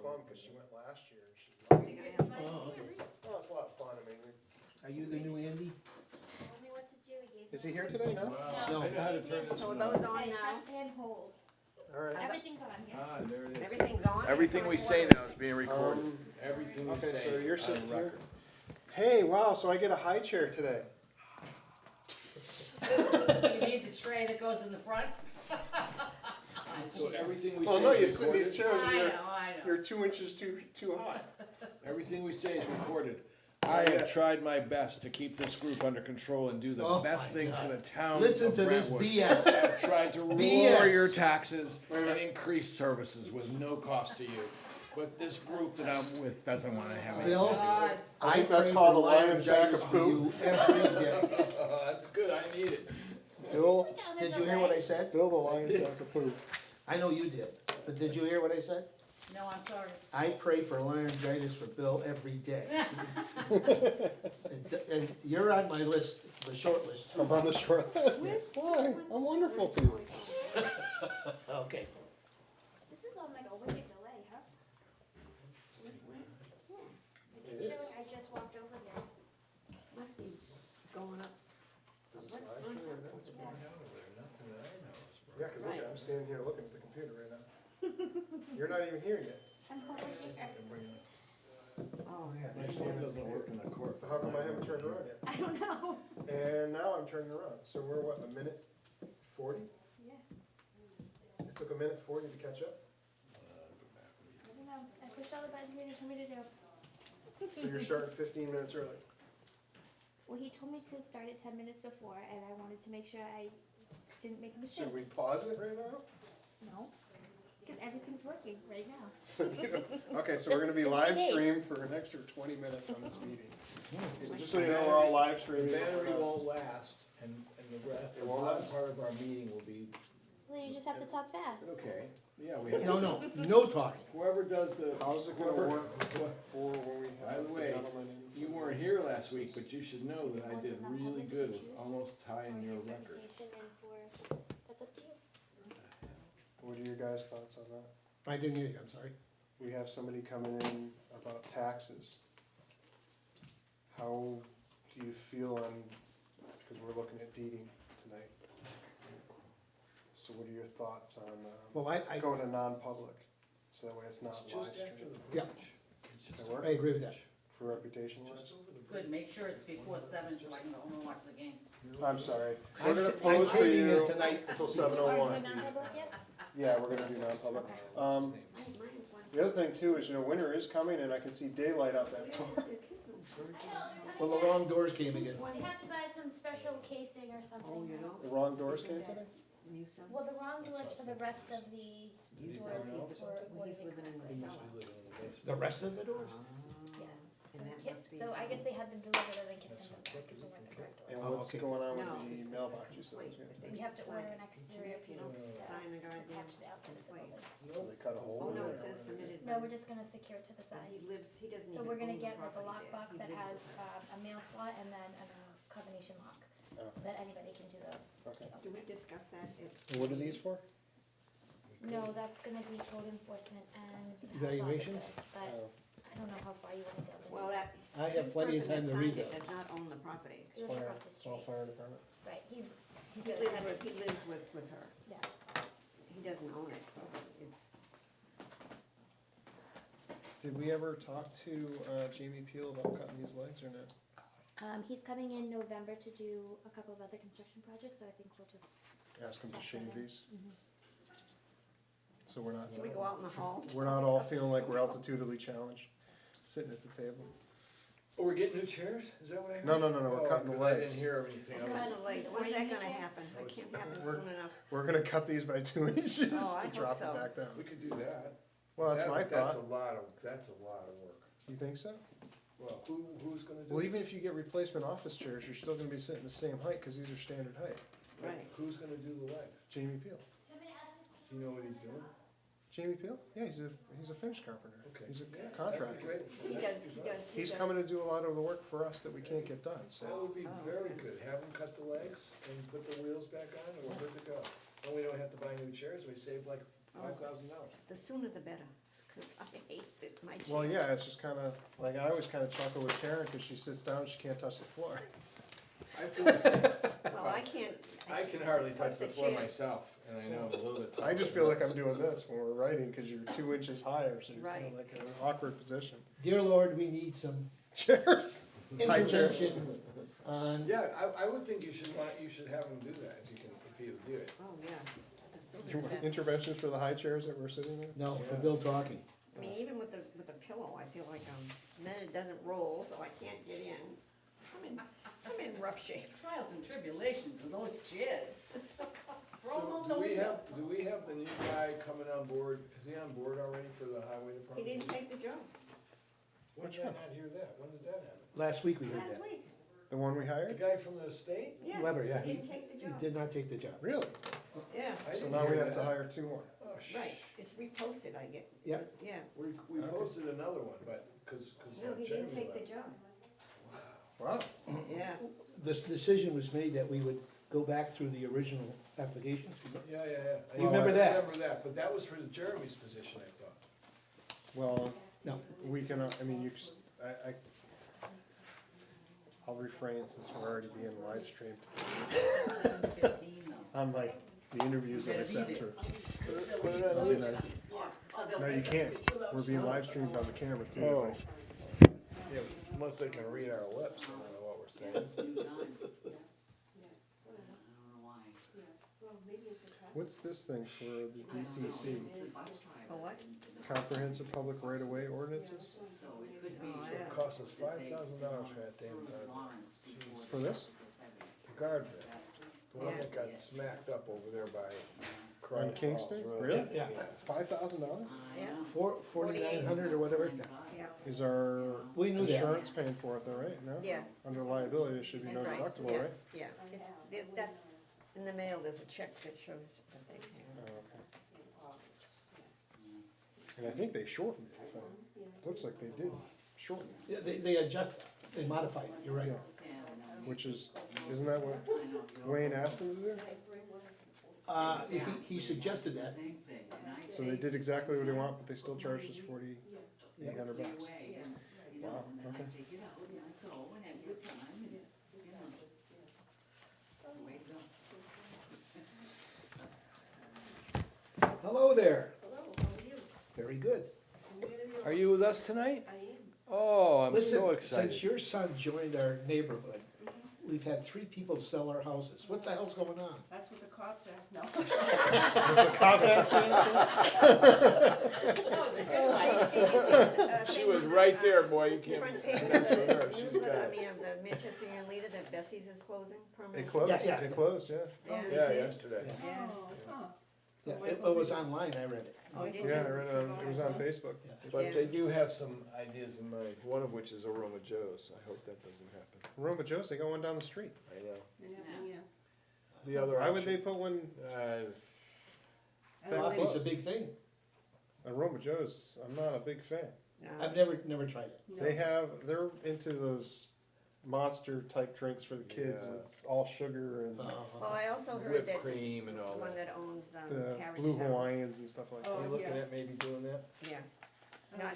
Plum, because she went last year, and she loved it. Oh, okay. Oh, it's a lot of fun, I mean, Are you the new Andy? Told me what to do, he gave me. is he here today, no? No. I know how to turn this So one those on. on Okay, now? press and hold. All right. Everything's on here. Ah, there it is. Everything's on? Everything we say now is being recorded. Everything we Okay, so say you're on sitting here. record. Hey, wow, so I get a high chair today. You need the tray that goes in the front? So everything we Well, say no, you is sit in these recorded. chairs, I and know, I know. you're 2 inches too high. Everything we say is recorded. I have tried my best to keep this group under control and do the Oh best my things for God. the town Listen of to this Brentwood. BS. I've tried to BS. lower your taxes Wait a and minute. increase services with no cost to you. But this group that I'm with doesn't wanna have anything Bill? to do with God, it. I think that's pray called for a lion lion sack guidance of for poop. you every day. That's good, I need it. Bill, Did you hear what I said? Bill the lion sack of poop. I know you did, but did you hear what I said? no, I'm sorry. I pray for laryngitis for Bill every day. And you're on my list, the short list too. I'm on the short list. Why? I'm wonderful to you. Okay. This is on like a wicked delay, huh? Yeah. It I feel is. like I just walked over there. Must be going up. Is this What's live on stream right now? Nothing that I know is Yeah, because look, Right. I'm standing here looking at the computer right now. You're not even here yet. I'm over here. Oh, My phone doesn't work in the court. How come I haven't turned around yet? I don't know. And now I'm turning around. So we're what, a minute 40? Yeah, It took a minute 40 to catch up. I don't know. I pushed all the buttons he told me to do. So you're starting 15 minutes early. Well, he told me to start it 10 minutes before, and I wanted to make sure I didn't make a mistake. Should we pause it right now? No, because everything's working right now. So, okay, so we're gonna be Just live behave. streamed for an extra 20 minutes on this meeting. Just so you know, we're all live The streaming. battery won't last, and the rest, It the won't bottom last? part of our meeting will be, Well, you just have to talk fast. okay, yeah, we have. No talking. Whoever does the. How's it gonna whoever- work for when we By have the the way, gentleman in? You weren't here last week, but you should know that I did really good with almost tying your For his record. reputation and for, that's up to you. What are your guys' thoughts on that? I didn't hear you, I'm sorry. We have somebody coming in about taxes. How do you feel on, because we're looking at deeding tonight. So what are your thoughts on Well, I going to non-public? So that way it's not live Just after streamed. the Yeah. bridge. It's just That work? I agree with that. For reputation wise? just over the Good, bridge. make sure it's before 7 so I can go home and watch the game. I'm sorry. I We're gonna I close for came in you here tonight. until Are you 7:01. doing non-public, yes? Yeah, we're gonna do non-public. mine's one. The other thing too is, winter is coming and I can see daylight out that door. Well, the wrong doors came again. We have to buy some special casing or something. Oh, you know? The wrong doors came today? New subs? Well, the wrong doors for the rest of the New doors subs? for what He's is it living in He the must cellar. be living in the basement. The rest of the doors? Yes. So, And that Kip, must be- so I guess they had them delivered and then Kip sent them back because they weren't the correct And doors. Oh, what's okay. going on No. with the mailbox you said? Wait, was gonna but they fix? We have to sign order it. an exterior You know, piece sign the to goddamn. attach the outside of the Wait. building. So they cut a hole Oh, in no, it? it says submitted. No, we're just gonna secure it to the But side. he doesn't So even we're gonna own the get like a property there. lockbox He that lives has a mail slot and then a combination lock, Oh, so that anybody can do the. Okay. Do we discuss that? And what are these for? No, that's gonna be code enforcement and health Evaluations? officer, but Oh, I don't know how far you wanna delve into. Well, that, I have this plenty of person time that to read signed it that. does not own the property. He lives fire, across the it's all street. fire department. Right, he's He a lives tenant. with her. Yeah. He doesn't own it, so it's, Did we ever talk to Jamie Peel about cutting these legs or not? He's coming in November to do a couple of other construction projects, so I think we'll just. Ask him to shave these? Mhm. So we're not, should we go out in the hall? we're not all feeling like we're altitudinally challenged, sitting at the table. Oh, we're getting new chairs? Is that what I heard? No, we're Oh, cutting the 'cause I legs. didn't hear anything. What I kind was- of legs? Is it When's that raining gonna chairs? happen? That can't happen We're- soon enough. We're gonna cut these by 2 inches Oh, I to hope drop so. it back down. We could do that. Well, that's my That's a thought. lot of, that's a lot of work. You think so? Well, who's gonna do it? Well, even if you get replacement office chairs, you're still gonna be sitting the same height, cause these are standard height. Right. Who's gonna do the legs? Jamie Peel. Do you know what he's doing? Jamie Peel? Yeah, he's a Finnish carpenter. Okay. He's a Yeah, that'd be contractor. great. He does. He's coming to do a lot of the work for us that we can't get done, That so. would be Oh, very okay. good. Have him cut the legs and put the wheels back on and we're good to go. Then we don't have to buy new chairs. We save like $5,000. The sooner the better. 'cause I hate that my chair. Well, yeah, it's just kinda, like, I always kinda chuckle with Karen, cause she sits down, she can't touch the floor. I feel the same. Well, I can't. I can hardly Plus touch the the floor chair. myself, and I know I'm a little bit. I just feel like I'm doing this when we're writing, cause you're 2 inches higher, so you're kinda Right. like in an awkward position. Dear Lord, we need some Chairs. High chairs. intervention on, Yeah, I would think you should have them do that if you do it. Oh, yeah. The You sooner want the better. interventions for the high chairs that we're sitting in? no, for Bill talking. I mean, even with the pillow, I feel like, then it doesn't roll, so I can't get in. I'm in rough shape. Trials and tribulations of those chairs. Throw them So out the window. do we have the new guy coming on board? Is he on board already for the highway He department? didn't take the job When did I not hear that? When did that happen? Last week we heard last that. week. The one we The hired? guy from the state? Yeah. Weber, yeah, He didn't take the He job. did not take the job. Really? Yeah, I So didn't now we hear have to that. hire 2 more. Oh, right. It's reposted, I get. Yeah. It's- Yeah. We Okay. posted another one, but, cause. No, he didn't take the job. Wow. Yeah. This decision was made that we would go back through the original applications. Yeah. You remember that? I remember that, but that was for the Jeremy's position, I thought. Well, No, we can, I mean, I'll refrain since we're already being live streamed 7:15 though. on like the interviews that I sat through. Put it That'd be nice. Oh, they'll No, you make us can't. do those. We're being live streamed on the camera too. Oh. Yeah, unless they can read our lips, I don't know what we're saying. It's new time. I don't know why. What's this thing for the DCC? For what? Comprehensive Public Right-of-Way Ordinances? So it could be. Oh, So it yeah. costs us $5,000 for that damn guard. For this? The guard bit. The one that got smacked up over there by Cry On Kingston? Falls Road. Really? Yeah. $5,000 Yeah. 4,900 or whatever. Yeah. is our We knew that. insurance paying for it though, right? No? Yeah. Under liability, it should be no Right, deductible, yeah, right? Yeah, that's, in the mail, there's a check that shows that they pay. Oh, okay. And I think they shortened it, if I, looks like they did shorten it, Yeah, they adjust, they modified it, you're right. which is, isn't that what Wayne asked them to do? He suggested that. Same thing, and I So they did exactly what they want, but they still charged us $4,800. stay away, and, you know, Wow, and then okay. I take it out, and I go, and have a good time, and, you know. That's the way to go. Hello there. Very good. Are you with us tonight? I am. Oh, I'm Listen, so since excited. your son joined our neighborhood, we've had 3 people sell our houses. What the hell's going on? That's what the cops asked, no. Was the cop asking? She was right there, boy, you can't. Front page of mess with her. the She's newsletter, got I it. mean, of the Manchester Union Leader, that Bessie's is closing It permanently. closed, Yeah. it closed, yeah. Yeah, yesterday. Yeah. Oh, huh. Yeah, it was online, I read it. Oh, did Yeah, I you? read it on, it was on Facebook. But Yeah. they do have some ideas in mind, one of which is Aroma Joe's, I hope that doesn't happen. Roma Joe's, they got one down the street. I know. Yeah. The other Why would they option, put one, And Coffee's close. a big thing. at Roma Joe's? I'm not a big fan. No. I've never tried it. no. They have, they're into those monster type drinks for the kids, Yeah. it's all sugar and Well, I also heard whipped that cream and all the one that. that owns, the Carriage Blue Town. Hawaiians and stuff like Oh, that. Are you looking yeah. at maybe doing that? Yeah, not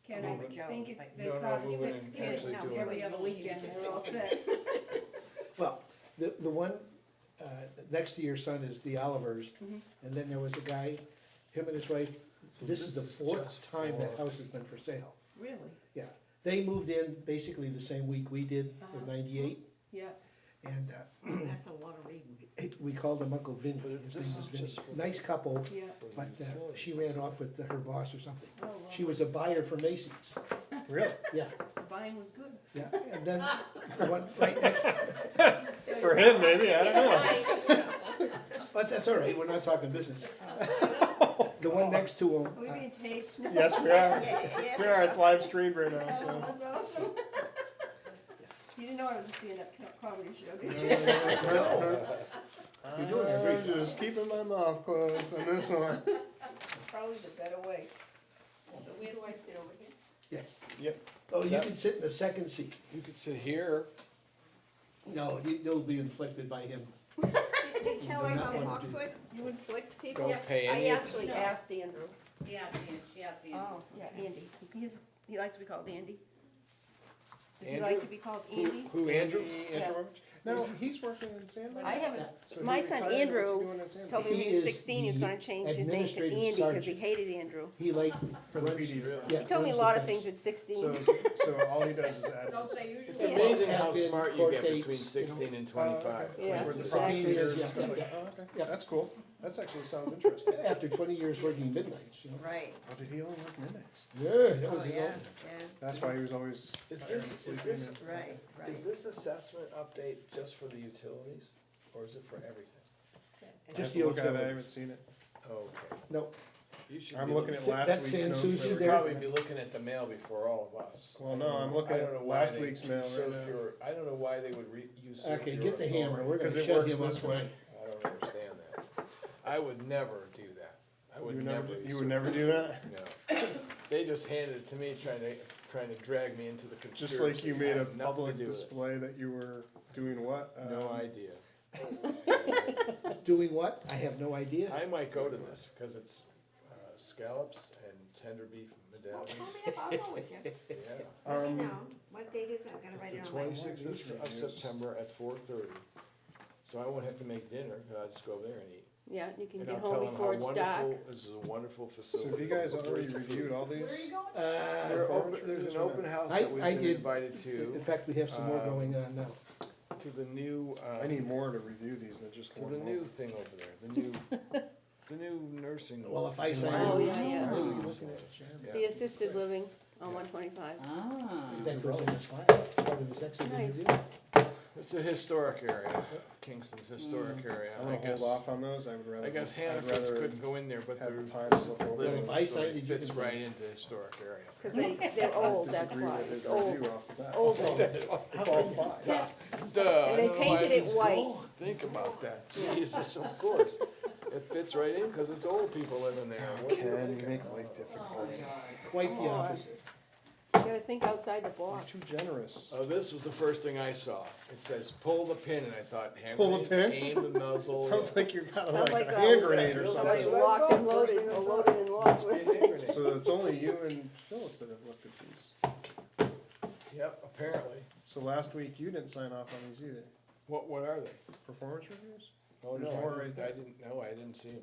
Ken, Roma I Joe's, think if but- they No, no, saw the moving 6 and kids actually doing every it. other weekend, they're all set. Well, the one next to your son is the Olivers, Mhm. and then there was a guy, him and his wife, So this is the just 4th time that for- house has been for sale. Really? Yeah, they moved in basically the same week we did in Uh-huh. '98, Yeah. and that's a lot of reading. we called him Uncle Vinny. His This name was is Vinny. just for- Nice couple, Yeah. but she ran off with her boss or something. Oh, wow. She was a buyer for Macy's. Really? Yeah, The buying was good. yeah, and then the one right next, For him, maybe, I don't know. but that's all right, we're not talking business. The one next to him, Are we being taped? No. Yes, we are. Yeah, We are, it's live streamed right now, Oh, so. that's awesome. You didn't know I was a stand-up comedy show, did you? You're doing a great I'm just keeping my mouth closed on this one. Probably the better way. So where do I sit, over here? yes. Yep. Oh, you Yep. can sit in the second seat. You could sit here. No, you'll be inflicted by him. Did Kelly not from want to do Oxford? You inflict people? Don't pay I any, actually asked Andrew. He asked Andy, she asked Andy. Oh, yeah, Andy. He likes to be called Andy. Does he Andrew? like to be called Andy? Who, Andrew? Yeah. No, he's working in Sandwich. I haven't, So he my son retired, what's he Andrew doing in Sandwich? told me when He he was is 16, he was the gonna change his name to administrative Andy because he sergeant. hated Andrew. He like. For the PD, really? Yeah, He told me a runs lot the of place. things at 16. So all he does is add. Don't they It's usually? Yeah. amazing how Admin, smart you court get dates, between you know. 16 and 25. Yeah, Like with the exactly. seniors and Yeah, stuff like yeah, that. Oh, okay. yeah. That's cool. That's actually sounds interesting. After 20 years working midnights, you know. Right. Oh, did he only work minutes? Yeah, that Oh, was his yeah, own. yeah, That's why he was always Is tired and this, is sleeping. this, and- right, right. is this assessment update just for the utilities, or is it for everything? I Just have to the look at it, I utilities. haven't seen it. Okay. No, You should I'm be looking at Sa- last that's week's San notes. Susie that You'd were- there. probably be looking at the mail before all of us. Well, no, I'm looking I don't at know why last they week's mail right usurped now. your- I don't know why they would use. okay, your get the hammer, authority. we're gonna 'Cause it shut works him up this way. tonight. I don't understand that. I would never do that. I would You never. never, you usurp- would never do that? No. They just handed it to me, trying to drag me into the conspiracy. Just like you made I a have nothing to public do with it. display that you were doing what? No idea. Doing what? I have no idea. I might go to this, because it's scallops and tender beef Well, medallions. call me up, I'll go with you. Yeah. Let me know. What date is it? I'm gonna write The it on my. 26th of September at 4:30. So I won't have to make dinner, because I'll just go there and eat. Yeah, you can And get I'll tell home them before how it's dark. wonderful, this is a wonderful So facility. have you guys with already great food. reviewed all these? Where are you going? There's an open house I- that we've I been did. invited In to, fact, we have some more going on now. to the new, I need more to review these than just to one the more. new thing over there, the new, the new nursing. Well, if I sign. Oh, it, yeah, yeah. I would be looking at Sharon. Yeah. The assisted living on 125. Ah. That goes in this file, part of his exit Nice. interview. It's a historic area, Kingston's historic area. I'm I gonna hold guess, off on those, I would rather. I guess I'd Hannaford's rather couldn't go in there, but have their the time to look assisted over living it. If I sort signed of it, you fits can sign right it. into historic area. Because they're old, that's Disagree why. with his It's old. review off the bat. Old. It's all fine. Duh. I And they don't know why painted it it's white. gold. Think about that, Jesus, of course. It fits right in, cause it's old people living there. What do you Ken, think you make of- life difficult. Quite the Come on. opposite. You gotta think outside the You're box. too generous. Oh, this was the first thing I saw. It says, pull the pin, and I thought, hand Pull the grenade, pin? aim the muzzle. Sounds like you're kind of Sounds like like a a- hand grenade or That's something. Like what I locked thought, and first loaded, thing I or thought. loaded and locked. Must be a hand grenade. So it's only you and Phyllis that have looked at these. Yep, apparently. So last week you didn't sign off on these either. What are they? Performance reviews? Oh, no, There's more right there. I didn't, no, I didn't see him.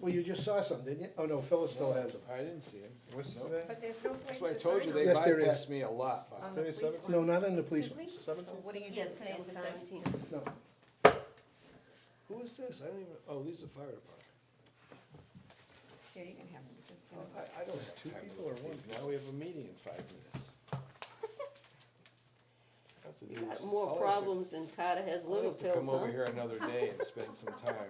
Well, you just saw some, didn't you? Oh, no, Phyllis still has them. I didn't see him. What's No. today? But there's no That's place why I to told sign you, them. they Yes, there is. bypassed me a lot. On the Today's police 17th? No, one. not on the police Should ones. we? 17th? What do you do? Yes, today is Don't the sign? 17th. No. Who is this? I don't even, oh, these are fire department. Here, you can have them. Just, Oh, I don't Is this have two time to people look or at these. Now we have a meeting in 5 minutes. Have to do You got this- more I'll have to- problems than Carter has I'll liver have to pills, come over huh? here another day and spend some time.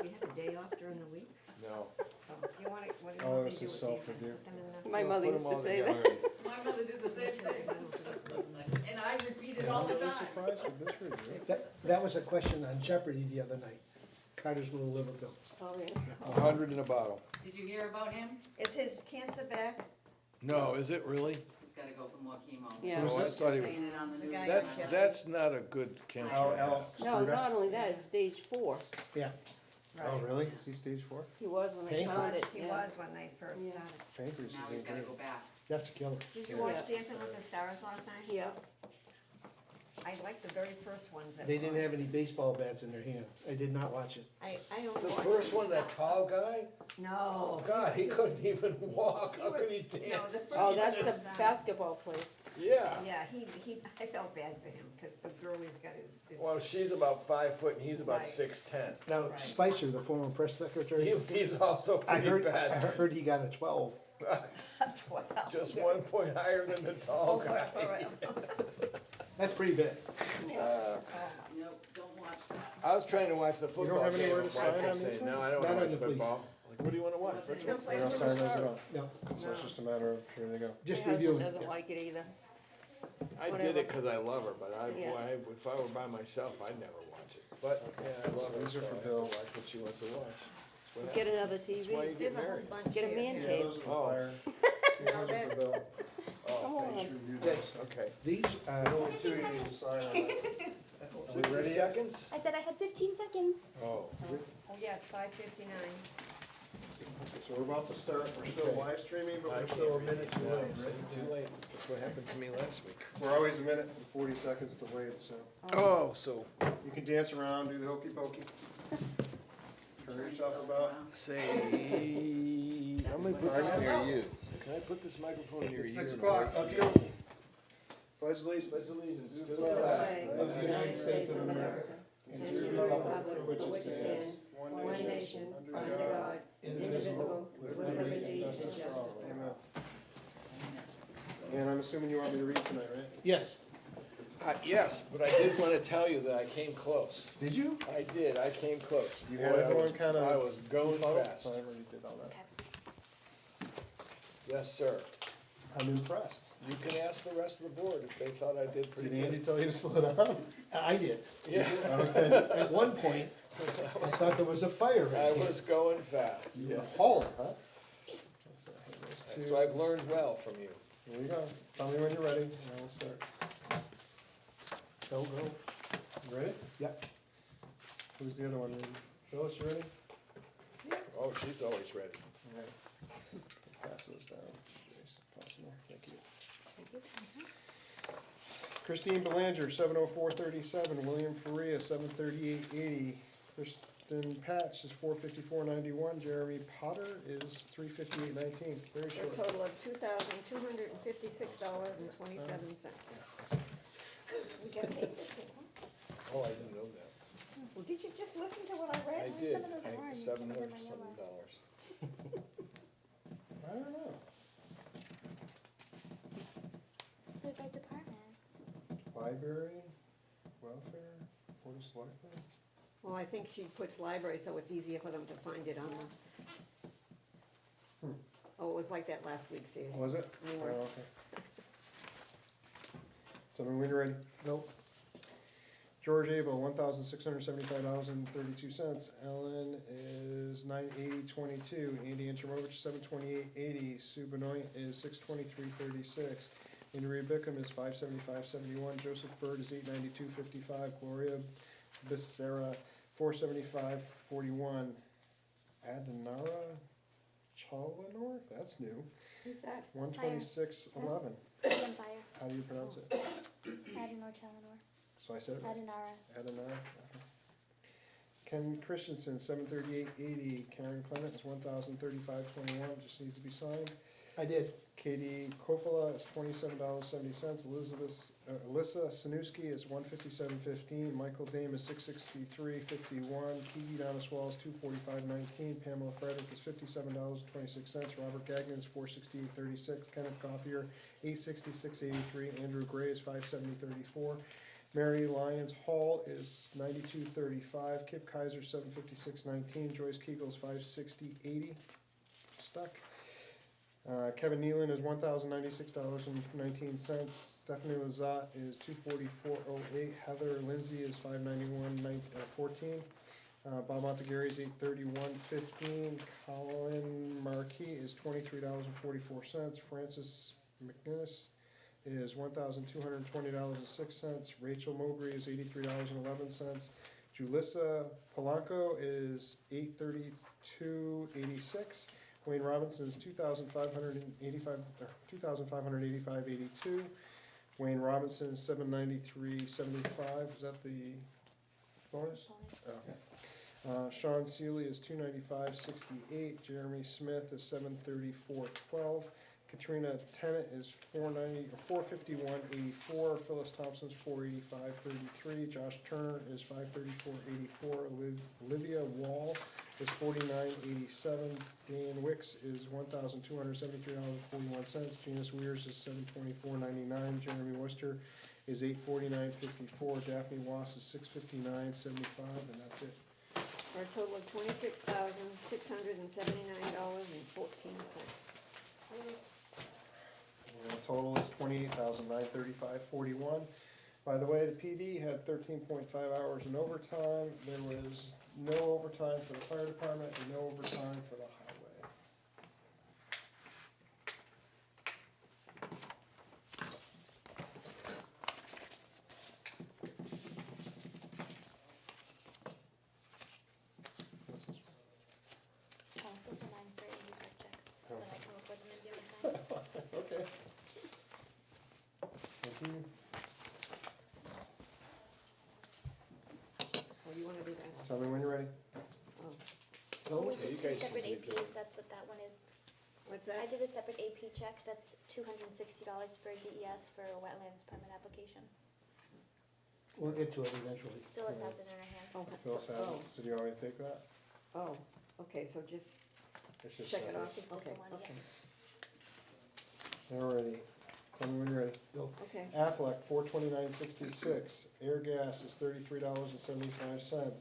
You have a day off during the week? No. Oh, you want it, what do you Oh, want me this to do is with these? self-review. Put them in the- My We'll mother put used them to all say that. together and- My mother did the same thing. And I repeat it all the I'm time. surprised with this review. That was a question on Jeopardy the other night. Carter's little liver pills. Oh, yeah. 100 in a bottle. Did you hear about him? Is his cancer back? No, is it really? He's gotta go for more chemo. Yeah. Oh, I Just thought he, saying it on the The news. guy- that's not a good cancer. Al, to have. Al No, screwed up? not only that, it's stage 4. Yeah, Oh, really? Is he stage 4? He was when they Pancreas. found it, He yeah. was when they first Yeah. started. Pancreas Now is he's in gotta good. go back. that's a killer. Did you Yeah. watch Dancing with the Stars last night? Yeah. I liked the very first ones that They were didn't on. have any baseball bats in their hand. I did not watch it. I only The watched. first one, that tall guy? No. God, he couldn't even walk. He How could was- he No, dance? the first Oh, one that's the was, basketball player. Yeah. Yeah, I felt bad for him, cause the girl he's got his. Well, she's about 5 foot and he's about Right. 6'10". Now, Right. Spicer, the former press secretary, He's also I pretty heard, I bad. heard he got a 12. 12. Just 1 point higher than the tall Oh, guy. for real. That's pretty big. Nope, don't watch that. I was trying to watch the football have game. anywhere and to my sign wife on was these saying, ones? no, I don't Not wanna on watch the police. football. Like, what do you wanna watch? Wasn't Let's in watch the They don't place sign of the those at start. all. No, So it's just a matter of, here they go. just My husband reviewing. doesn't like it either. I did Whatever. it 'cause I love her, but Yeah. if I were by myself, I'd never watch it. But, yeah, I love her, These are so for I have Bill. to watch what she wants to watch. That's what Get happens. another That's why TV. you There's get a whole married. bunch Get a here. man Yeah, cave. those are the Oh. fire. These ones are for Bill. Oh, They thanks. should review That- those. Okay. These, Only two you need to sign on that. Are we 60 ready yet? seconds? I said I had 15 seconds. Oh. Oh, yeah, it's 5:59. So we're about to start, we're still Okay. live streaming, but I we're still a can't minute too read it late, now. right? Too late. That's what happened to me last week. We're always a minute and 40 seconds delayed, so Oh, so you can dance around, do the hokey pokey. Turn yourself about. say, I'm gonna put this near you. Can I put this microphone near you? It's 6 and o'clock, away let's from go. you? Pledge allegiance to the flag flag of the United States of America and to the republic for which it stands, one nation, under God, indivisible, with liberty and justice for all. Amen. And I'm assuming you want me to read tonight, right? Yes. Yes, but I did wanna tell you that I came close. Did you? I did, I came close. You had Boy, I everyone was- kinda- I was going fast. I already did all that. Yes, sir. I'm impressed. You can ask the rest of the board if they thought I did pretty Did Andy good. tell you to slow down? I did. Yeah, Okay. At one point, I thought there was a fire I right here. was going fast, You were yes. hauling, huh? So I've learned well from you. Here you go. Tell me when you're ready, and I will start. Go, go. You ready? Yep. Who's the other one? Phyllis, you ready? Oh, she's always ready. All right. Pass those down, Jason, possible. Thank you. Christine Belanger, 70437. William Faria, 73880. Kristen Patch is 45491. Jeremy Potter is 35819. Very For a short. total of $2,256.27. We get paid this week, huh? Oh, I didn't know that. Well, did you just listen to what I read? I Why did, some of those are orange, some of them are $700 yellow? something. I don't know. They're by departments. Library, welfare, board of selectmen. Well, I think she puts library, so it's easier for them to find it on the. Oh, it was like that last week, see? Was it? We Oh, were- okay. Tell me when you're ready. Nope. George Abel, $1,675.32. Ellen is $980.22. Andy Intromovich, $728.80. Sue Benoit is $623.36. Andrea Bickham is $575.71. Joseph Bird is $892.55. Gloria Becerra, $475.41. Adenara Chalanor, that's new, Who's that? $126.11. On fire. How do you pronounce it? Adenor Chalanor. So I said it right. Adenara. Adenara, okay. Ken Christensen, 73880. Karen Clement is 1035.21, just needs to be signed. I did. Katie Coppola is $27.70. Alyssa Sanuski is $157.15. Michael Dame is $663.51. Kiki Doniswall is $245.19. Pamela Frederick is $57.26. Robert Gagnon is $468.36. Kenneth Gothier, $866.83. Andrew Gray is $570.34. Mary Lyons Hall is $92.35. Kip Kaiser, $756.19. Joyce Kegel is $560.80. Stuck. Kevin Nealon is $1,096.19. Stephanie Lazat is $244.08. Heather Lindsay is $591.14. Bob Montegary is $831.15. Colin Marquis is $23.44. Francis McGinnis is $1,220.06. Rachel Mowbray is $83.11. Julissa Polanco is $832.86. Wayne Robinson is $2,585.82. Wayne Robinson is $793.75. Is that the bonus? Okay. Sean Seeley is $295.68. Jeremy Smith is $734.12. Katrina Tennant is $451.84. Phyllis Thompson is $485.33. Josh Turner is $534.84. Olivia Wall is $49.87. Dan Wicks is $1,273.41. Janice Weirs is $724.99. Jeremy Worcester is $849.54. Daphne Wass is $659.75, and that's it. For a total of $26,679.14. And the total is $28,935.41. By the way, the PD had 13.5 hours in overtime. There was no overtime for the fire department and no overtime for the highway. Oh, those are You two guys separate seem to be APs, that's what that one is. What's I that? did a separate AP check, that's $260 for DES for a wetlands permit application. We'll get to it eventually. Phyllis has it in her hand. Oh, Phyllis has oh, it, so do you want me to take that? oh, okay, so just It's just check it separate. off, It's just the okay, one, yeah. okay, Alrighty, tell me when you're ready. Go. okay. Aflac, $429.66. Air Gas is $33.75.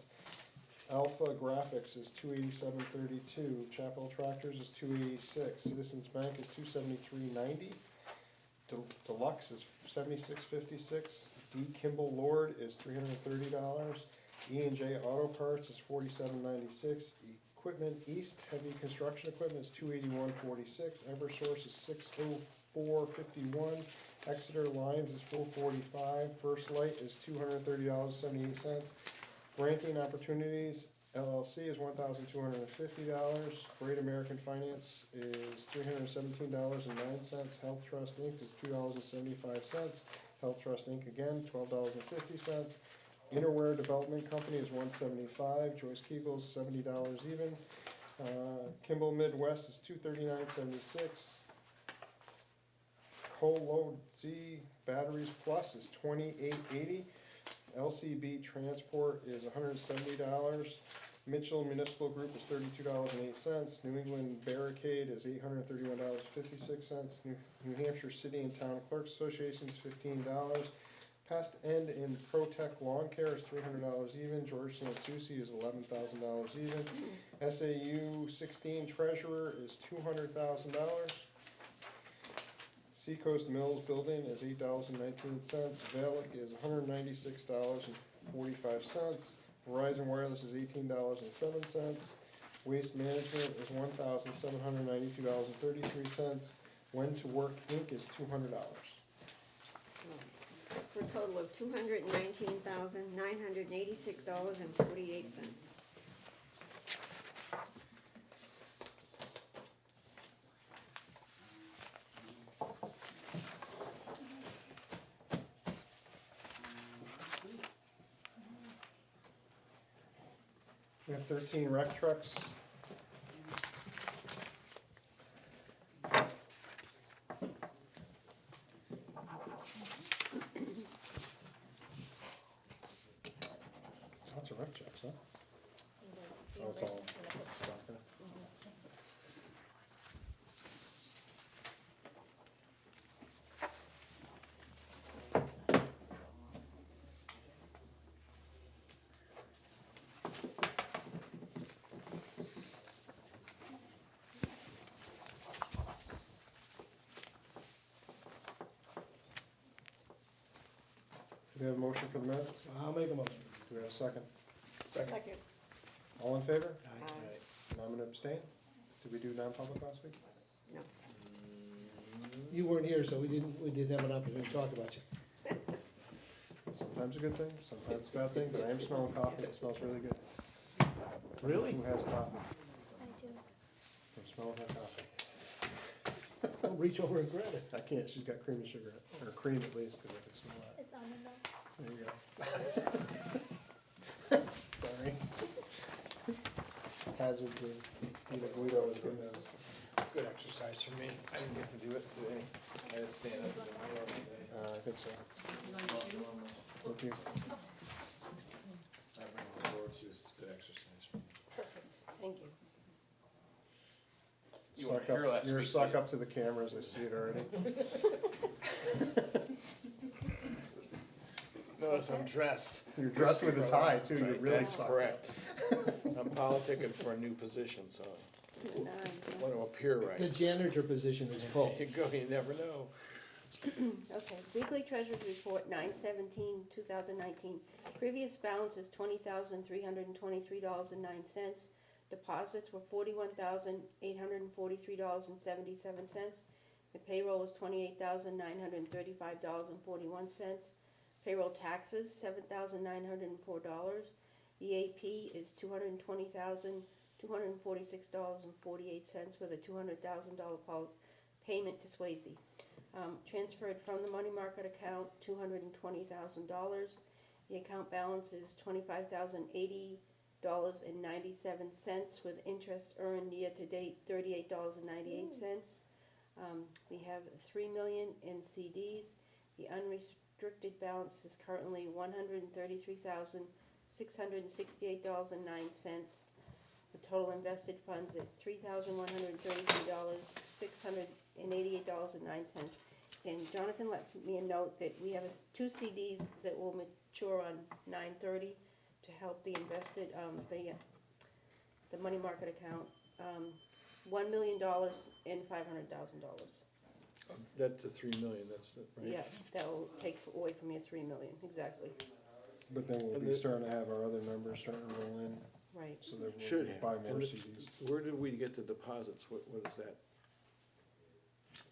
Alpha Graphics is $287.32. Chapel Tractors is $286. Citizens Bank is $273.90. Deluxe is $76.56. D. Kimball Lord is $330. E&J Auto Parts is $47.96. Equipment East Heavy Construction Equipment is $281.46. Eversource is $604.51. Exeter Lines is $445. First Light is $230.78. Ranking Opportunities LLC is $1,250. Great American Finance is $317.09. Health Trust Inc. is $2.75. Health Trust Inc. again, $12.50. Interware Development Company is $175. Joyce Keebles, $70 even. Kimball Midwest is $239.76. Load Z Batteries Plus is $28.80. LCB Transport is $170. Mitchell Municipal Group is $32.08. New England Barricade is $831.56. New Hampshire City and Town Clerks Association is $15. Pest End in ProTech Lawn Care is $300 even. George Santucci is $11,000 even. SAU 16 Treasurer is $200,000. Seacoast Mills Building is $8.19. Valic is $196.45. Verizon Wireless is $18.07. Waste Management is $1,792.33. When to Work Inc. is $200. For a total of $219,986.48. We have 13 rec trucks. Lots of rec trucks, huh? Oh, it's all stock, huh? Do we have a motion for the minutes? I'll make a motion. Do we have a second? Second. All in favor? Aye. I'm gonna abstain. Did we do non-public last week? No. You weren't here, so we didn't have an opportunity to talk about you. Sometimes a good thing, sometimes a bad thing, but I am smelling coffee. It smells really good. Really? Who has coffee? I do. I'm smelling her coffee. I'll reach over and grab it. I can't, she's got cream and sugar, or cream at least, because I can smell that. It's almond milk. There you go. Sorry. Hazard to eat a Guido with good nose. Good exercise for me. I didn't get to do it today. I had to stand up and do my normal day. I think so. Thank you. I bring the board to, it's good exercise for me. Perfect, thank you. You weren't Suck up- here last You're week, suck so- up to the cameras, I see it already. Notice I'm dressed. You're dressed with a tie too, you're Right, really that's sucked up. correct. I'm politicking for a new position, so Nine, I want to appear The right. janitor position is full. There you go, you never know. Okay, weekly treasurer's report, 9/17/2019. Previous balance is $20,323.09. Deposits were $41,843.77. The payroll was $28,935.41. Payroll taxes, $7,904. The AP is $220,246.48 with a $200,000 payment to Swayze. Transferred from the money market account, $220,000. The account balance is $25,080 $1,055.97 with interest earned year-to-date $38.98. We have 3 million in CDs. The unrestricted balance is currently $133,668.09. The total invested funds at $3,133,688.09. And Jonathan left me a note that we have two CDs that will mature on 9/30 to help the invested, the money market account, $1 million and $500,000. That's the 3 million, that's the, right? Yeah, that'll take away from your 3 million, exactly, But then we'll be starting to have our other members starting to roll in, right. so that Should we'll buy more And the- CDs. Where did we get the deposits? What is that?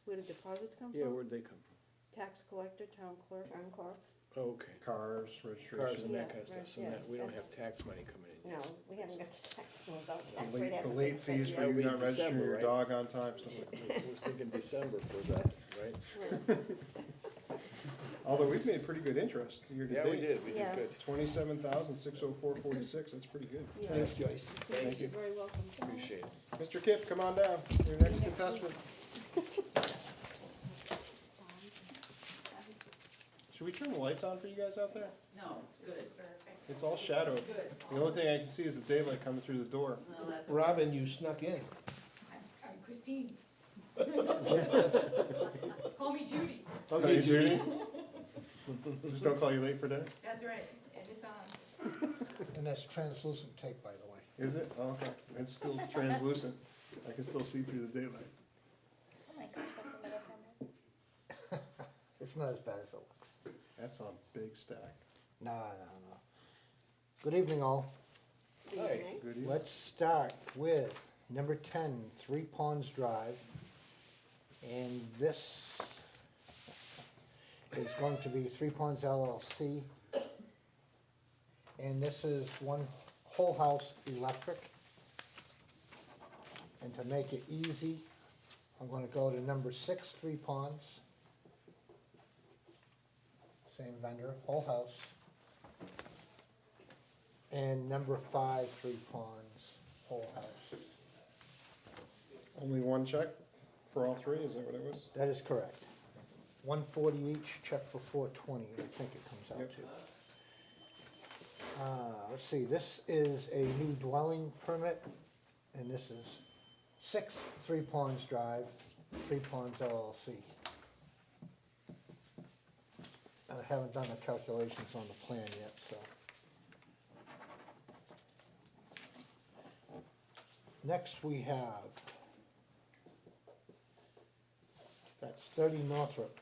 Where do deposits come from? Yeah, where'd they come from? Tax collector, town clerk. Town clerk, Oh, okay. Cars, Cars registration. and Yeah, that kind of stuff, right, so yeah, that, we don't have that's- tax money coming in no, yet. we haven't got the tax bills out. The Tax late, rate the hasn't late been set fees yet. for you That'll be not registering December, your right? dog on time, stuff like I was thinking December for that, right? Although we've made pretty good interest year to Yeah, we date. did, we did Yeah. good. 27,604.46, that's pretty good. Yeah. Thanks, Joyce. Thank you. You're very welcome. Appreciate it. Mr. Kipp, come on down, your next contestant. Should we turn the lights on for you guys out there? No, it's good. It's all shadowed. It's good. The only thing I can see is the daylight coming through the door. No, that's. Robin, you snuck in. I'm Christine. Call me Judy. Okay, Judy? Just don't call you late for dinner? That's right, and it's on. And that's translucent tape, by the way. Is it? Oh, okay. It's still translucent. I can still see through the daylight. Oh my gosh, that's another 10 minutes. It's not as bad as it looks. That's a big stack. No. Good evening, all. Good Hi. evening. Good evening. Let's start with number 10, Three Ponds Drive. And this is going to be Three Ponds LLC. And this is one whole house electric. And to make it easy, I'm gonna go to number 6, Three Ponds. Same vendor, whole house. And number 5, Three Ponds, whole house. Only one check for all three, is that what it was? That is correct. 140 each, check for 420, I think it comes out Yep. to. Let's see, this is a new dwelling permit, and this is 6 Three Ponds Drive, Three Ponds LLC. And I haven't done the calculations on the plan yet, so. Next we have, that's 30 Northrop.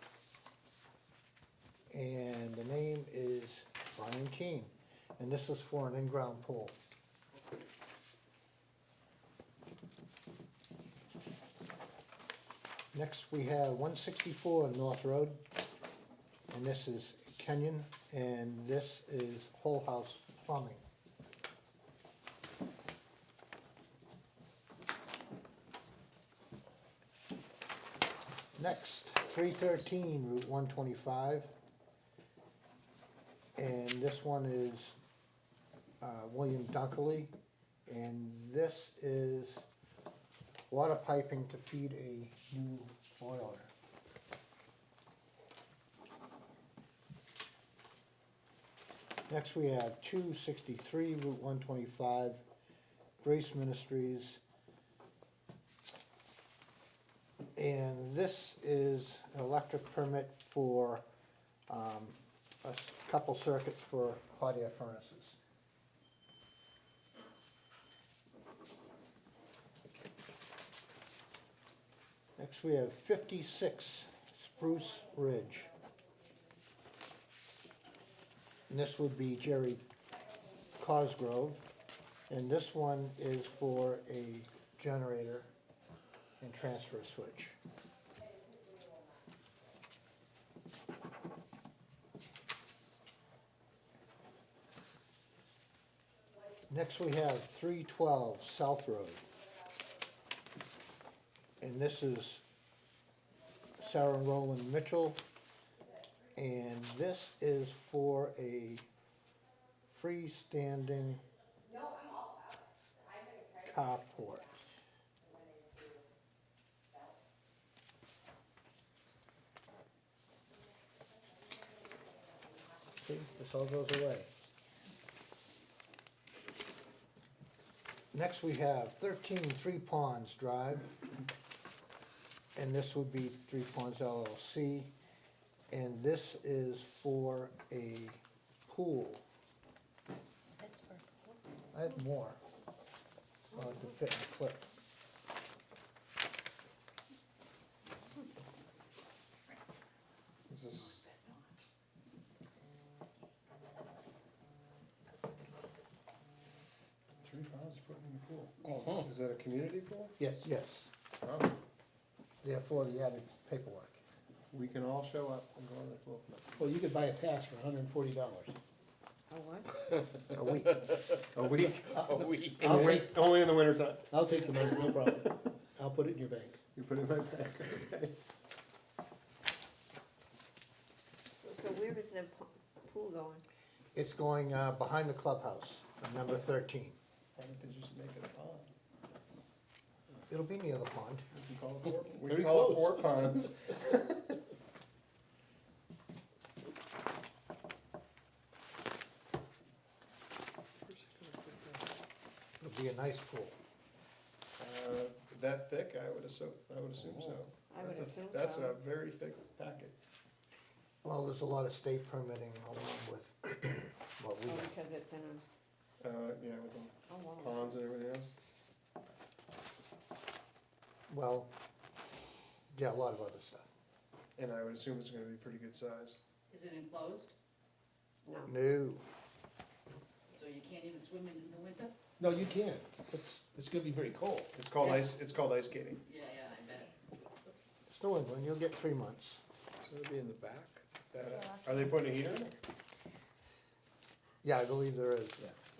And the name is Brian Keane, and this is for an in-ground pool. Next, we have 164 North Road, and this is Kenyon, and this is whole house plumbing. Next, 313 Route 125. And this one is William Dunkerley. And this is water piping to feed a new boiler. Next, we have 263 Route 125, Grace Ministries. And this is an electric permit for a couple circuits for hot air furnaces. Next, we have 56 Spruce Ridge. And this would be Jerry Cosgrove. And this one is for a generator and transfer switch. Next we have 312 South Road. And this is Sarah and Roland Mitchell. And this is for a freestanding carport. See, this all goes away. Next, we have 13 Three Ponds Drive. And this would be Three Ponds LLC. And this is for a pool. I have more. To fit in the clip. Is this, three pounds putting in the pool? Is that a community pool? Yes. Yes, Oh, therefore the added paperwork. we can all show up and go in the pool. Well, you could buy a pass for $140. Oh, what? A week. A week? A week. Only in the wintertime. I'll take the money, no problem. I'll put it in your bank. You put it in my bag, okay? So where is the pool going? It's going behind the clubhouse, number 13. Why don't they just make it a pond? It'll be near the pond. We can call it four, we Very can call it close. four ponds. It'll be a nice pool. That thick, I would assume so. I would That's a- assume That's so. a very thick packet. Well, there's a lot of state permitting along with what we Oh, have. because it's in a, Yeah, with the oh, wow. ponds and everything else. Well, yeah, a lot of other stuff. And I would assume it's gonna be pretty good size. Is it enclosed, No. No, so you can't even swim in the winter? No, you can't. It's gonna be very cold. It's called Yeah. it's called ice skating. Yeah, I bet. it's New England, you'll get 3 months. So it'll be in the back? Are they putting a heater in it? Yeah, I believe there is.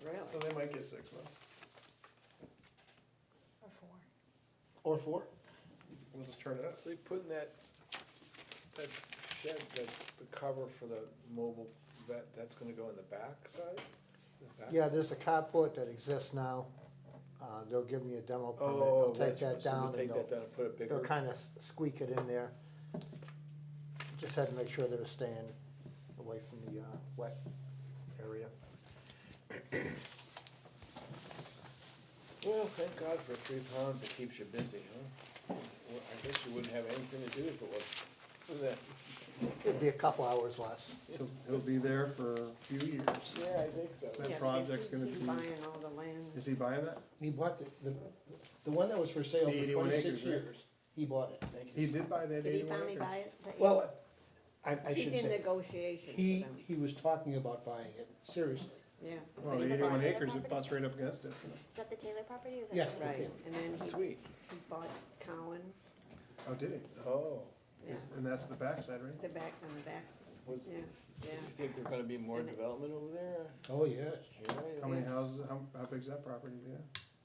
Really? So they might get 6 months. Or 4? We'll just turn it up. So they putting that shed, the cover for the mobile vet, that's gonna go in the back side? The back? Yeah, there's a carport that exists now. They'll give me a demo permit, Oh, they'll take that's, that so down they and take that down and put it they'll bigger. kind of squeak it in there. Just had to make sure they were staying away from the wet area. Well, thank God for 3 pounds, it keeps you busy, huh? Well, I guess you wouldn't have anything to do if it was that. It'd be a couple hours less. He'll be there for a few years. Yeah, I think so. That Yeah, project's because gonna he's be- buying all the land. Is he buying that? He bought the one that was for sale The for 81 26 acres, right? years. He bought it. He did buy that Did he 81 finally acres. buy it? Well, I He's should in say, negotiations with he, them, he was talking about buying it, seriously. yeah. Well, the Is it 81 on acres, the it butts right up against it. isn't it? Is that the Taylor property or is that? Yes. something else? Right, and then Sweet. he bought Cowan's, Oh, did he? Oh, yeah, And that's the backside, right? the back, on the back, was, yeah, yeah. you think there's gonna be more And it- development over there? Oh, yes. Yeah, How many houses, how big's that property, yeah?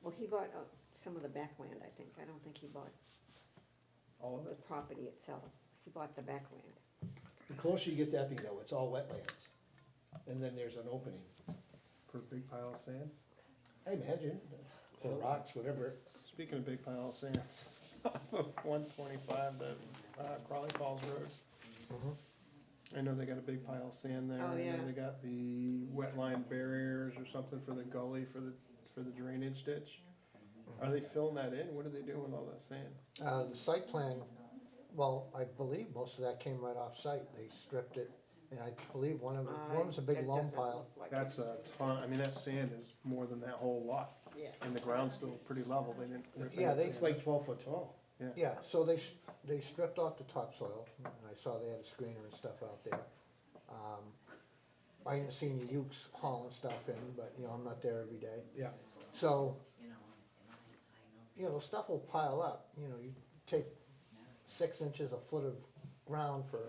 Well, he bought some of the backland, I think, I don't think he bought All of the it? property itself, he bought the backland. The closer you get to Epping though, it's all wetlands. And then there's an opening. For a big pile of sand? I imagine, or rocks, whatever. Speaking of big pile of sand, off of 125, the Crawley Falls Road. I know they got a big pile of sand there. Oh, And yeah. then they got the wetline barriers or something for the gully for the drainage ditch. Are they filling that in? What are they doing with all that sand? The site plan, well, I believe most of that came right off site. They stripped it, and I believe one's a big It loam doesn't pile. look like That's a ton, I mean, that sand is more than that whole lot. Yeah. And the ground's still pretty level. They didn't. they're Yeah, thinking It's like 12 foot tall. Yeah, so they stripped off the topsoil, and I saw they had a screener and stuff out there. I didn't see any ukes hauling stuff in, but, you know, I'm not there every day. Yeah. So, you know, stuff will pile up, you know, you take 6 inches, a foot of ground for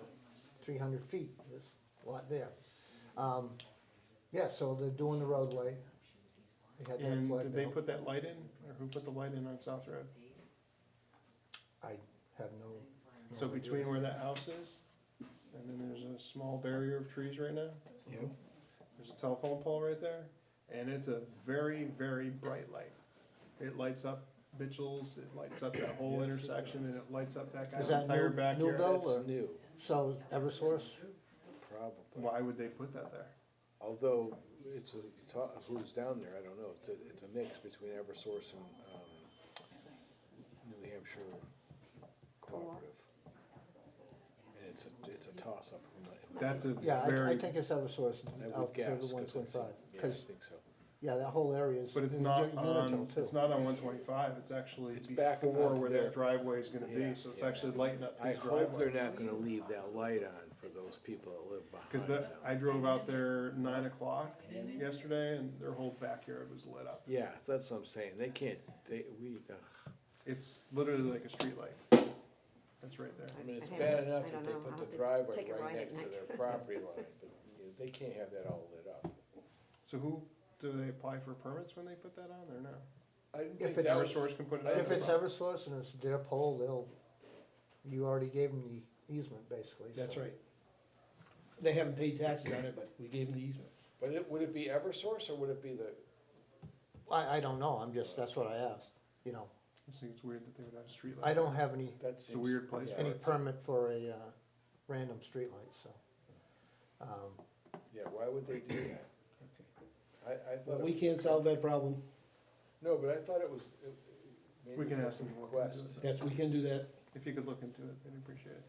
300 feet, there's a lot there. Yeah, so they're doing the roadway. They had that And flag did they built. put that light in, or who put the light in on South Road? I have no. So between where that house is, and then there's a small barrier of trees right now, Yep. there's a telephone pole right there, and it's a very, very bright light. It lights up Mitchell's, it lights up that whole Yes, it intersection, and does. it lights up that Is guy's that entire new backyard. build? That's new, So Eversource, probably. Why would they put that there? Although, it's who's down there, I don't know, it's a mix between Eversource and, New Hampshire Cooperative. And it's a toss-up. That's a yeah, I very, think it's Eversource I would out to guess, the one 'cause it's, twenty-five, yeah, I cause, think so. yeah, that whole area is. but it's in not Unitil on, too. it's not on one twenty-five, it's actually It's back before onto where their- that driveway is gonna be, Yeah, so it's yeah. actually lighting up I his hope they're driveway. not gonna leave that light on for those people that live Cause behind that, them. I drove out there 9 o'clock yesterday, and their whole backyard was lit up. Yeah, so that's what I'm saying, they can't, It's literally like a street light. That's right there. I mean, it's I bad haven't- enough I that don't they know. put I'll the have to driveway take a right ride at next to night. their property line, but, they can't have that all lit up. So who, do they apply for permits when they put that on, or no? I didn't If think it's- that was, Eversource can put it on? If it's Eversource and it's their pole, you already gave them the easement, basically. That's so. right. They haven't paid taxes on it, but we gave them the easement. but would it be Eversource or would it be the, I don't know, that's what I asked, you know. I just think it's weird that they would have a street light. I don't have any, that seems. a weird place yeah, for any it. permit for a, random streetlight, so. Yeah, why would they do that? I Well, thought, we can't solve that problem. no, but I thought it was, maybe We can it ask was them a to look into request. it. Yes, we can do that. If you could look into it, I'd appreciate it.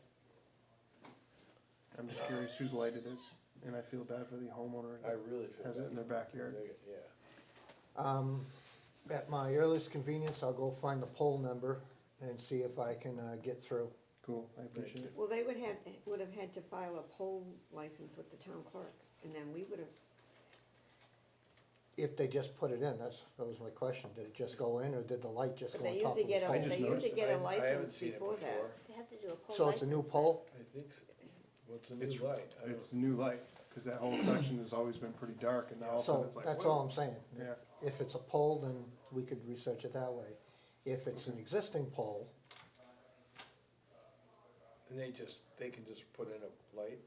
I'm just curious whose light it is, and I feel bad for the homeowner I that really feel. has it in their backyard. Yeah, At my earliest convenience, I'll go find the poll number and see if I can, get through. Cool, I appreciate it. Well, they would have had to file a poll license with the town clerk, and then we would have, If they just put it in, that was my question, did it just go in, or did the light just but go on they top of usually the get pole? I just they noticed usually it. get a I haven't license seen it before that. before. They have to do a poll So it's a new license, pole? I think, what's a It's- new light? I don't- It's a new light, cause that whole section has always been pretty dark, and now all of a sudden So, it's like, that's whoa. all I'm saying. Yeah. If it's a pole, then we could research it that way. If it's an existing pole, And they can just put in a light?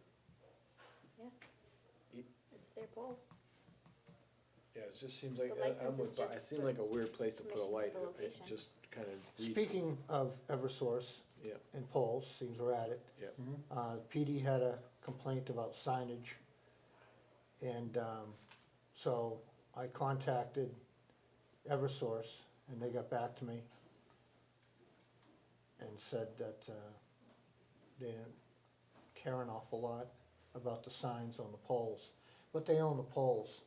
it's their poll. Yeah, it just seems like, The license is it just seems for like a weird place to put a permission light, of the it location. just kind of reads. speaking of Eversource Yeah, and poles, seems we're at it. yeah. Mhm. PD had a complaint about signage, and, so I contacted Eversource, and they got back to me and said that, they didn't care an awful lot about the signs on the poles, but they own the poles.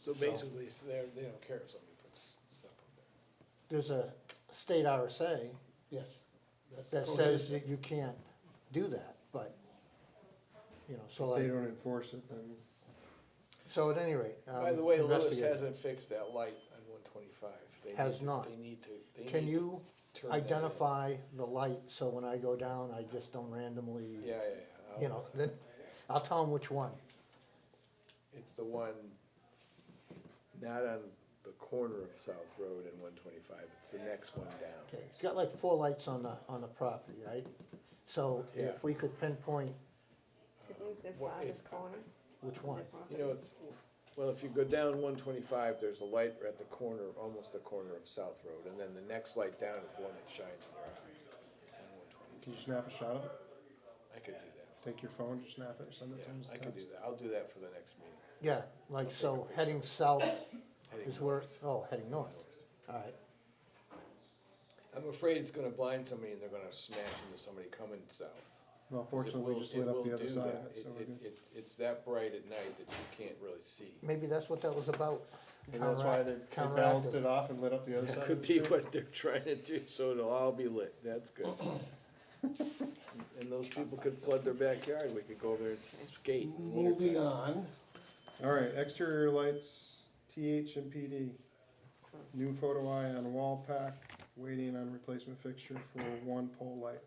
So basically, they don't care if somebody puts stuff up there. There's a state RSA Yes. that says that you can't do that, but, you know, so If they like, don't enforce it, then so at any rate. By the way, Lewis investigate. hasn't fixed that light on 125. Has not. They need to. Can you turn that in. identify the light, so when I go down, I just don't randomly, Yeah. you know, then, I'll tell them which one. It's the one, not on the corner of South Road and 125, it's the next one down. Okay, it's got like 4 lights on the property, right? So Yeah. if we could pinpoint Isn't the What farthest is- corner? which one. You know, it's, well, if you go down 125, there's a light at the corner, almost the corner of South Road, and then the next light down is the one that shines in your eyes on 120. can you snap a shot of it? I could do that. Take your phone, just snap it, or send it Yeah, to them. as a I could text. do that. I'll do that for the next meeting. Yeah, like, so heading south Heading is where, north. oh, heading north, all right. I'm afraid it's gonna blind somebody and they're gonna smash into somebody coming south. 'Cause Well, it fortunately, we will- just it lit up will the other do side that. of it, so we're good. It's that bright at night that you can't really see. Maybe that's what that was about. And that's why they balanced it off and lit up the other That side. could of the be street. what they're trying to do, so it'll all be lit, that's good. And those people could flood their backyard, we could go over there and skate. in the Moving wintertime. on. All right, exterior lights, TH and PD. New photo eye on wall pack, waiting on replacement fixture for 1 pole light.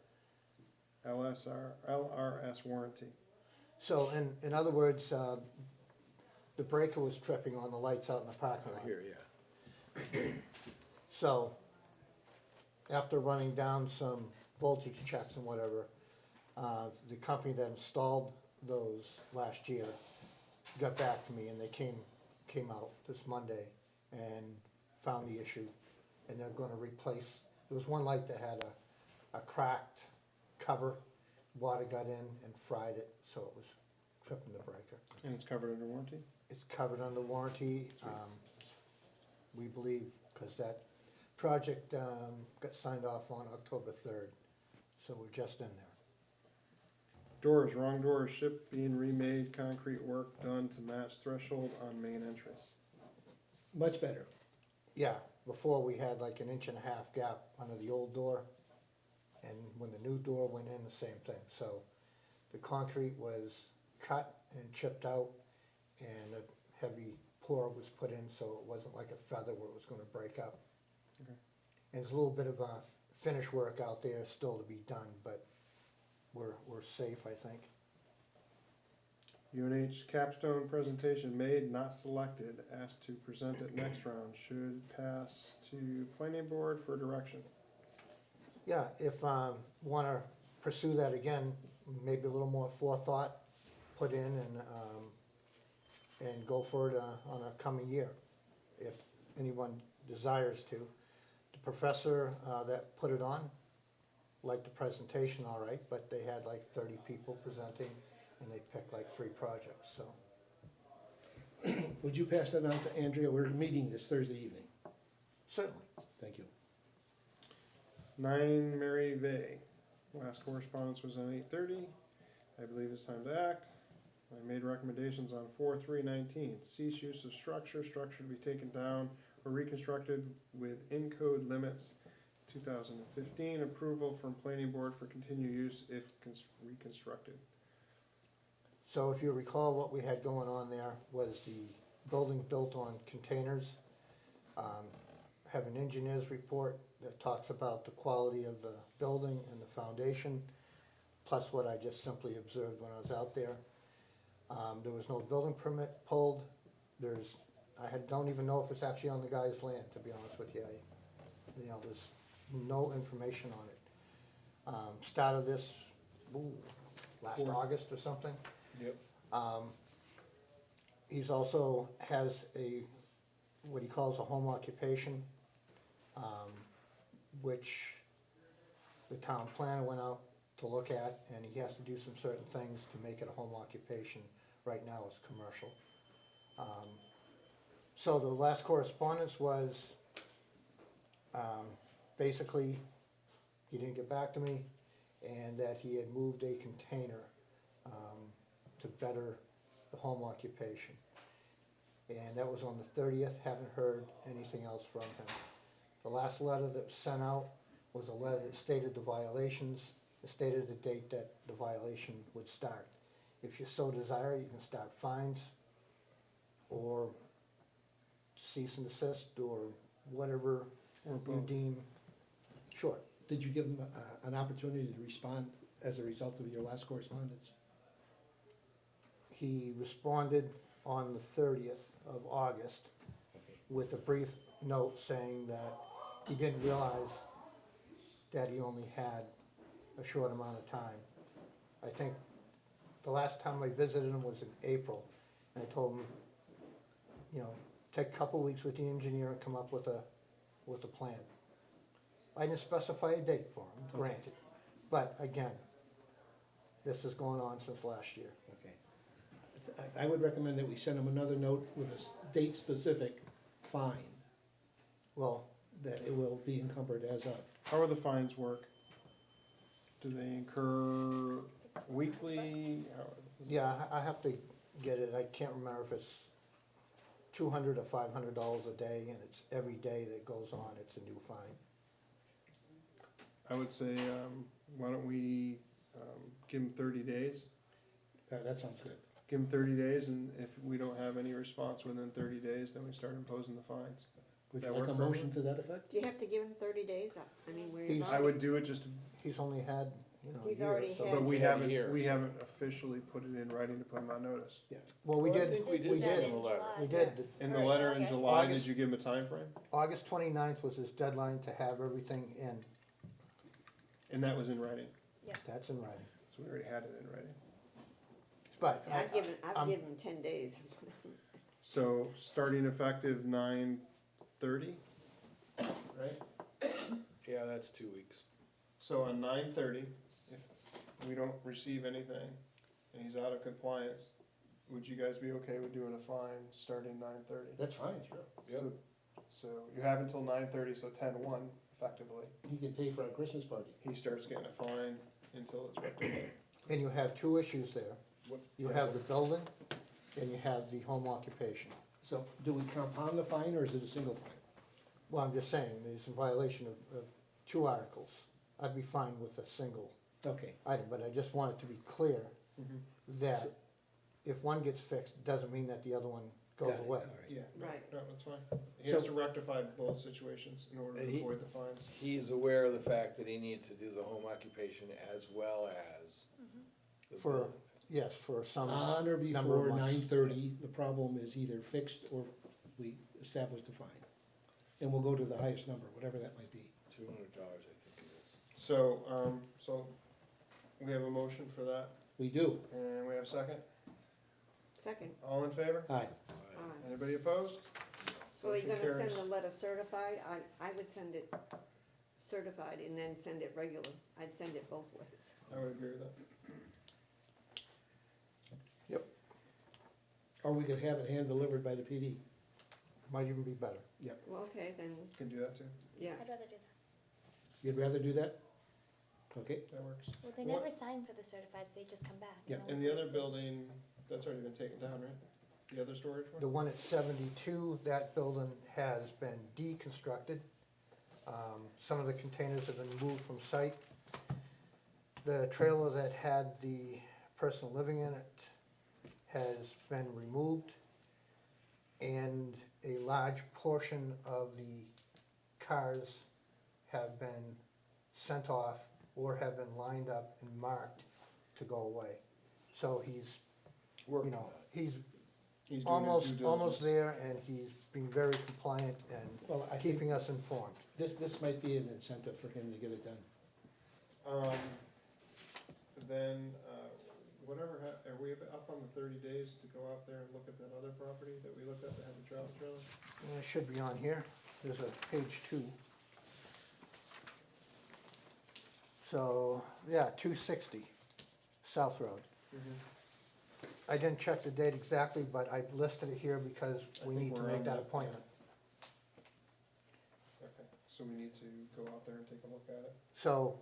LRS warranty. So in other words, the breaker was tripping on the lights out in the parking Oh, lot. here, yeah. So, after running down some voltage checks and whatever, the company that installed those last year got back to me, and they came out this Monday and found the issue, and they're gonna replace, there was one light that had a cracked cover, water got in and fried it, so it was tripping the breaker. And it's covered under warranty? It's covered under warranty, we believe, cause that project, got signed off on October 3rd, so we're just in there. Doors, wrong doors, ship being remade, concrete work done to match threshold on main entrance. Much better. Yeah, before we had like an inch and a half gap under the old door, and when the new door went in, the same thing, so the concrete was cut and chipped out, and a heavy pour was put in, so it wasn't like a feather where it was gonna break up. Okay. And there's a little bit of finish work out there still to be done, but we're safe, I think. UNH capstone presentation made, not selected, asked to present it next round, should pass to planning board for direction. Yeah, if, wanna pursue that again, maybe a little more forethought put in and go for it, on a coming year, if anyone desires to. The professor, that put it on, liked the presentation all right, but they had like 30 people presenting, and they picked like 3 projects, so. Would you pass that on to Andrea? We're meeting this Thursday evening. Certainly. Thank you. 9 Mary Vey, last correspondence was on 8:30, I believe it's time to act. I made recommendations on 4/3/19, cease use of structure to be taken down or reconstructed with in-code limits. 2015, approval from planning board for continued use if reconstructed. So if you recall, what we had going on there was the building built on containers. Have an engineer's report that talks about the quality of the building and the foundation, plus what I just simply observed when I was out there. There was no building permit pulled. Don't even know if it's actually on the guy's land, to be honest with you. There's no information on it. Started this, last August or something. Yep. He's also has what he calls a home occupation, which the town planner went out to look at, and he has to do some certain things to make it a home occupation. Right now it's commercial. So the last correspondence was, basically, he didn't get back to me, and that he had moved a container to better the home occupation. And that was on the 30th, haven't heard anything else from him. The last letter that was sent out was a letter that stated the violations, it stated the date that the violation would start. If you so desire, you can start fines, or cease and desist, or whatever Or you both. deem. Sure. Did you give them an opportunity to respond as a result of your last correspondence? He responded on the 30th of August with a brief note saying that he didn't realize that he only had a short amount of time. I think the last time I visited him was in April, and I told him, take a couple weeks with the engineer and come up with a plan. I didn't specify a date for him, granted, but again, this is going on since last year. Okay. I would recommend that we send them another note with a date-specific fine, Well, that it will be encumbered as of. How do the fines work? Do they incur weekly? yeah, I have to get it, I can't remember if it's $200 or $500 a day, and it's every day that goes on, it's a new fine. I would say, why don't we give them 30 days? That sounds good. Give them 30 days, and if we don't have any response within 30 days, then we start imposing the fines. Would you That like a work for motion to that effect? Do you have to give him 30 days? I mean, we're He's- I would do it just, He's only had, a He's year, already so- had- but we Yeah, haven't, years. we haven't officially put it in writing to put them on notice. Well, we Well, I did, think we we did that did, in the letter. we did. In the Or letter in August. July, August. did you give them a time frame? August 29th was his deadline to have everything in, And that was in writing, that's in writing. so we already had it in writing. But I've I'm- given him 10 days. So, starting effective 9/30, 9:30, right? Yeah, that's 2 weeks. So on 9:30, if we don't receive anything and he's out of compliance, would you guys be okay with doing a fine starting 9:30? That's fine, sure. Yep. So you have until 9:30, so 10/1 effectively. He can pay for our Christmas party. He starts getting a fine until it's rectified. And you have two issues there. What- You have the building and you have the home occupation. So do we compound the fine, or is it a single fine? Well, I'm just saying, there's a violation of two articles. I'd be fine with a single Okay, item, but I just want it to be clear Mhm. that if one gets fixed, doesn't mean that the other one goes got it, all away. right. Yeah, no, Right. no, that's fine. He has So- to rectify both situations in order And to he- avoid the fines. He's aware of the fact that he needs to do the home occupation as well as the For- building. Yes, for some On or number of before months. 9:30, the problem is either fixed or we establish the fine. And we'll go to the highest number, whatever that might be. $200, I think it is. So we have a motion for that, We do. and we have a second. Second, All in favor? Aye. Anybody opposed? so are you Motion gonna send carries. the letter certified? I would send it certified and then send it regular. I'd send it both ways. I would agree with that. Or we could have it hand delivered by the PD. Might even be better. Well, okay, then, Can do that too. yeah. I'd rather do that. You'd rather do that? Okay, That works. Well, they What- never sign for the certifieds, they just come back. Yeah, No And the other posted. building, that's already been taken down, right? The other storage The one? one at 72, that building has been deconstructed. Some of the containers have been moved from site. The trailer that had the person living in it has been removed. And a large portion of the cars have been sent off or have been lined up and marked to go away. So he's, you Working know, on it. he's He's doing his almost due almost diligence. there, and he's being very compliant and well, I think keeping us informed. this might be an incentive for him to get it done. Then, whatever, are we up on the 30 days to go out there and look at that other property that we looked at that had the travel trailer? And it should be on here, there's a page 2. So, yeah, 260 South Road. I didn't check the date exactly, but I listed it here because I we think need to we're make on that that, appointment. Okay, so we need to go out there and take a look at it. So,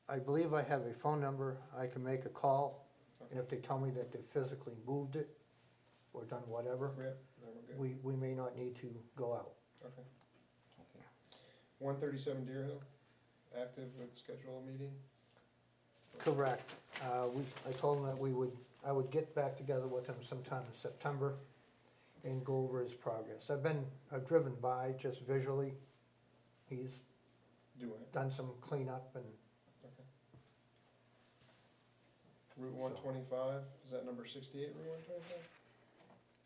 I believe I have a phone number, I can make a call, and if they tell me that they physically moved it or done whatever, Yep, then we're good. we may not need to go out. Okay. 137 Deer Hill, active with schedule a meeting? Correct. I told him that I would get back together with him sometime in September and go over his progress. I've driven by just visually. He's Doing it, done some cleanup and, okay. Route 125, is that number 68, Route 125?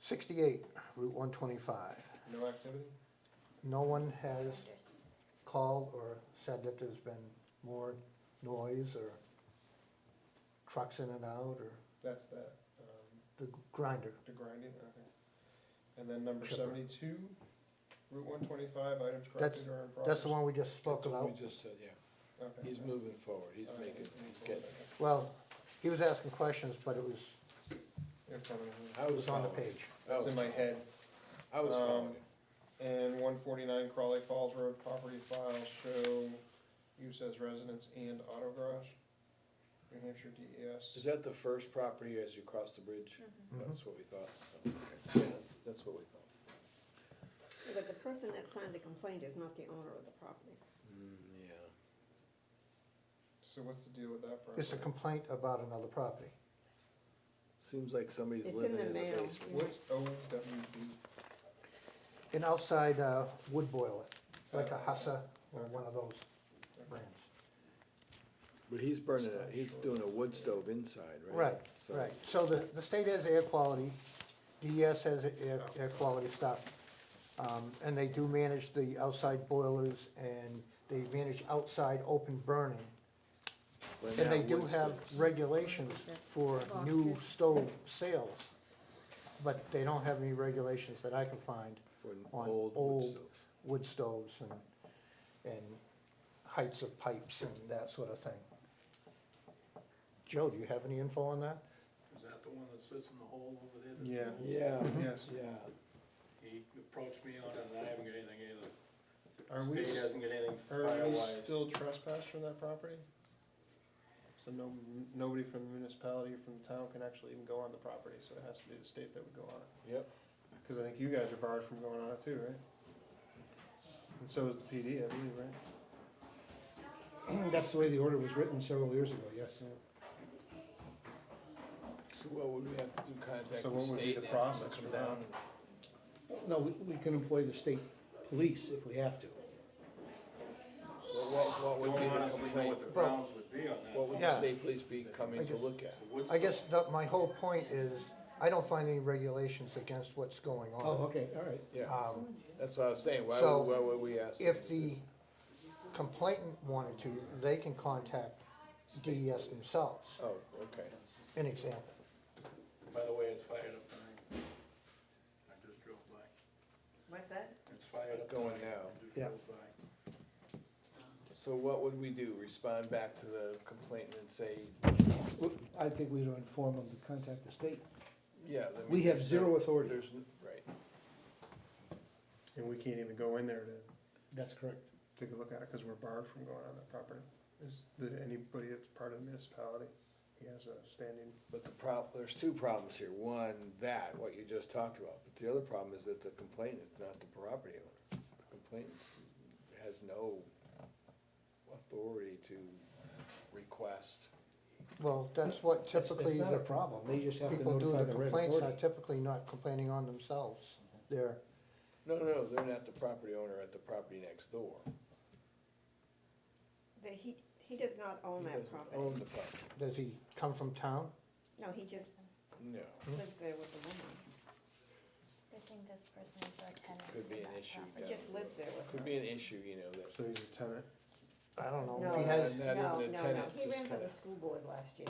68, Route 125. No activity? No one has Surrenders. called or said that there's been more noise or trucks in and out or That's that, the grinder. the grinding, okay. And then number Chipper. 72, Route 125, items That's- corrected or in progress? That's the one we just spoke That's what about. we just said, yeah. Okay. He's moving forward, he's All right, making, he's moving he's getting, forward. Well, he was asking questions, but it was You're coming in. I was on the following. page. I It's was in my head. I was following him. And 149 Crawley Falls Road property files show use as residence and auto garage. New Hampshire Is DES. that the first property as you cross the bridge? Mhm. That's what we thought. Okay. Yeah, that's what we thought. But the person that signed the complaint is not the owner of the property. Yeah. So what's the deal with that property? It's a complaint about another property. Seems like somebody's It's in living the in the mail. basement. What's OWD? An outside wood boiler, like a Hassa or one of those brands. But he's burning it, he's doing a wood stove inside, right? Right, So- right. So the state has air quality, DES has air quality stuff. And they do manage the outside boilers and they manage outside open burning. When And they that do wood have stove- regulations for new stove sales. But they don't have any regulations that I can find For an on old wood old stove. wood stoves and heights of pipes and that sort of thing. Joe, do you have any info on that? Is that the one that sits in the hole over there? Yeah. Yeah, Yes. yeah. He approached me on it, and I haven't got anything either. Are we, State hasn't got anything are we file-wise. still trespassed from that property? So nobody from the municipality or from the town can actually even go on the property, so it has to be the state that would go on it. Yep. Cause I think you guys are barred from going on it too, right? And so is the PD, I believe, right? That's the way the order was written several years ago, yes. So what would we have to do, contact So the what would be state the and ask them process to for come that? down? No, we can employ the state police if we have to. What would be Don't the honestly know complaint? what the grounds would be on What would that. the Yeah. state police be coming to look at? So what's I guess my whole point is, I don't find any regulations against what's going on. Oh, okay, all right. Yeah, Um, that's what I was saying, So, why would we ask? them If to the complainant wanted to, they can contact DES themselves, do- Oh, okay. an example. By the way, it's fired up tonight. I just drove by. What's that? It's fired up Going tonight. now. I just Yeah. drove by. So what would we do, respond back to the complainant and say, I think we'd inform them to contact the state. yeah. I mean, We have there's zero no- authority. There's, right, And we can't even go in there to That's correct. take a look at it, cause we're barred from going on that property. Is there anybody that's part of the municipality, he has a standing, but there's two problems here, one, that, what you just talked about, but the other problem is that the complainant is not the property owner. The complainant has no authority to request. Well, that's what typically It's not a the problem, they just have to people do notify the the red complaints are authority. typically not complaining on themselves. They're, No, they're not the property owner at the property next door. He does not own He that doesn't property. own the property, does he come from town? No, he just no, lives there with the woman. I think this person is a tenant. could be to an that issue. property. He just lives there with Could her. be an issue, you know, that. so he's a tenant. I don't know. No, If he has, Not no, even a no, tenant, He just ran for kinda- the school board last year.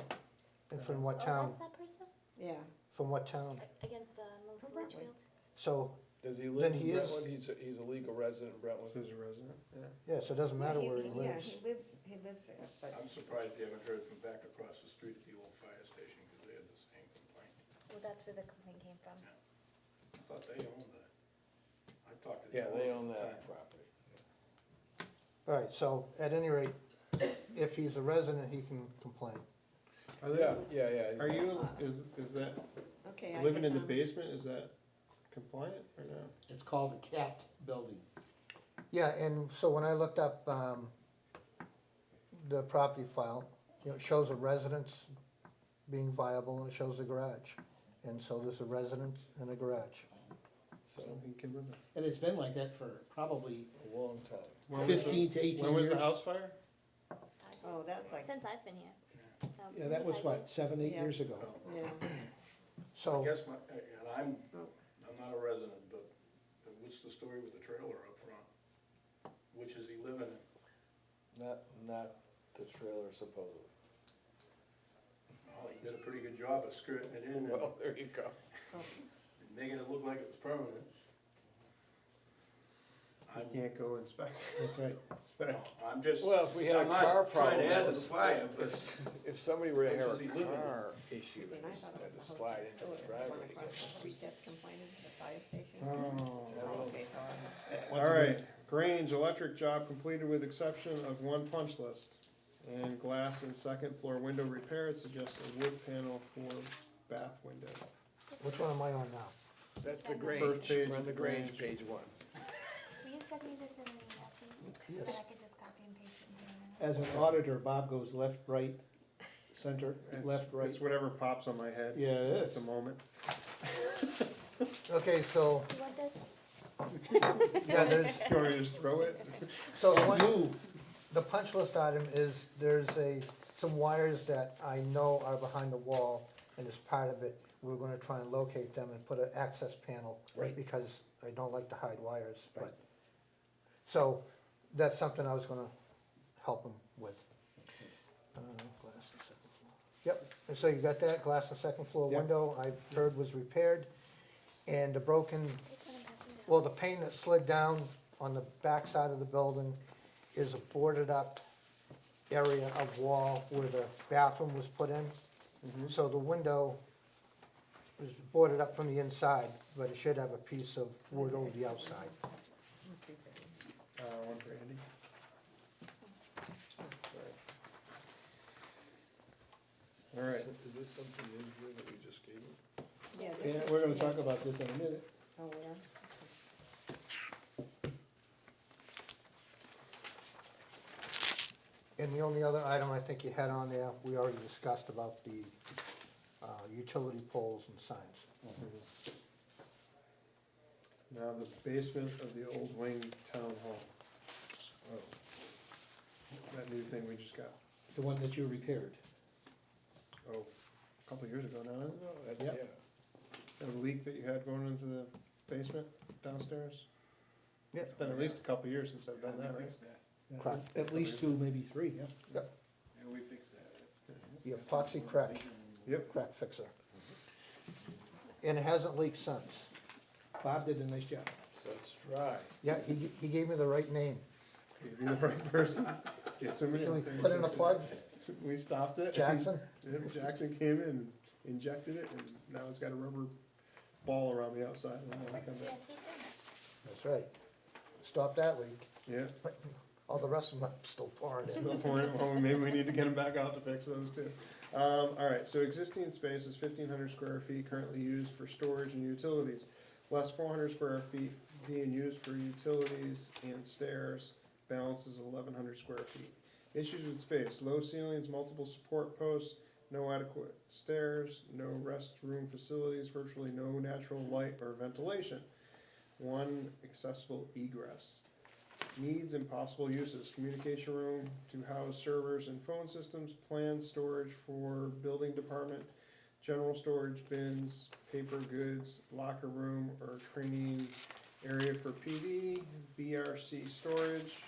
and from what Oh, town, that's that person? Yeah. from what town? Against, Melissa From Brentwood. Litchfield? So, Does he Then live in he is- Brentwood? He's a legal resident in Brentwood? So he's a resident, yeah. yeah, so it doesn't matter Yeah, where he Yeah, lives. he lives there, but I'm surprised you haven't heard from back across the street at the old fire station, because they had the same complaint. Well, that's where the complaint came from. I thought they owned that. I talked to the Yeah, they owner own at the that time. property. All right, so at any rate, if he's a resident, he can complain. Are they, Yeah. are you, is that, okay, I living guess in the I'm- basement, is that compliant or not? It's called a cat building. Yeah, and so when I looked up, the property file, you know, it shows a residence being viable, and it shows a garage. And so there's a residence and a garage. So, So he can live there. And it's been like that for probably a long time. When was the- 15 to 18 When was the years. house fire? Oh, that's like, Since I've been here. So Yeah, that was maybe what, 7, 8 Yeah. years ago? yeah. I So, guess and I'm not a resident, but what's the story with the trailer up front? Which is he living in? Not the trailer supposedly. Well, he did a pretty good job of skirting it in and Well, there you go. making it look like it was permanent. He can't go inspect. That's right. I'm just, Well, if we had a I'm not car trying problem, to that add to was, the fire, but if somebody were to Which have is he a living in? car issue, And they I just thought it had was to the slide house into next the door, the one driveway to across get the street that's complaining to the fire station. Oh. Okay, so All right, Grange, electric job completed with exception of one punch list. And glass and second floor window repair, it suggests a wood panel for bath window. which one am I on now? That's the First Grange, page we're on of the the Grange, Grange. page 1. Will you send me this in an email, please? Yes. And I could just copy and paste it in here. As an auditor, Bob goes left, right, center, It's- left, right. It's whatever pops on my head Yeah, it at is. the moment. Okay, so, You want this? yeah, there's, You want me to just throw it? so the And one, you, the punch list item is, there's some wires that I know are behind the wall, and as part of it, we're gonna try and locate them and put an access panel. Right. Because I don't like to hide wires, Right. but, so, that's something I was gonna help them with. Glass and second floor. Yep, and so you got that, glass and second floor Yep. window, I've heard was repaired, and the broken, Take one and pass them down. well, the pane that slid down on the back side of the building is a boarded up area of wall where the bathroom was put in. So the window is boarded up from the inside, but it should have a piece of wood over the outside. One for Andy. All right, Is this something in here that we just gave him? Yes. Yeah, we're gonna talk about this in a minute. Oh, where? And the only other item I think you had on there, we already discussed about the utility poles and signs. now the basement of the old wing town hall. Oh. That new thing we just got, The one that you repaired. oh, a couple of years ago now, isn't it? No, that, Yep. yeah. That leak that you had going into the basement downstairs? Yeah. It's been at least a couple of years since I've done that, right? Yeah, Correct. At least two, maybe three, yeah. And we fixed that. The epoxy crack, Yep. crack fixer. And it hasn't leaked since. Bob did a nice job. So it's dry. Yeah, he gave me the right name. You're the right person. Gets to me. Should we put in a plug? We stopped it. Jackson? Yep, Jackson came in and injected it, and now it's got a rubber ball around the outside. And then it comes out. Yes, he did. That's right. Stop that leak. Yeah, All the rest of them are still pouring in. still pouring. Well, maybe we need to get them back out to fix those too. All right, so existing space is 1,500 square feet, currently used for storage and utilities. Less 400 square feet being used for utilities and stairs. Balance is 1,100 square feet. Issues with space: low ceilings, multiple support posts, no adequate stairs, no restroom facilities, virtually no natural light or ventilation. One accessible egress. Needs and possible uses: communication room to house servers and phone systems, planned storage for building department, general storage bins, paper goods, locker room or training area for PD, BRC storage,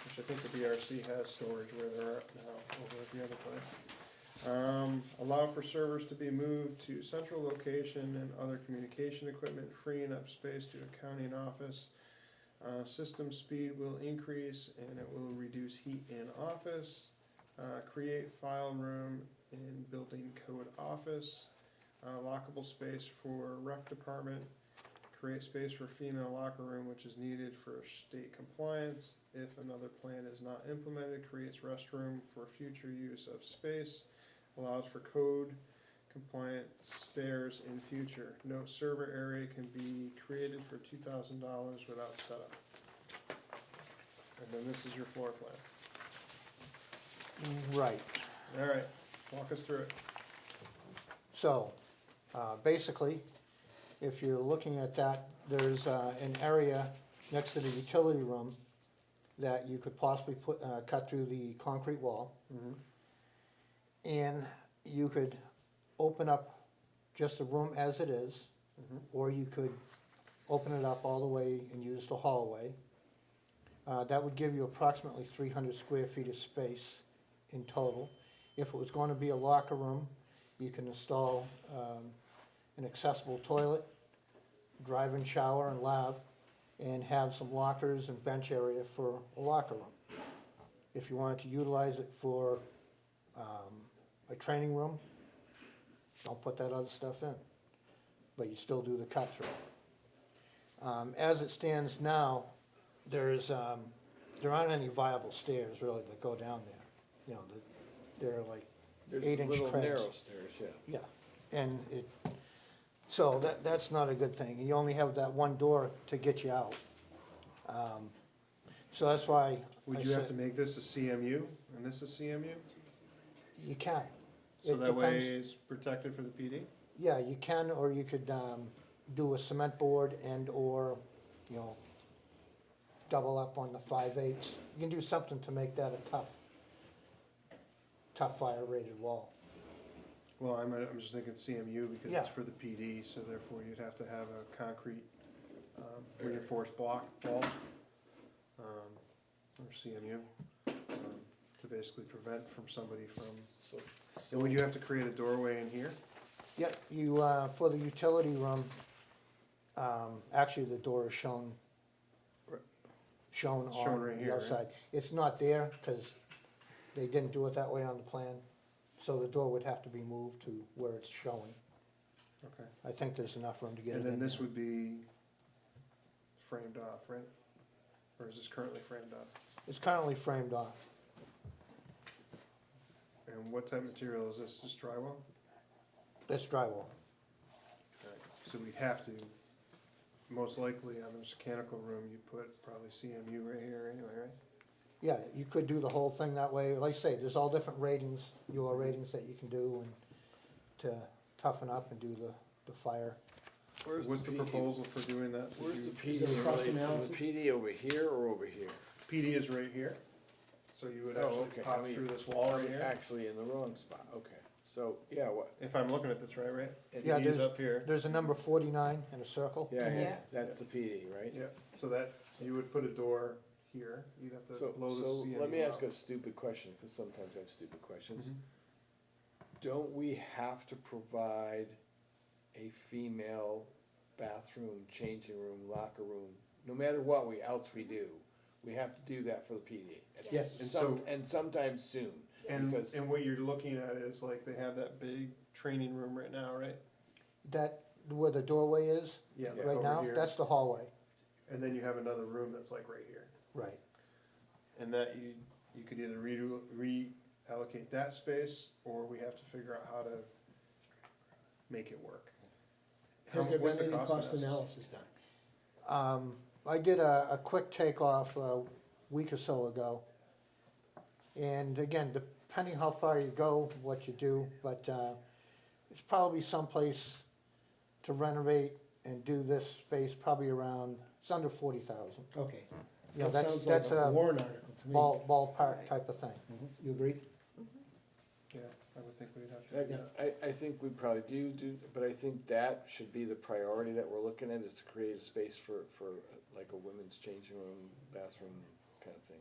which I think the BRC has storage where they're at now, over at the other place. Allow for servers to be moved to central location and other communication equipment, freeing up space to accounting office. System speed will increase and it will reduce heat in office. Create file room in building code office. Lockable space for rec department. Create space for female locker room, which is needed for state compliance. If another plan is not implemented, creates restroom for future use of space. Allows for code compliant stairs in future. No server area can be created for $2,000 without setup. And then this is your floor plan. Right. All right, walk us through it. So, basically, if you're looking at that, there's an area next to the utility room that you could possibly cut through the concrete wall. And you could open up just the room as it is, or you could open it up all the way and use the hallway. That would give you approximately 300 square feet of space in total. If it was going to be a locker room, you can install an accessible toilet, drive-in shower and lab, and have some lockers and bench area for a locker room. If you wanted to utilize it for a training room, don't put that other stuff in, but you still do the cut through. As it stands now, there aren't any viable stairs really that go down there. You know, they're like There's 8-inch little treads. narrow stairs, yeah. Yeah, and so that's not a good thing. You only have that one door to get you out. So that's why Would I you have said to make this a CMU, and this is CMU? you can. So It that way depends. it's protected for the PD? Yeah, you can, or you could do a cement board and/or, you know, double up on the 5/8. You can do something to make that a tough fire rated wall. Well, I'm just thinking CMU because Yeah. it's for the PD, so therefore you'd have to have a concrete reinforced block wall, or CMU, to basically prevent from somebody from, So, and would you have to create a doorway in here? Yeah, you, for the utility room, actually the door is shown shown Shown on right the here, right? outside. It's not there, cause they didn't do it that way on the plan, so the door would have to be moved to where it's showing. Okay. I think there's enough room to get it And in then this there. would be framed off, right? Or is this currently framed off? It's currently framed off. And what type of material is this? Just drywall? It's drywall. So we'd have to, most likely on this mechanical room, you put probably CMU right here anyway, right? Yeah, you could do the whole thing that way. Like I say, there's all different ratings, UL ratings that you can do and to toughen up and do the fire. What's the proposal for doing that? Where's the Is PD, there a cost really? analysis? The PD over here or over here? PD is right here, so you would Oh, actually okay. pop I mean, through this wall right I'm here. actually in the wrong spot, okay. So, yeah, what? If I'm looking at this right, right? Yeah, PD is up here. There's a number 49 in a circle. Yeah, Yeah. that's the PD, right? Yeah, so you would put a door here, you'd have to So, blow the so CMU let me ask out. a stupid question, because sometimes I have stupid questions. Mhm. Don't we have to provide a female bathroom, changing room, locker room, no matter what else we do? We have to do that for the PD. It's Yes. And some- so- And sometimes soon. And, because- and what you're looking at is like, they have that big training room right now, right? That, where the doorway is, Yeah. right over now, here. that's the hallway. And then you have another room that's like right here. Right. And that you could either reallocate that space, or we have to figure out how to make it work. Has there What's been the any cost cost analysis done? I did a quick takeoff a week or so ago. And again, depending how far you go, what you do, but it's probably someplace to renovate and do this space, probably around, it's under 40,000. Okay. You know, That that's, sounds like that's a a warrant article to me. ballpark type of thing. Mhm. You agree? Yeah, I would think we'd have to do that. I think we probably do, but I think that should be the priority that we're looking at, is to create a space for like a women's changing room, bathroom kind of thing.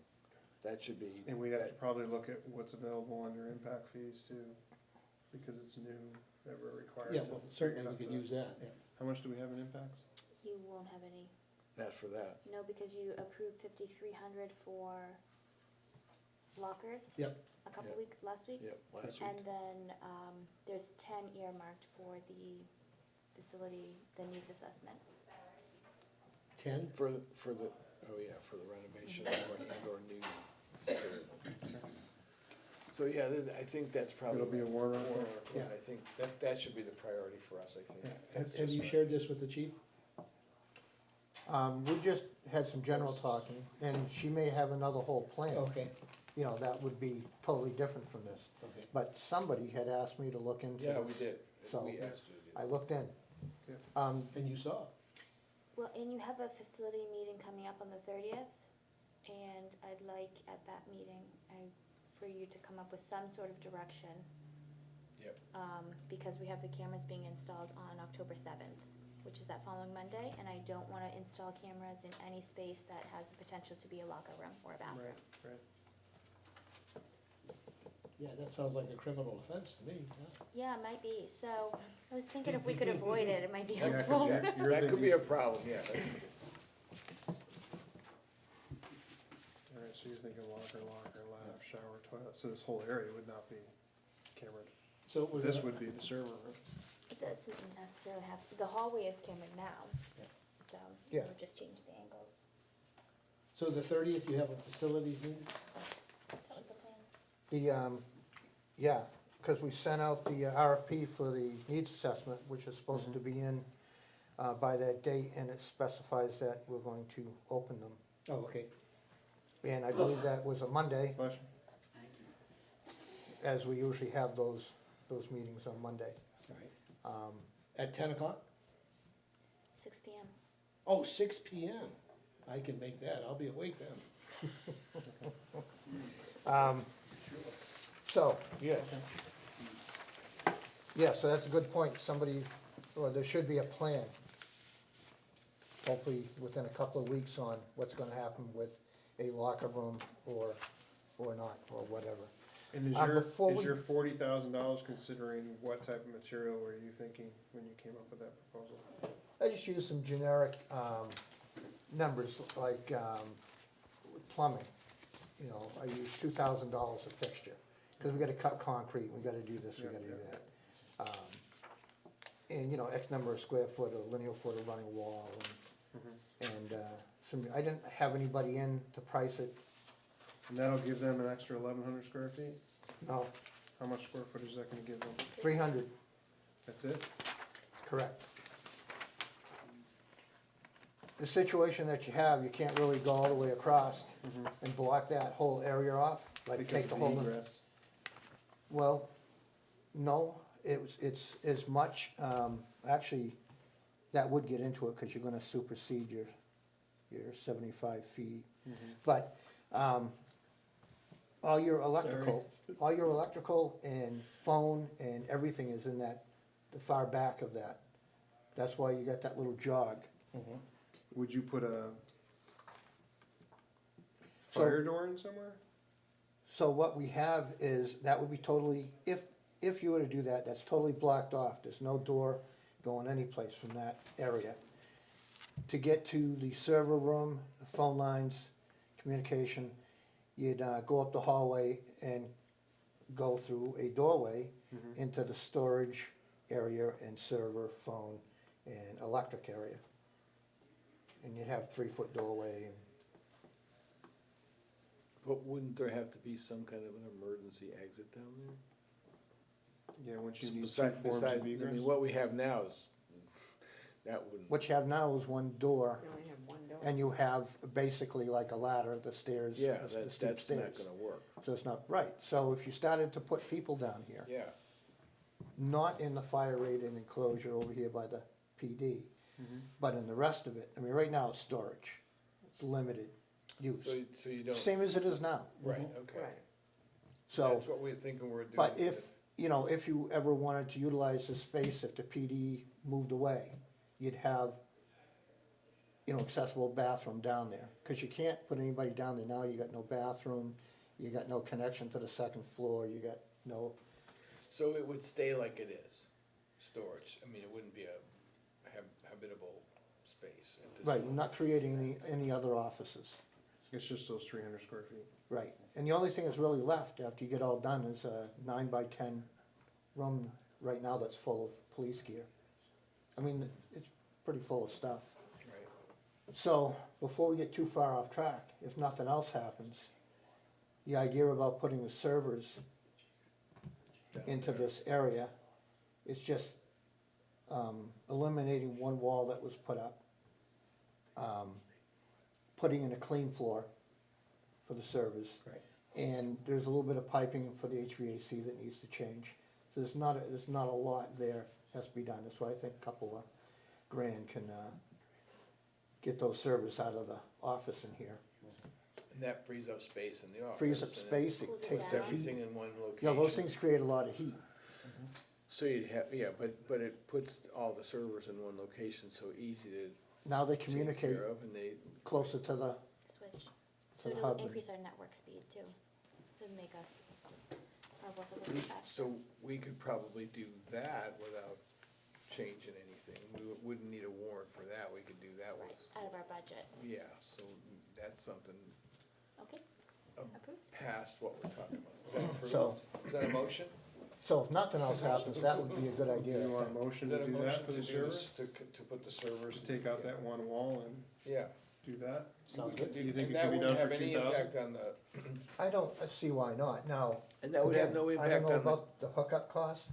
That should be. And we'd have to probably look at what's available under impact fees too, because it's new, that we're required Yeah, to well, bring certainly it we up could to- use that, yeah. How much do we have in impacts? You won't have any, That for that. no, because you approved 5,300 for lockers. Yep. A couple Yep. weeks, last week. Yep, last week. And then, there's 10 earmarked for the facility, the needs assessment. 10? For the, oh yeah, for the renovation or new facility. So yeah, I think that's probably. It'll be a warrant article. Yeah. I think that should be the priority for us, I think. Yeah. That's Have just you my- shared this with the chief? We just had some general talking, and she may have another whole plan. Okay, You know, that would be totally different from this. okay. But somebody had asked me to look into. Yeah, we did. So, We asked you to do I that. looked in. Yeah. And you saw? Well, and you have a facility meeting coming up on the 30th, and I'd like at that meeting, for you to come up with some sort of direction. Yep. Because we have the cameras being installed on October 7th, which is that following Monday, and I don't wanna install cameras in any space that has the potential to be a locker room or a bathroom. Right, right. Yeah, that sounds like a criminal offense to me, yeah. Yeah, it might be, so I was thinking if we could avoid it, it might be Yeah, 'cause helpful. you're That could be thinking- a problem, yeah. All right, so you're thinking locker, lab, shower, toilet, so this whole area would not be cambered. So we're This gonna- would be the server room. It doesn't necessarily have, the hallway is cambered now, Yeah. so Yeah. we'll just change the angles. So the 30th, you have a facilities meeting? That was the plan. The, yeah, because we sent out the RFP for the needs assessment, which is supposed to be in by that date, and it specifies that we're going to open them. Oh, okay. And I believe that was a Monday, Question? as we usually have those meetings on Monday. All right. At 10 o'clock? 6 PM. Oh, 6 PM. I can make that, I'll be awake then. So, Yeah. yeah, so that's a good point. Somebody, or there should be a plan, hopefully within a couple of weeks, on what's gonna happen with a locker room or not, or whatever. And is before we- your $40,000 considering what type of material were you thinking when you came up with that proposal? I just used some generic numbers, like plumbing, you know, I use $2,000 a fixture. Cause we gotta cut concrete, we gotta do this, we Yeah, gotta do yeah. that. And, you know, X number of square foot or linear foot of running wall and, I didn't have anybody in to price it, And that'll give them an extra 1,100 square feet? no, How much square footage is that gonna give them? 300, That's it? correct. The situation that you have, you can't really go all the way across and block that whole area off, like Because take of the the whole. egress? Well, no, it's as much, actually, that would get into it, cause you're gonna supersede your 75 feet. But, all your electrical and phone and everything is in that, the far back of that. That's why you got that little jog. Would you put a So- fire door in somewhere? So what we have is, that would be totally, if you were to do that, that's totally blocked off, there's no door going anyplace from that area. To get to the server room, the phone lines, communication, you'd go up the hallway and go through a doorway into the storage area and server, phone, and electric area. And you'd have 3-foot doorway and But wouldn't there have to be some kind of an emergency exit down there? Yeah, once you need two Besides, forms I of egress? mean, what we have now is, that wouldn't. what you have now is one door, You only have one door. and you have basically like a ladder, the stairs, Yeah, the steep that's stairs. not gonna work, So it's not, right, so if you started to put people down here, yeah. not in the fire rated enclosure over here by the PD, Mhm. but in the rest of it, I mean, right now it's storage, it's limited use, So you don't, same as it is now. right, okay. Right. So, That's what we're thinking we're doing. but if, you know, if you ever wanted to utilize the space, if the PD moved away, you'd have, you know, accessible bathroom down there, cause you can't put anybody down there now, you got no bathroom, you got no connection to the second floor, you got no, So it would stay like it is, storage, I mean, it wouldn't be a habitable space at this right, point. we're not creating any other offices. It's just those 300 square feet. Right, and the only thing that's really left after you get all done is a 9x10 room right now that's full of police gear. I mean, it's pretty full of stuff. Right. So, before we get too far off track, if nothing else happens, the idea about putting the servers Down into there. this area is just eliminating one wall that was put up, putting in a clean floor for the servers. Right. And there's a little bit of piping for the HVAC that needs to change. So there's not a lot there has to be done. That's why I think a couple of grand can get those servers out of the office in here. And that frees up space in the office. Frees up and it space, it Cools it takes down. the heat. Everything in one location. Yeah, those things create a lot of heat. So you'd have, yeah, but it puts all the servers in one location, so easy to Now they take communicate care of, and they, closer to the, Switch. to So the it'll hub. increase our network speed too, so make us, our work a little bit faster. so we could probably do that without changing anything. We wouldn't need a warrant for that, we could do that Right, with, out of our budget, yeah, so that's something okay, um, approved? past what we're talking about. Is that approved? So, Is that a motion? so if nothing else happens, that would be a good Do idea, you I want a think. motion Is to that a do motion that for the to do servers? this, to put the servers? To take out that one wall and Yeah. do that? Sounds We could Do you think and it could be that done wouldn't for have any 2,000? impact on the, I don't see why not. Now, and that would have again, no I don't impact know on the. about the hookup cost,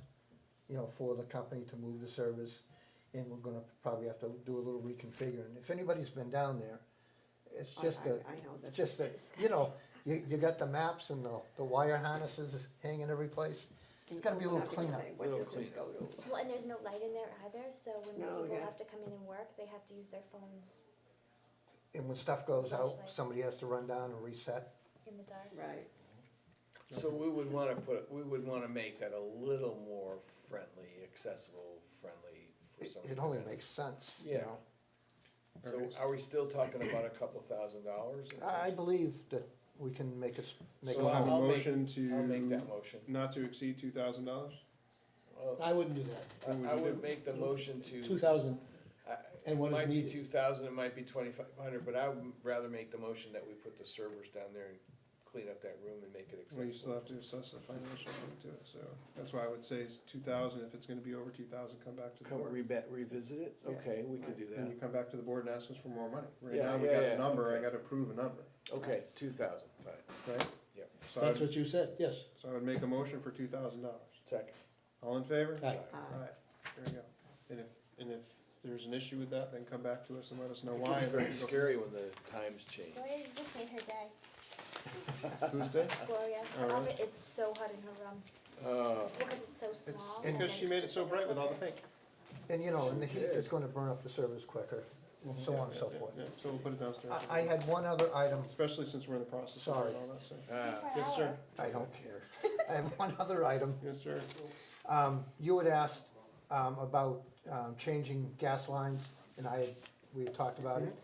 you know, for the company to move the servers. And we're gonna probably have to do a little reconfiguring. If anybody's been down there, it's just I a, know that. it's just a, you know, you got the maps and the wire harnesses hanging every place. It's gotta be a little cleanup. What Little does this go to? Well, and there's no light in there either, so when No, people yeah. have to come in and work, they have to use their phones And when stuff goes out, Flashlight. somebody has to run down and reset. in the dark. Right. So we would wanna make that a little more friendly, accessible, friendly for It somebody. only makes sense, you Yeah. know. So are we still talking about a couple $1,000s? I believe that we can make us, make So We'll have a I'll make- motion to. I'll make that motion. Not to exceed $2,000? Well, I wouldn't do that. I would make the motion to, 2,000, And what It is might be needed. 2,000, it might be 2,500, but I would rather make the motion that we put the servers down there and clean up that room and make it We still accessible. have to assess the financial into it, so that's why I would say it's 2,000. If it's gonna be over 2,000, come back to the Come board. revisit it? Yeah. Okay, we could do And you that. come back to the board and ask us for more money. Right Yeah, now, we yeah, got yeah, a number, I okay. gotta prove a number, Okay, 2,000, fine, right? Yep. So That's I'd, what you said, yes. so I would make a motion for $2,000. second. All in favor? Aye. Alright, there we go. And if there's an issue with that, then come back to us and let us know why. It's very scary when the times change. Gloria, you just made her day. Who's day? Gloria, Oh, really? it's so hot in her room, because it's so It's small. because and she it's made it just so like a bright with all the flicker. paint. And you know, and the heat is gonna burn up the servers quicker, and so on and so Yeah, forth. yeah, so we'll put it downstairs. I had one other item, Especially since we're in the process of Sorry. doing all that, so. Ah, Yes, sir. I don't care. I have one other item. Yes, sir. You had asked, about, changing gas lines, and we had talked about it.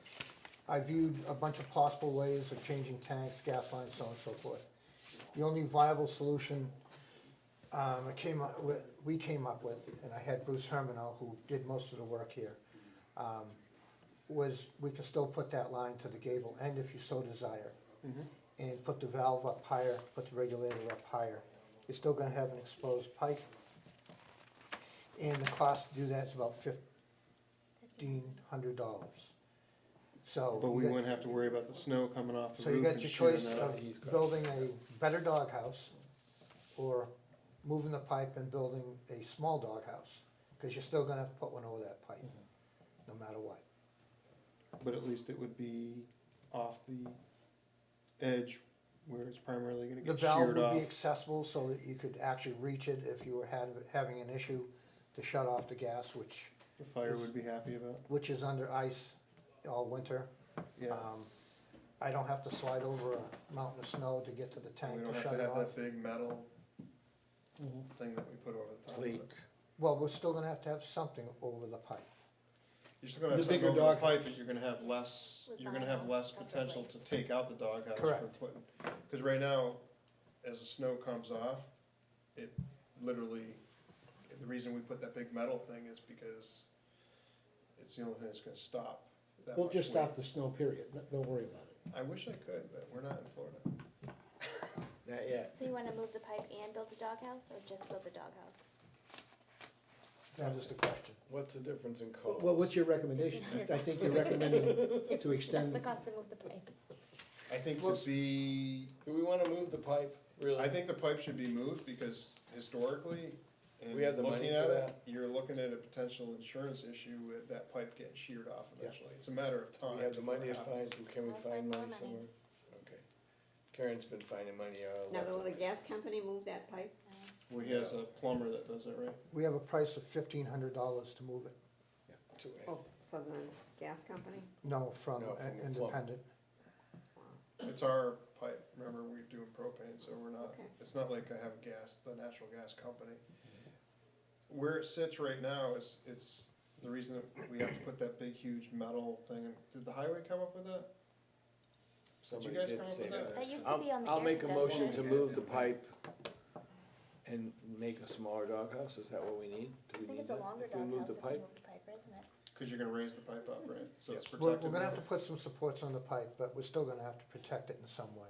I viewed a bunch of possible ways of changing tanks, gas lines, so on and so forth. The only viable solution, we came up with, and I had Bruce Hermano, who did most of the work here, was we could still put that line to the gable end if you so desire. And put the valve up higher, put the regulator up higher. You're still gonna have an exposed pipe. And the cost to do that is about $1,500. So. But we you got- wouldn't have to worry about the snow coming off the So you roof got and your shooting choice that of out. building a better doghouse, or moving the pipe and building a small doghouse, because you're still gonna have to put one over that pipe, no matter what. But at least it would be off the edge where it's primarily gonna The get valve sheared would off. be accessible so that you could actually reach it if you were having an issue to shut off the gas, which The fire would be happy about, is under ice all winter. yeah. I don't have to slide over a mountain of snow to get to the And tank we don't to have shut to it have off. that big metal thing that we put over the top of Cleat. it. Well, we're still gonna have to have something over the pipe. You're still gonna have The something bigger over the dog- pipe, but you're gonna have less, With you're gonna have vinyl, less preferably. potential to take out the doghouse for Correct. putting. Cause right now, as the snow comes off, it literally, the reason we put that big metal thing is because it's the only thing that's gonna stop that We'll much just weight. stop the snow, period, don't worry about it. I wish I could, but we're not in Florida. not yet. So you wanna move the pipe and build a doghouse, or just build the doghouse? That was the question. What's the difference in cost? Well, what's your recommendation? I think you're recommending to What's extend, the cost to move the pipe? I think to be, Do we wanna move the pipe, really? I think the pipe should be moved because historically, and We have the money looking at for it, that? you're looking at a potential insurance issue with that pipe getting sheared off eventually. It's a matter of time. We have the before money it to happens. find, can we I'll find find more money money. somewhere? Okay. Karen's been finding money, Now, will the gas company move that pipe? Well, he has a plumber that does it, right? We have a price of $1,500 to move it. Oh, for the gas company? No, from No, from the plumber. independent. It's our pipe, remember, we're doing propane, so we're not, Okay. it's not like I have gas, the natural gas company. Where it sits right now is, it's the reason that we have to put that big huge metal thing, in. Did the highway come up with that? Somebody guys did come up say with that. That used to be on the I'll make a air motion to concession. move the pipe and make a smaller doghouse, is that what we need? Do I we think need it's a that? longer If we move doghouse the if you pipe? move the pipe, isn't it? Cause you're gonna raise the pipe up, right? So it's We're protected. gonna have to put some supports on the pipe, but we're still gonna have to protect it in some way.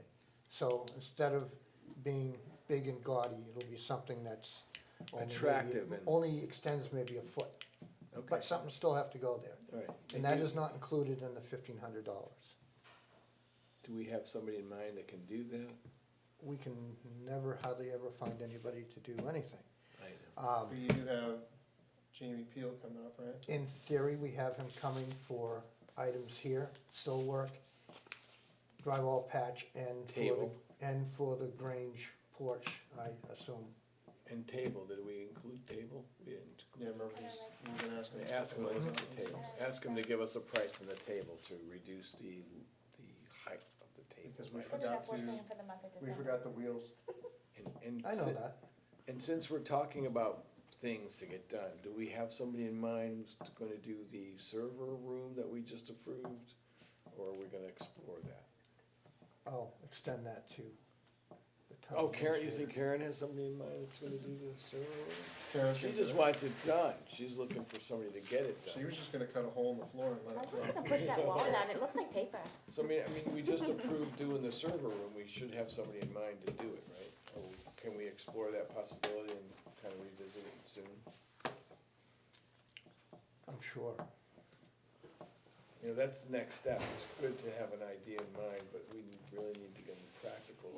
So instead of being big and gaudy, it'll be something that's only maybe- Attractive and- only extends maybe a foot, Okay, but something still have to go there. all right. And that is not included in the $1,500. Do we have somebody in mind that can do that? We can never, hardly ever find anybody to do anything. I know. But you do have Jamie Peel coming up, right? In theory, we have him coming for items here, sill work, drywall patch, and for the, Table. and for the Grange porch, I assume. And table, did we include table? We didn't. Yeah, remember he's, we've been asking. Ask him to look at the Lights table, on. ask him to give us a price on the table to reduce the height of the table. Because we Good forgot enough, we're to- paying for the month of We December. forgot the wheels. And I know si- that. And since we're talking about things to get done, do we have somebody in mind who's gonna do the server room that we just approved? Or are we gonna explore that? I'll extend that to the town Oh, Karen, you administrator. think Karen has somebody in mind that's gonna do the server? Karen, She just wants it done, she's looking for somebody to get it She done. was just gonna cut a hole in the floor and I let was it just drop. gonna push that wall down, it looks like paper. So I mean, we just approved doing the server room, we should have somebody in mind to do it, right? Or can we explore that possibility and kind of revisit it soon? I'm sure. You know, that's the next step, it's good to have an idea in mind, but we really need to get practical.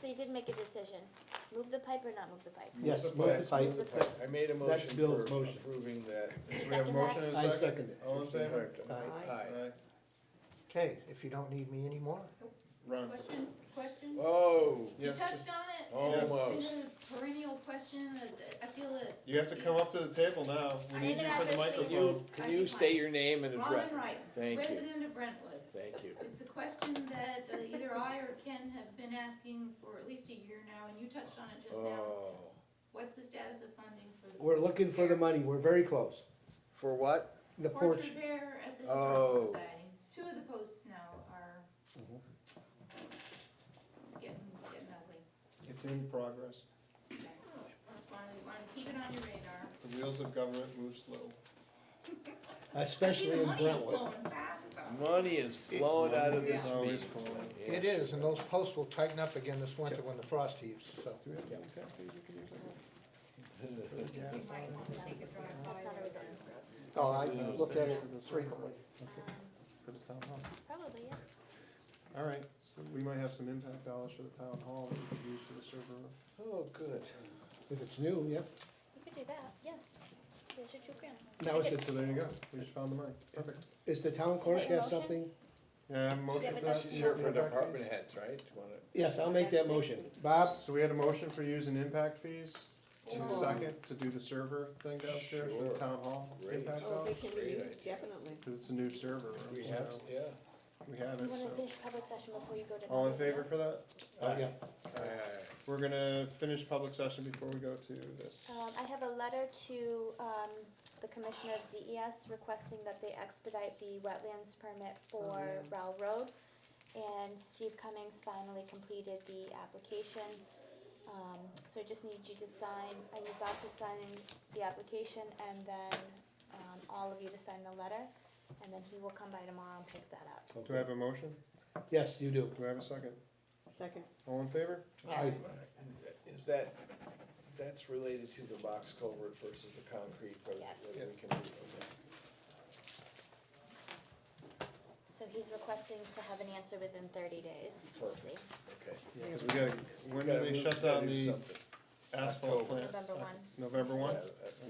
So you did make a decision, move the pipe or not move the pipe? Yes, the move the pipe. pipe. I made a That's motion Bill's for motion. approving that. We have a motion and I a second. second it. All in favor? Aye. Aye. Okay, if you don't need me anymore, Run. Question? Oh, You Yes, touched on it, Oh, and almost. it's a perennial question, that I feel that. you have to come up to the table now. We I need didn't you have for the to speak. microphone. can you state your name and address? Robin Wright, Thank you, resident of Brentwood. thank you. It's a question that either I or Ken have been asking for at least a year now, and you touched on it just now. Oh, What's the status of funding for the? We're looking for the money, we're very close. for what? The Porch porch, repair at the Oh. Historical Society. Two of the posts now are. Mhm. It's getting ugly. It's in progress. Okay. Just wanted to keep it on your radar. The wheels of government move slow. especially I see in the money is Brentwood. flowing fast though. Money is flowing out of this It's always meeting. flowing. Yeah. it is, and those posts will tighten up again this winter when the frost heaves, so. You might want to take a drive by. That's not a result. Oh, I look at it frequently. For the town hall. Probably, yeah. All right, so we might have some impact dollars for the town hall that we could use for the server room. Oh, good. If it's new, yeah. We could do that, yes. Here's your $2,000. Now, is So there you go. We just found the money. Perfect. Is the town clerk Make a have motion? something? Yeah, motion Yeah, for but that. that's- Sure, for Impact department fees? heads, right? You wanna- Yes, I'll make that motion. Bob? So we had a motion for using impact fees. Oh. Second, to do the server thing downstairs for the Sure. town hall. Great. Impact Oh, they dollars. can be Great used, idea. definitely. Cause it's a new server room. We have, so yeah. We have You it, wanna so. finish public session before you go to? All in favor non-business? for that? Oh, yeah. Aye. We're gonna finish public session before we go to this. I have a letter to, the Commissioner of DES requesting that they expedite the wetlands permit for Rowell Road. And Steve Cummings finally completed the application. So I just need you to sign, I need Bob to sign the application and then, all of you to sign the letter. And then he will come by tomorrow and pick that up. Do I have a motion? Yes, you do. Do I have a second? Second. All in favor? Aye. Is that, that's related to the box culvert versus the concrete, but Yes. whether we can do, okay. So he's requesting to have an answer within 30 days. We'll see. Okay. Yeah, cause we gotta, when do Gotta they move- shut gotta down do the something. asphalt October. plant? November 1. November one?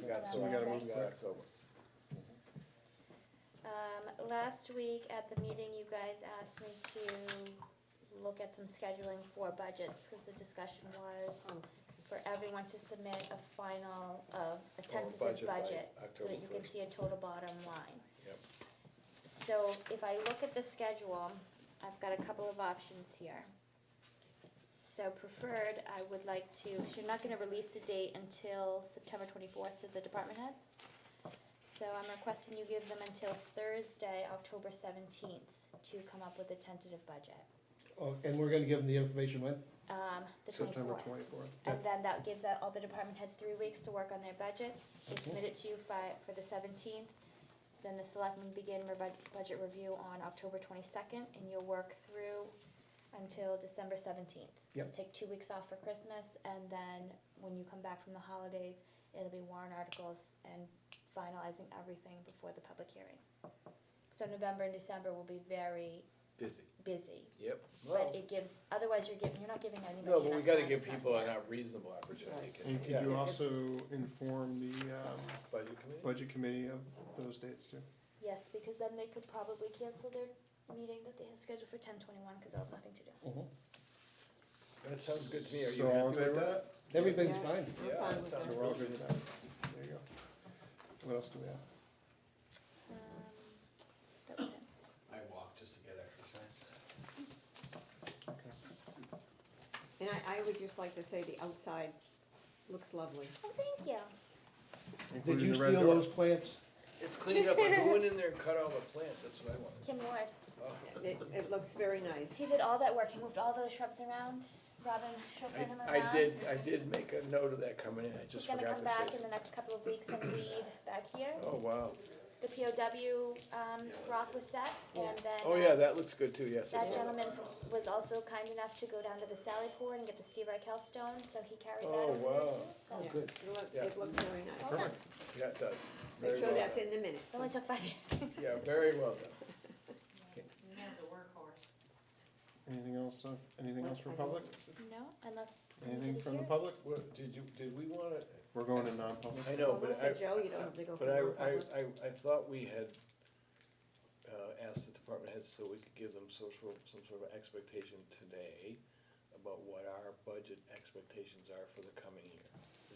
We got So we October. gotta move We got quick. October. Last week at the meeting, you guys asked me to look at some scheduling for budgets, cause the discussion was Oh. for everyone to submit a final, a tentative budget by budget, so October that you can 1st. see a total bottom line. Yep. So if I look at the schedule, I've got a couple of options here. So preferred, I would like to, so you're not gonna release the date until September 24th to the department heads. So I'm requesting you give them until Thursday, October 17th, to come up with a tentative budget. Oh, and we're gonna give them the information when? The September 24th. twenty-fourth. And then that gives all the department heads 3 weeks to work on their budgets. They submit it to you for the 17th. Then the selectmen begin budget review on October 22nd, and you'll work through until December 17th. Yep. Take 2 weeks off for Christmas, and then when you come back from the holidays, it'll be warrant articles and finalizing everything before the public hearing. So November and December will be very Busy. busy, Yep. but it gives, otherwise you're not giving anybody No, but we enough gotta time. give It's not people fair. an reasonable opportunity. And could Yeah. you also inform the, Budget committee? budget committee of those dates too? Yes, because then they could probably cancel their meeting that they have scheduled for 10/21, because they'll have nothing to do. That sounds good to me. Are you So all in happy with favor of that? Everything's Yeah. fine. I'm Yeah, fine that with sounds that. So we're all good with that? There you go. What else do we have? That was it. I walk just to get exercise. And I would just like to say the outside looks lovely. Oh, thank you. Did Including you the red steal door? those plants? It's cleaned up, but who went in there and cut all the plants? That's what I wanted. Kim Ward, Oh. It looks very nice. he did all that work, he moved all those shrubs around, Robin chauffeured him I around. did make a note of that coming in, I He's just gonna forgot come to back say. in the next couple of weeks and weed back here. Oh, wow. The POW, rock was set, and then. Oh, yeah, that looks good too, yes. I That saw gentleman was also kind enough to go down to the Sally Port and get the Steve Reichel stone, so he carried that Oh, over there wow. too, so. Yeah, Good. Yeah. it looks very nice. Well done. Yeah, it does. Make Very sure well that's done. in the minutes. It only took 5 years. Yeah, very well done. Man's a workhorse. Anything else for public? No, unless. Anything anybody from the here? public? What, did we wanna, We're going to non-public. I know, Well, but for Joe, you don't have to go for But non-public. I thought we had asked the department heads so we could give them some sort of expectation today about what our budget expectations are for the coming year.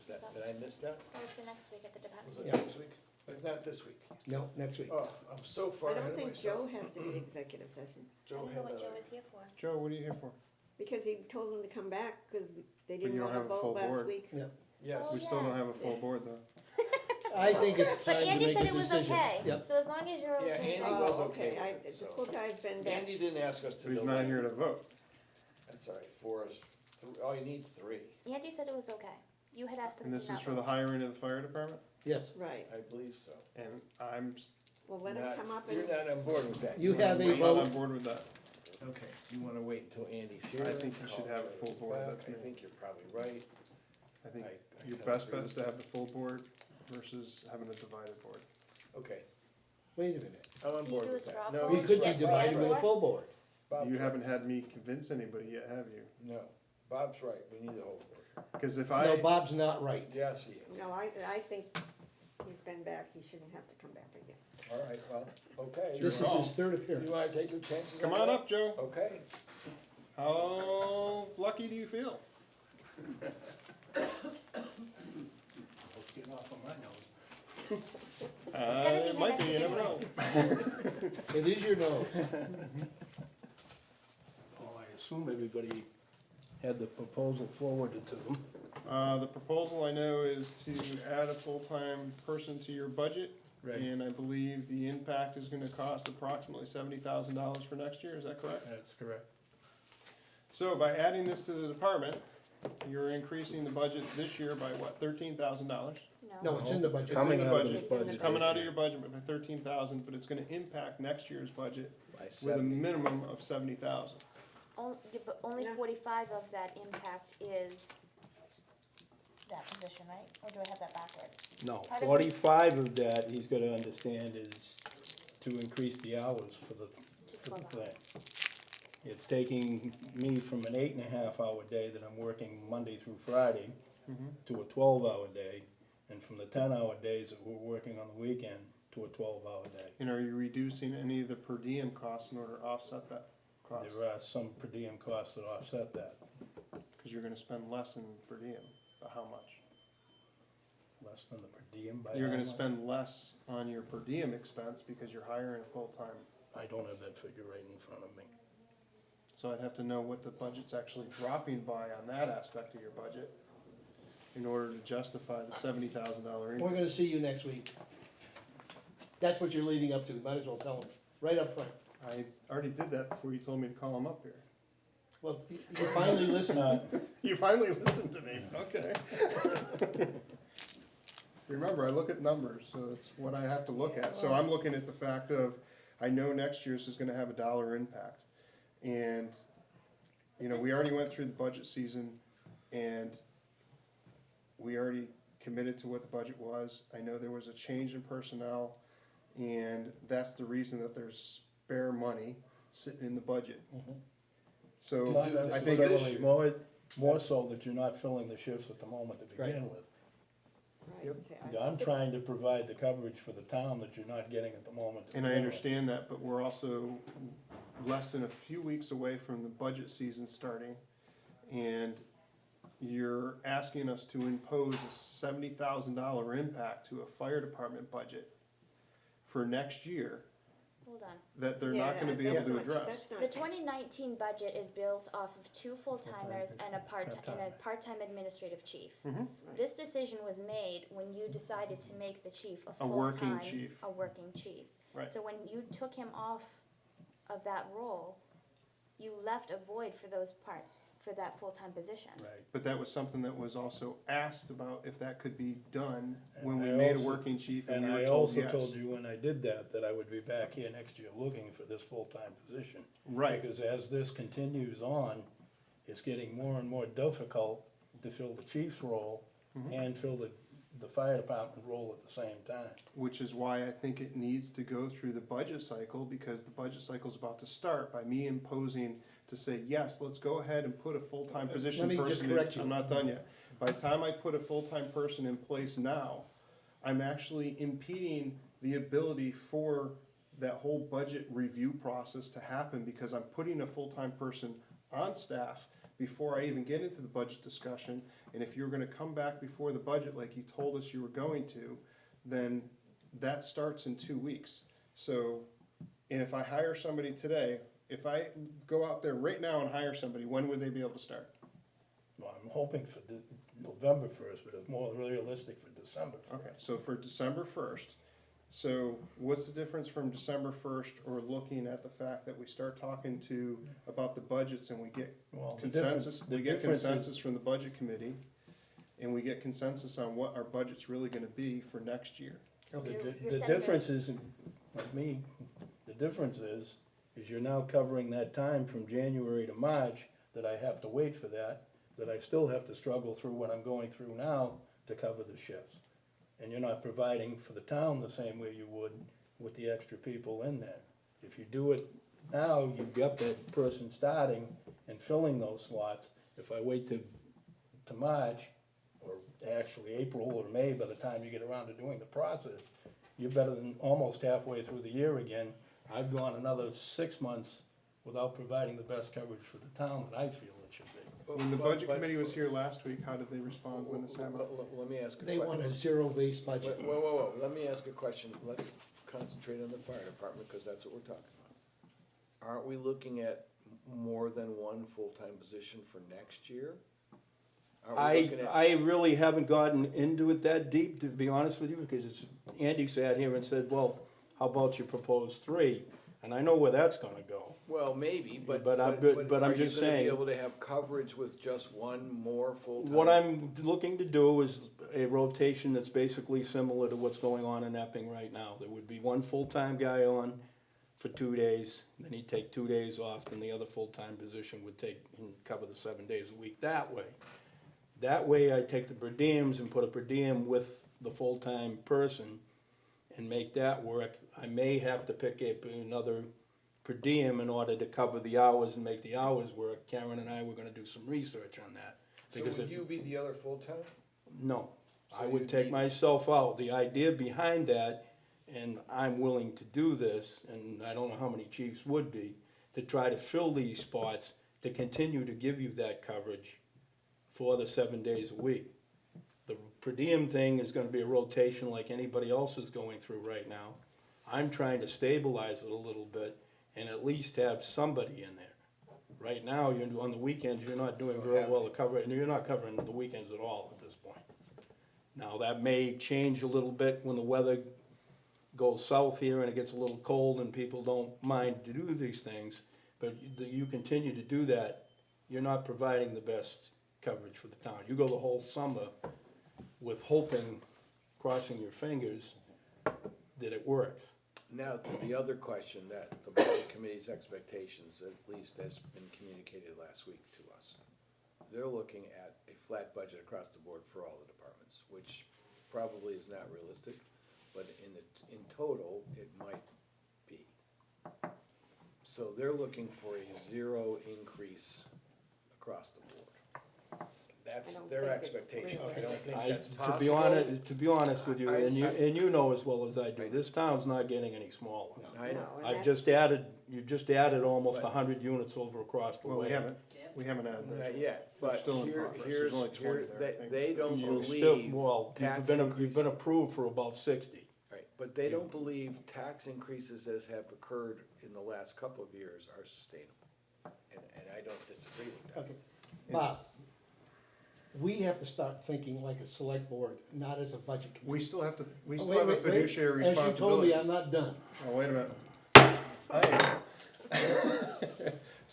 Did I miss that? That was for next week at the department. Was it Yeah. next week? It's not this week. No, next week. Oh, I'm so far I ahead don't of think Joe myself. has to be executive session, I Joe don't know had what Joe a, is here for. Joe, what are you here for? because he told them to come back, because they But didn't you don't want to have a full vote last board. week. yes. Oh, We still don't yeah. have a full board though. I think it's But time to Andy make said a it was decision. okay, Yep. so as long as you're Yeah, okay. Andy then- was Oh, okay okay, with it, the so. poor guy's been back. Andy didn't ask us to So he's delay. not here to vote. That's all right, for us, all you need's 3, Andy said it was okay. You had asked him And to this is not for the vote. hiring of the fire department? Yes, Right, I believe so. And I'm well, let him Not- come up You're and, not on board with that. You wanna have a wait? not vote. on board with that. Okay, you wanna wait until Andy's here? I think you should have a full board, Back. that's me. I think you're probably right. I think I your kinda best agree bet is to have the full board versus having a divided board. Okay, wait a minute. I'm on Can you board do with a that. straw No, poll? We he's could right. be divided with a Bob's full board. Bob's You right. haven't had me convince anybody yet, have you? No, Bob's right, we need a whole board. Because if No, I, Bob's not right. Yes, he is. no, I think he's been back, he shouldn't have to come back again. All right, well, okay. This is his third appearance. You wanna take your chances? come on on that? up, Joe. Okay. How lucky do you feel? It's getting off on my nose. gotta be It might be, you him never know. It is your nose. Well, I assume everybody had the proposal forwarded to them. The proposal I know is to add a full-time person to your budget. Right. And I believe the impact is gonna cost approximately $70,000 for next year, is that correct? That's correct. So by adding this to the department, you're increasing the budget this year by what, $13,000? No, it's in the budget. It's in the Coming out of budget. his budget. It's coming out of your budget by 13,000, but it's gonna impact next year's budget By with a 70. minimum of 70,000. But only Yeah. 45 of that impact is that position, right? Or do I have that backwards? No, Part of it- 45 of that, he's gotta understand, is to increase the hours for the To for the 12 thing. It's taking me from an 8.5-hour day that I'm working Monday through Friday to a 12-hour day, and from the 10-hour days that we're working on the weekend to a 12-hour day. And are you reducing any of the per diem costs in order to offset that cost? There are some per diem costs that offset that, Because you're gonna spend less in per diem, but how much? less than the per diem by You're how gonna much? spend less on your per diem expense because you're hiring a full-time. I don't have that figure right in front of me. So I'd have to know what the budget's actually dropping by on that aspect of your budget in order to justify the $70,000 We're increase. gonna see you next week. That's what you're leading up to, might as well tell them, right up front. I already did that before you told me to call him up here. Well, you finally listened. You finally listened to me, okay. Remember, I look at numbers, so it's what I have to look at. So I'm looking at the fact of, I know next year's is gonna have a dollar impact. And, you know, we already went through the budget season and we already committed to what the budget was. I know there was a change in personnel and that's the reason that there's spare money sitting in the budget. So Not I think this necessarily, more so that you're not filling the shifts at the moment to begin with. Right. Yep. See, I'm trying to provide the coverage for the town that you're not getting at the moment to And I begin with. understand that, but we're also less than a few weeks away from the budget season starting. And you're asking us to impose a $70,000 impact to a fire department budget for next year Hold on. that they're yeah, not gonna be able that's to not- address. That's not. The 2019 budget is built off of 2 full-timers and a part-time administrative chief. Mhm. This decision was made when you decided to make the chief a A working full-time, chief. a working chief. Right. So when you took him off of that role, you left a void for those for that full-time position. Right. But that was something that was also asked about if that could be done when And we I made a also- working chief and And we were I told also yes. told you when I did that I would be back here next year looking for this full-time position. Right, Because as this continues on, it's getting more and more difficult to fill the chief's role Mhm. and fill the fire department role at the same time. which is why I think it needs to go through the budget cycle, because the budget cycle's about to start by me imposing to say, yes, let's go ahead and put a full-time position Let me just person in. correct you. I'm not done yet. By the time I put a full-time person in place now, I'm actually impeding the ability for that whole budget review process to happen, because I'm putting a full-time person on staff before I even get into the budget discussion. And if you're gonna come back before the budget like you told us you were going to, then that starts in 2 weeks. So, and if I hire somebody today, if I go out there right now and hire somebody, when would they be able to start? Well, I'm hoping for November first, but it's more realistic for December. Okay, so for December first, so what's the difference from December first or looking at the fact that we start talking about the budgets and we get Well, the consensus, difference- the we get difference is- consensus from the budget committee, and we get consensus on what our budget's really gonna be for next year. Okay. You're The setting difference is, like me, the difference is you're now covering that time from January to March, that I have to wait for that I still have to struggle through what I'm going through now to cover the shifts. And you're not providing for the town the same way you would with the extra people in there. If you do it now, you've got that person starting and filling those slots. If I wait to March, or actually April or May, by the time you get around to doing the process, you're better than almost halfway through the year again. I've gone another 6 months without providing the best coverage for the town that I feel it should be. When the budget committee was here last week, how did they respond when this happened? Let me ask a question. They want a zero-based budget. Whoa, let me ask a question, let's concentrate on the fire department, because that's what we're talking about. Aren't we looking at more than one full-time position for next year? Aren't we looking at- I really haven't gotten into it that deep, to be honest with you, because Andy sat here and said, well, how about you propose 3? And I know where that's gonna go. Well, maybe, but But I'm just Are saying- you gonna be able to have coverage with just one more full-time? What I'm looking to do is a rotation that's basically similar to what's going on in Epping right now. There would be one full-time guy on for 2 days, then he'd take 2 days off, then the other full-time position would take and cover the 7 days a week that way. That way I take the per diems and put a per diem with the full-time person and make that work. I may have to pick up another per diem in order to cover the hours and make the hours work. Karen and I were gonna do some research on that. So Because would if- you be the other full-time? No, I So would you'd take be- myself out. The idea behind that, and I'm willing to do this, and I don't know how many chiefs would be, to try to fill these spots, to continue to give you that coverage for the 7 days a week. The per diem thing is gonna be a rotation like anybody else is going through right now. I'm trying to stabilize it a little bit and at least have somebody in there. Right now, you're, on the weekends, you're not doing very well to cover it, and you're not covering the weekends at all at this point. Now, that may change a little bit when the weather goes south here and it gets a little cold and people don't mind to do these things, but you continue to do that, you're not providing the best coverage for the town. You go the whole summer with hoping, crossing your fingers, that it works. Now, to the other question, that the budget committee's expectations, at least has been communicated last week to us. They're looking at a flat budget across the board for all the departments, which probably is not realistic, but in total, it might be. So they're looking for a 0 increase across the board. That's I don't their think it's expectation. I realistic. don't think I, that's possible. to be honest with you, I- and you know as well as I do, this town's not getting any smaller. I know. No, and I've that's- you just added almost Right. 100 units over across the way. Well, we haven't added Not those. yet, We're but still in here, progress. There's only 20 there, I think. they don't You still, believe, well, tax you've increase- been approved for about 60. right, but they don't believe tax increases as have occurred in the last couple of years are sustainable. And I don't disagree with that. Okay, Bob, we have to start thinking like a select board, not as a budget committee. We still have to, we Oh, still wait, have a wait, wait. fiduciary As you told me, responsibility. I'm not done. Oh, wait a minute.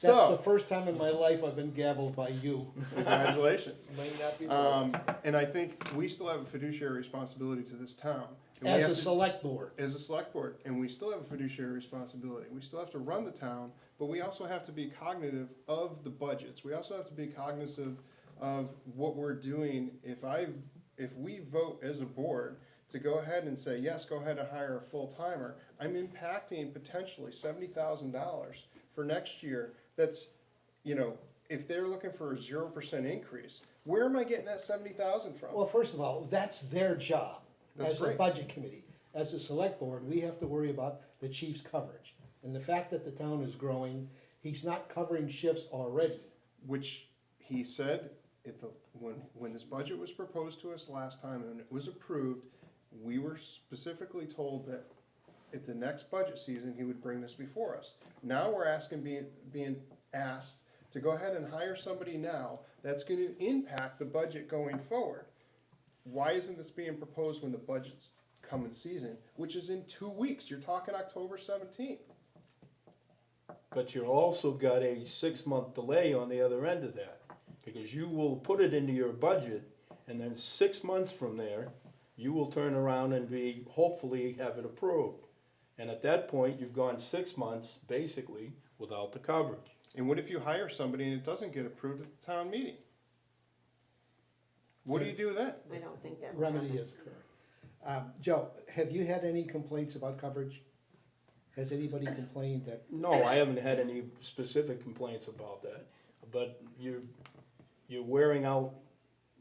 That's the So, first time in my life I've been gavelled by you. congratulations. Might not be the last. And I think we still have a fiduciary responsibility to this town. And we As have a to- select board. As a select board, and we still have a fiduciary responsibility. We still have to run the town, but we also have to be cognitive of the budgets. We also have to be cognizant of what we're doing. If we vote as a board to go ahead and say, yes, go ahead and hire a full-timer, I'm impacting potentially $70,000 for next year. That's, if they're looking for a 0% increase, where am I getting that 70,000 from? Well, first of all, that's their job That's as a great. budget committee. As a select board, we have to worry about the chief's coverage. And the fact that the town is growing, he's not covering shifts already. Which he said when this budget was proposed to us last time and it was approved, we were specifically told that at the next budget season, he would bring this before us. Now we're being asked to go ahead and hire somebody now that's gonna impact the budget going forward. Why isn't this being proposed when the budget's coming season, which is in 2 weeks? You're talking October 17th. But you also got a 6-month delay on the other end of that, because you will put it into your budget, and then 6 months from there, you will turn around and hopefully have it approved. And at that point, you've gone 6 months, basically, without the coverage. And what if you hire somebody and it doesn't get approved at the town meeting? What do you do then? I don't think that. will Remedy happen. is occurring. Joe, have you had any complaints about coverage? Has anybody complained that, No, I haven't had any specific complaints about that, but you're wearing out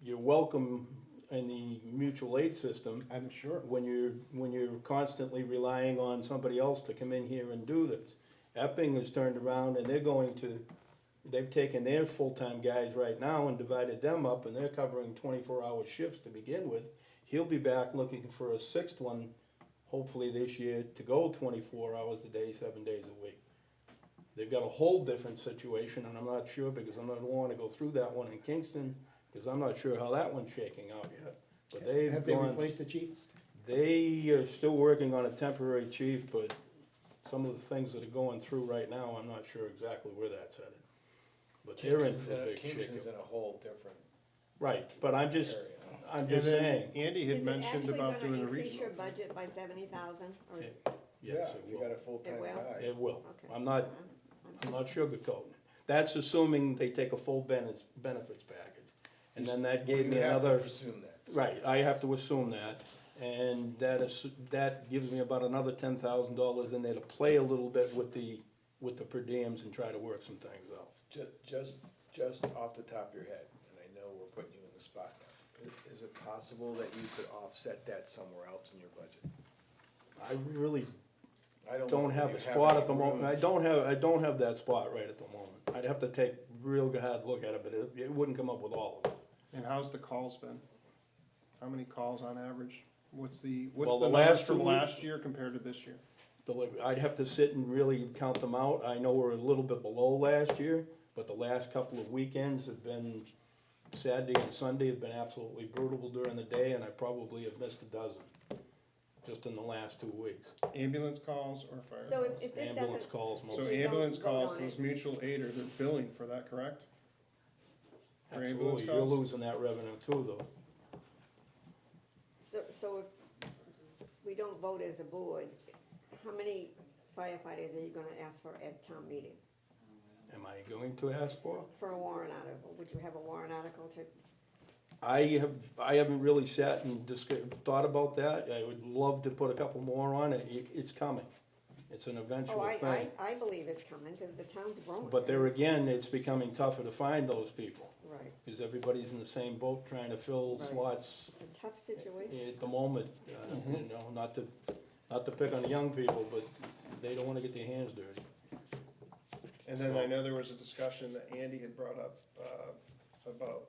your welcome in the mutual aid system I'm sure, when you're constantly relying on somebody else to come in here and do this. Epping has turned around and they've taken their full-time guys right now and divided them up, and they're covering 24-hour shifts to begin with. He'll be back looking for a 6th one, hopefully this year, to go 24 hours a day, 7 days a week. They've got a whole different situation, and I'm not sure, because I'm not wanting to go through that one in Kingston, because I'm not sure how that one's shaking out yet. But have they replaced the chief? they are still working on a temporary chief, but some of the things that are going through right now, I'm not sure exactly where that's headed. But they're in for a big Kingston's shakeup. in a whole different Right, but I'm just And then saying, Andy had mentioned about doing a Is it actually gonna increase regional. your budget by 70,000, or is? yes, if it you will. got a full-time It will? guy. It will. Okay. I'm not sugarcoating it. That's assuming they take a full benefits package. And then that gave me You have to another, Assume that. right, I have to assume that. And that gives me about another $10,000 in there to play a little bit with the per diems and try to work some things out. Just off the top of your head, and I know we're putting you in the spot now, is it possible that you could offset that somewhere else in your budget? I really I don't know have you a spot any at the moment. room. I don't have that spot right at the moment. I'd have to take real hard look at it, but it wouldn't come up with all of it. And how's the calls been? How many calls on average? What's the Well, the numbers last from 2 last year compared to this year? I'd have to sit and really count them out. I know we're a little bit below last year, but the last couple of weekends have been, Saturday and Sunday have been absolutely brutal during the day, and I probably have missed a dozen, just in the last 2 weeks. Ambulance calls or fire So calls? if this Ambulance doesn't, calls So mostly. we don't ambulance vote calls, on those it. mutual aid are, they're billing for that, correct? For ambulance Absolutely, you're calls? losing that revenue too, though. so if we don't vote as a board, how many firefighters are you gonna ask for at town meeting? Am I going to ask for? For a warrant article, would you have a warrant article to, I haven't really sat and thought about that. I would love to put a couple more on it. It's coming. It's an oh, eventual thing. I believe it's coming, cause the town's growing. But there again, it's becoming tougher to find those people, Right, because everybody's in the same boat trying to fill Right. slots it's a tough situation. at the moment. You know, not to pick on the young people, but they don't wanna get their hands dirty. And then So- I know there was a discussion that Andy had brought up, about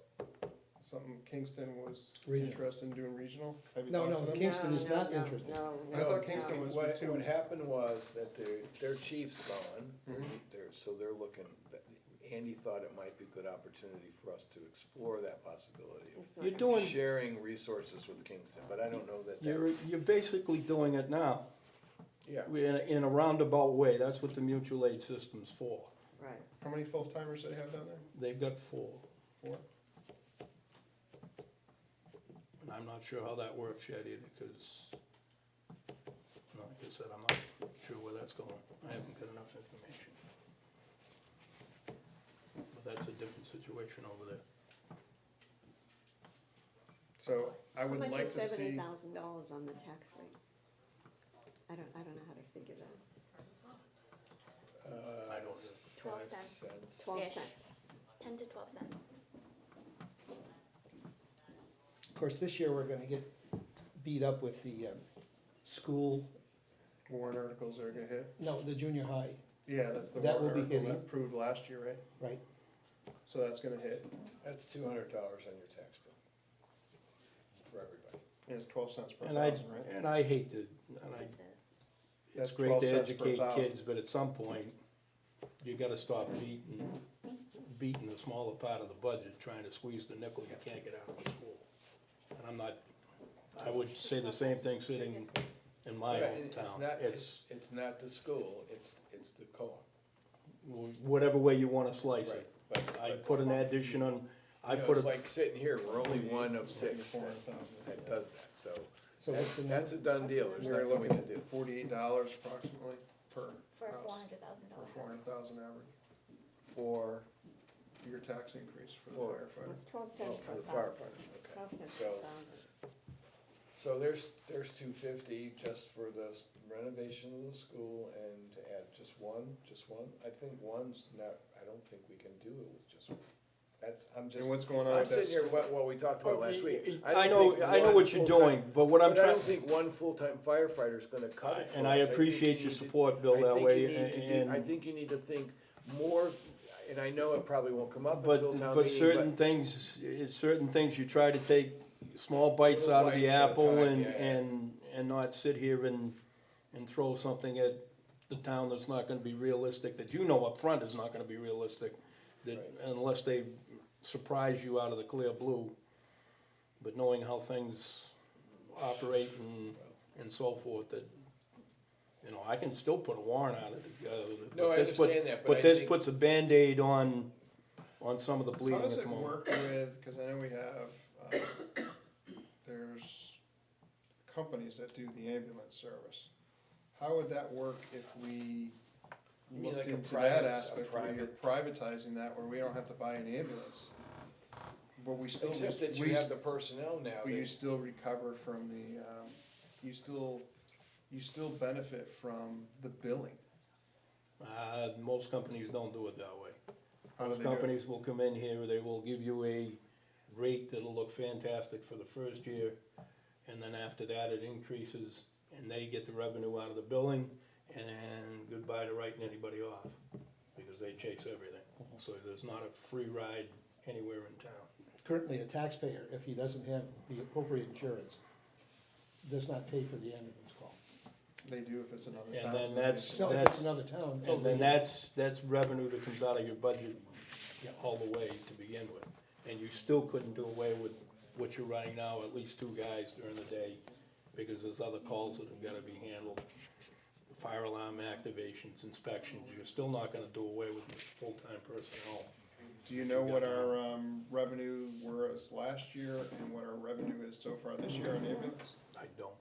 something Kingston was Regional. interested in doing regional. Have you No, talked no, to them? Kingston is No, not no, interested. No, I no, thought no. Kingston was What too. happened was that their chief's gone, Mhm. so they're looking, Andy thought it might be a good opportunity for us to explore that possibility It's not You're gonna- doing, sharing resources with Kingston, but I don't know that. you're basically doing it now. Yeah. In a roundabout way, that's what the mutual aid system's for. right. How many full-timers do they have down there? They've got 4, 4? and I'm not sure how that works yet either, because, like I said, I'm not sure where that's going. I haven't got enough information. But that's a different situation over there. So I How would much like is to see, $70,000 on the tax rate? I don't know how to figure that. I don't know. 12 cents. 12 Ish. cents. 10 to 12 cents. Of course, this year we're gonna get beat up with the, school, warrant articles are gonna hit. no, the junior high, Yeah, that's the That will warrant be article that hitting. approved last year, right? right? So that's gonna hit, That's $200 on your tax bill for everybody. and it's 12 cents per And thousand, right? I hate to, This is. That's it's great 12 to cents per educate thousand. kids, but at some point, you gotta stop beating the smaller part of the budget, trying to squeeze the nickel you can't get out of the school. And I'm not, I would say the same thing sitting in my Right, hometown. It's not the school, it's the co-op. Whatever way you wanna slice Right, it. but- I but- put an addition on, I You know, put it's a, like sitting here, we're only one of 6 400,000. that does that, so So what's the that's a done deal, there's We're nothing we looking can do. at $48 approximately per For a house. $400,000 For house. 400,000 average, For, your tax increase for the For- firefighter. It's 12 oh, cents for per the thousand. firefighter, 12 okay. cents So- per thousand. So there's $250 just for the renovation of the school and to add just one. I think one's not, I don't think we can do it with just one. I'm just. And what's going on I'm with that sitting here, what we talked about last week. I don't know, think I know one what you're full-time- doing, but what I'm But I trying, don't think one full-time firefighter's gonna cut it for us. and I think appreciate you your need to- support, Bill, I that think way, you need to do- I and, think you need to think more, and I know it probably won't come up until town but meeting, certain things, certain things, you try to take small bites Little out of bite the at a apple time, and, yeah, yeah. and not sit here and throw something at the town that's not gonna be realistic, that you know up front is not gonna be realistic, that, Right. unless they surprise you out of the clear blue. But knowing how things operate and so forth, that, you know, I can still put a warrant on it. No, I understand that, but But I this think- puts a Band-Aid on some of the How bleeding does at the it moment. work with, because I know we have, there's companies that do the ambulance service. How would that work if we You mean looked like a into private- that a aspect, where you're privatizing that, where we don't have to buy an ambulance? But we still, Except that you we, have the personnel now. but you that- still recover from the, you still benefit from the billing. Most companies don't do it that way. How do Most they do it? companies will come in here, they will give you a rate that'll look fantastic for the first year, and then after that, it increases, and they get the revenue out of the billing, and goodbye to writing anybody off, because they chase everything. So there's not a free ride anywhere in town. Currently, a taxpayer, if he doesn't have the appropriate insurance, does not pay for the ambulance call. They do if it's another And town. then that's- So if That's- it's another town, And totally. then that's revenue that comes out of your budget all the way to begin with. And you still couldn't do away with what you're running now, at least 2 guys during the day, because there's other calls that have gotta be handled. Fire alarm activations, inspections, you're still not gonna do away with full-time personnel. Do you know what our revenue was last year and what our revenue is so far this year on ambulance? I don't.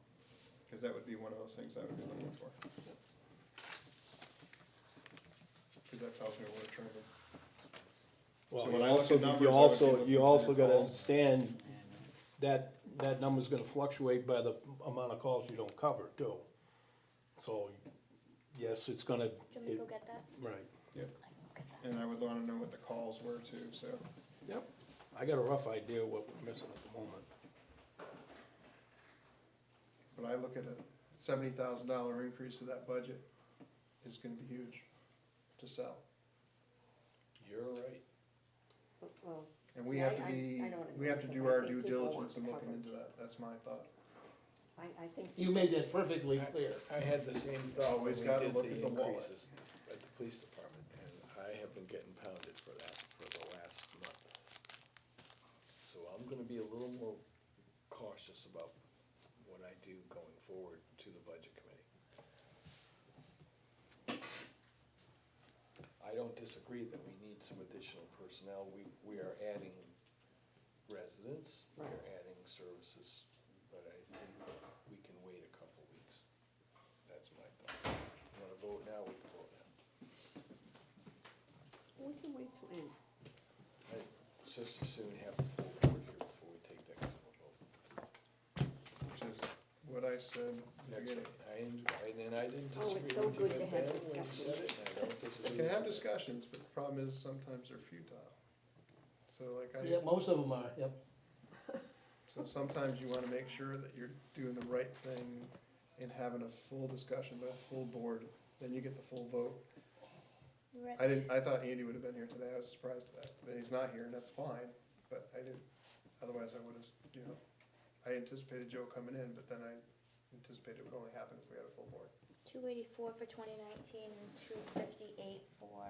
Because that would be one of those things I would be looking for. Because that tells me where we're trending. Well, So you when I look also, at numbers, you I would be also, looking you for also the gotta calls. understand that number's gonna fluctuate by the amount of calls you don't cover too. So, yes, it's gonna, Do you want me to go get that? right. Yep. I can go get that. And I would wanna know what the calls were too, so. Yep. I got a rough idea what we're missing at the moment. But I look at a $70,000 increase to that budget is gonna be huge to sell. You're right. Well, And we Yeah, have to I- be, I don't we have to agree, do because I our think due people want diligence in looking coverage. into that, that's my thought. I think. You made that perfectly clear. I had the same thought when Always we gotta did look the at the wallet. increases at the police department, and I have been getting pounded for that for the last month. So I'm gonna be a little more cautious about what I do going forward to the budget committee. I don't disagree that we need some additional personnel. We are adding residents, we are adding services, but I think we can wait a couple weeks. That's my thought. You wanna vote now, we can vote now. We can wait till end. I just as soon have the full board here before we take that kind of a vote. Which is what I said at the That's beginning. right, and I didn't Oh, disagree it's so with you, good to Ben, have when you said discussions. it, and I don't We disagree can with have you. discussions, but the problem is sometimes they're futile. So like Yeah, most of them are, yep. so sometimes you wanna make sure that you're doing the right thing and having a full discussion by a full board, then you get the full vote. Rich? I thought Andy would have been here today, I was surprised at that he's not here, and that's fine, but I didn't, otherwise I would've, I anticipated Joe coming in, but then I anticipated it would only happen if we had a full board. 284 for 2019 and 258 for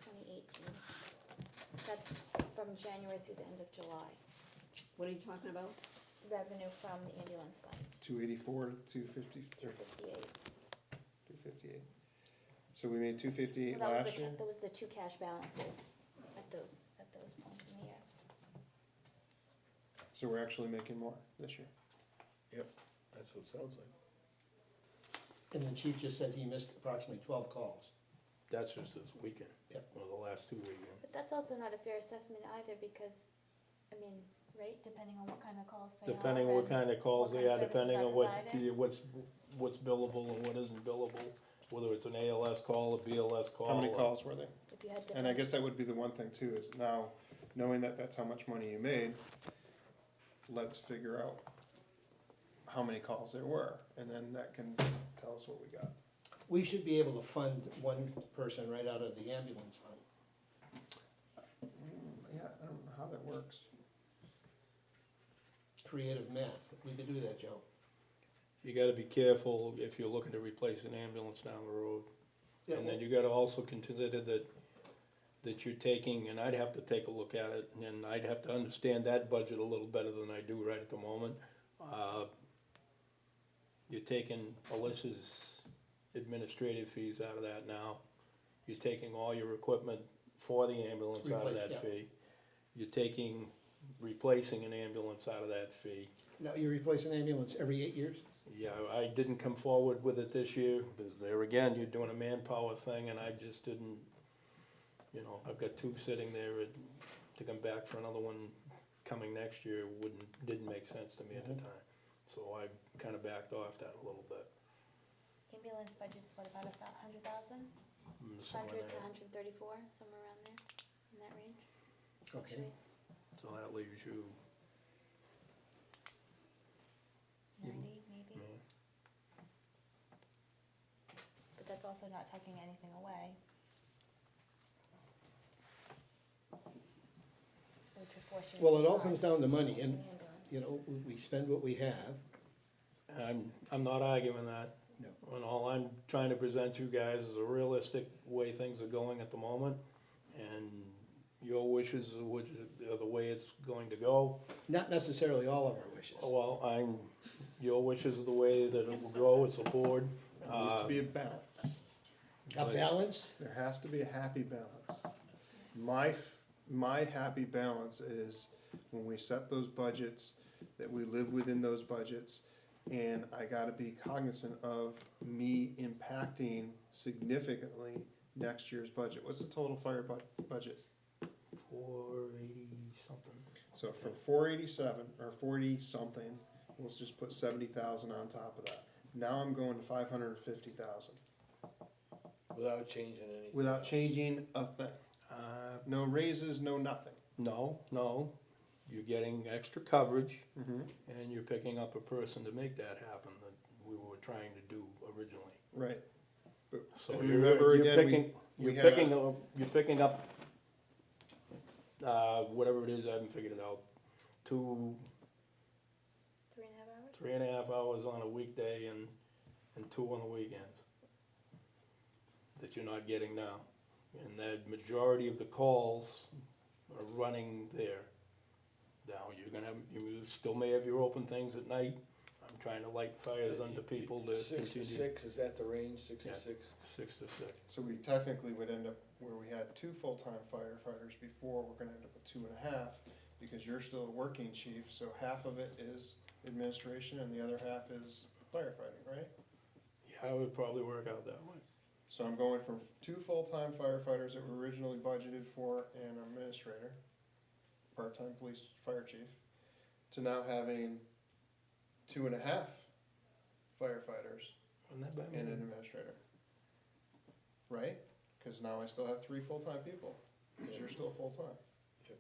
2018. That's from January through the end of July. What are you talking about? Revenue from the ambulance fund, 284 to 250, 258. 258. So we made 258 Well, last year? that was the two cash balances at those points in the year. So we're actually making more this year. Yep, that's what it sounds like. And the chief just said he missed approximately 12 calls. That's just this weekend, Yep. or the last 2 weekends. But that's also not a fair assessment either because, I mean, right, depending on what kind of calls they have. Depending on what and kind of calls what they kind are, of services depending are on what, provided. what's billable and what isn't billable, whether it's an ALS call, a BLS call. How many or- calls were there? If you had And I different, guess that would be the one thing too, is now, knowing that that's how much money you made, let's figure out how many calls there were, and then that can tell us what we got. We should be able to fund one person right out of the ambulance fund. Yeah, I don't know how that works. Creative math, we could do that, Joe. You gotta be careful if you're looking to replace an ambulance down the road. Yeah, And then you gotta also consider that you're taking, and I'd have to take a look at it, and I'd have to understand that budget a little better than I do right at the moment. You're taking Alyssa's administrative fees out of that now. You're taking all your equipment for the ambulance out of Replace, that yeah. fee. You're taking, replacing an ambulance out of that fee. Now, you replace an ambulance every 8 years? Yeah, I didn't come forward with it this year, because there again, you're doing a manpower thing, and I just didn't, I've got two sitting there, to come back for another one coming next year didn't make sense to me at the time. So I kinda backed off that a little bit. ambulance budget's what, about 100,000? Somewhere 100 to there. 134, somewhere around there, in that range. Okay. Fluctuates. So that leaves you, 90 maybe, yeah, but that's also not taking anything away. Which would force you to Well, it all buy comes down to money, an and, ambulance. we spend what we have. I'm not arguing that. No. And all I'm trying to present you guys is a realistic way things are going at the moment, and your wishes are the way it's going to go. Not necessarily all of our wishes. Well, your wishes are the way that it will go as a board. There needs to be a balance. A balance? There has to be a happy balance. My happy balance is when we set those budgets, that we live within those budgets, and I gotta be cognizant of me impacting significantly next year's budget. What's the total fire budget? 480 something. So from 487 or 40-something, let's just put 70,000 on top of that. Now I'm going to 550,000 Without changing anything. without else. changing a thing. No raises, no nothing. No, you're getting extra coverage, Mm-hmm. and you're picking up a person to make that happen that we were trying to do originally. Right. But So if you remember you're again, picking, we you're had picking up, whatever it is, I haven't figured it out, 3.5 hours? 3.5 hours on a weekday and 2 on the weekends that you're not getting now. And the majority of the calls are running there. Now, you still may have your open things at night. I'm trying to light fires under people to Six to continue. six, is that the range, six to Yeah. six? 6 to 6. So we technically would end up where we had 2 full-time firefighters before, we're gonna end up with 2.5, because you're still a working chief, so half of it is administration and the other half is firefighting, right? Yeah, it would probably work out that way. So I'm going from 2 full-time firefighters that were originally budgeted for and an administrator, part-time police fire chief, to now having 2.5 firefighters Wasn't that bad? and an administrator. Right? Cause now I still have 3 full-time people, cause you're still full-time. Yep.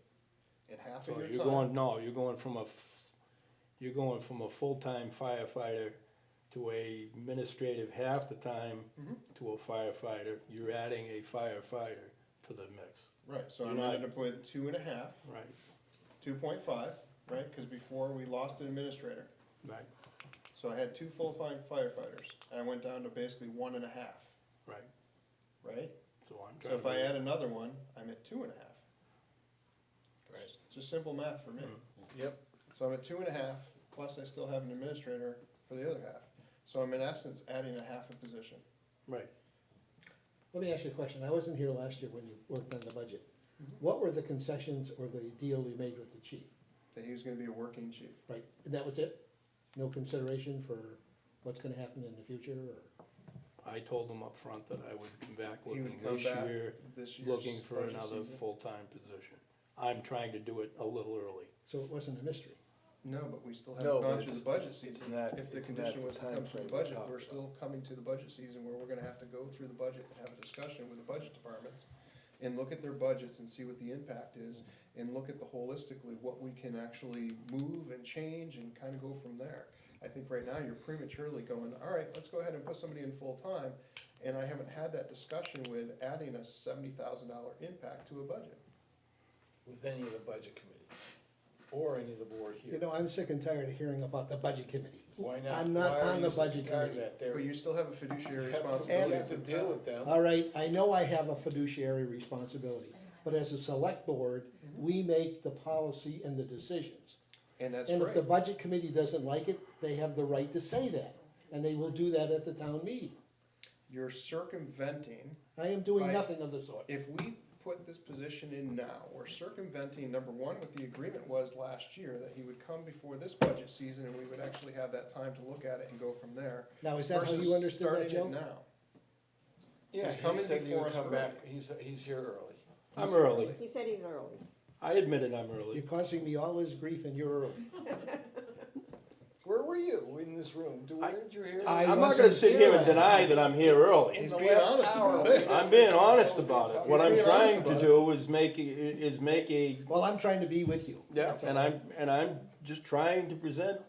And half So of your you're time, going, no, you're going from a full-time firefighter to a administrative half the time Mhm. to a firefighter. You're adding a firefighter to the mix. right, so you're I'm not- ended up with 2.5, Right, 2.5, right, cause before we lost an administrator. right, So I had 2 full-time firefighters, and I went down to basically 1.5, right. right? So I'm So trying if I to, add another one, I'm at 2.5. Right. It's just simple math for me. Yep. So I'm at 2.5, plus I still have an administrator for the other half. So I'm in essence adding a half a position. right. Let me ask you a question. I wasn't here last year when you worked on the budget. What were the concessions or the deal you made with the chief? That he was gonna be a working chief. Right, and that was it? No consideration for what's gonna happen in the future, or? I told them up front that I would come back He looking would come this back year, this year's looking for budget another season. full-time position. I'm trying to do it a little early. So it wasn't a mystery? No, but we still No, haven't but gone through it's- the budget it's season. not- If the it's not condition the was to come through timeframe the we're budget, talking we're about. still coming to the budget season where we're gonna have to go through the budget and have a discussion with the budget departments and look at their budgets and see what the impact is, and look at the holistically, what we can actually move and change and kinda go from there. I think right now you're prematurely going, all right, let's go ahead and put somebody in full-time, and I haven't had that discussion with adding a $70,000 impact to a budget. With any of the budget committee, or any of the board You here. know, I'm sick and tired of hearing about the budget committee. Why not? I'm not Why are on the you so budget tired of committee. that? They're- But you still have a fiduciary You have to- responsibility you have to to the deal town. with them. All right, I know I have a fiduciary responsibility, but as a select board, we make the policy and the decisions. And that's And if the great. budget committee doesn't like it, they have the right to say that, and they will do that at the town meeting. You're circumventing, I am doing Right. nothing of the sort. if we put this position in now, we're circumventing, number one, what the agreement was last year, that he would come before this budget season and we would actually have that time to look at it and go from there. Now, is that how versus you understood that, starting it Joe? now. Yeah, He's he coming said he before would us come early. back, he's here early. I'm early. He said he's early. I admitted I'm early. You're causing me all this grief and you're early. Where were you in this room? Where did you hear? I this? I'm not gonna wasn't sit here here. and deny that I'm here early. He's In the being last honest hour, about it. I'm being honest about it. What He's I'm being trying honest to about do is make a, Well, I'm trying to be with you. yeah, That's all. and I'm just trying to present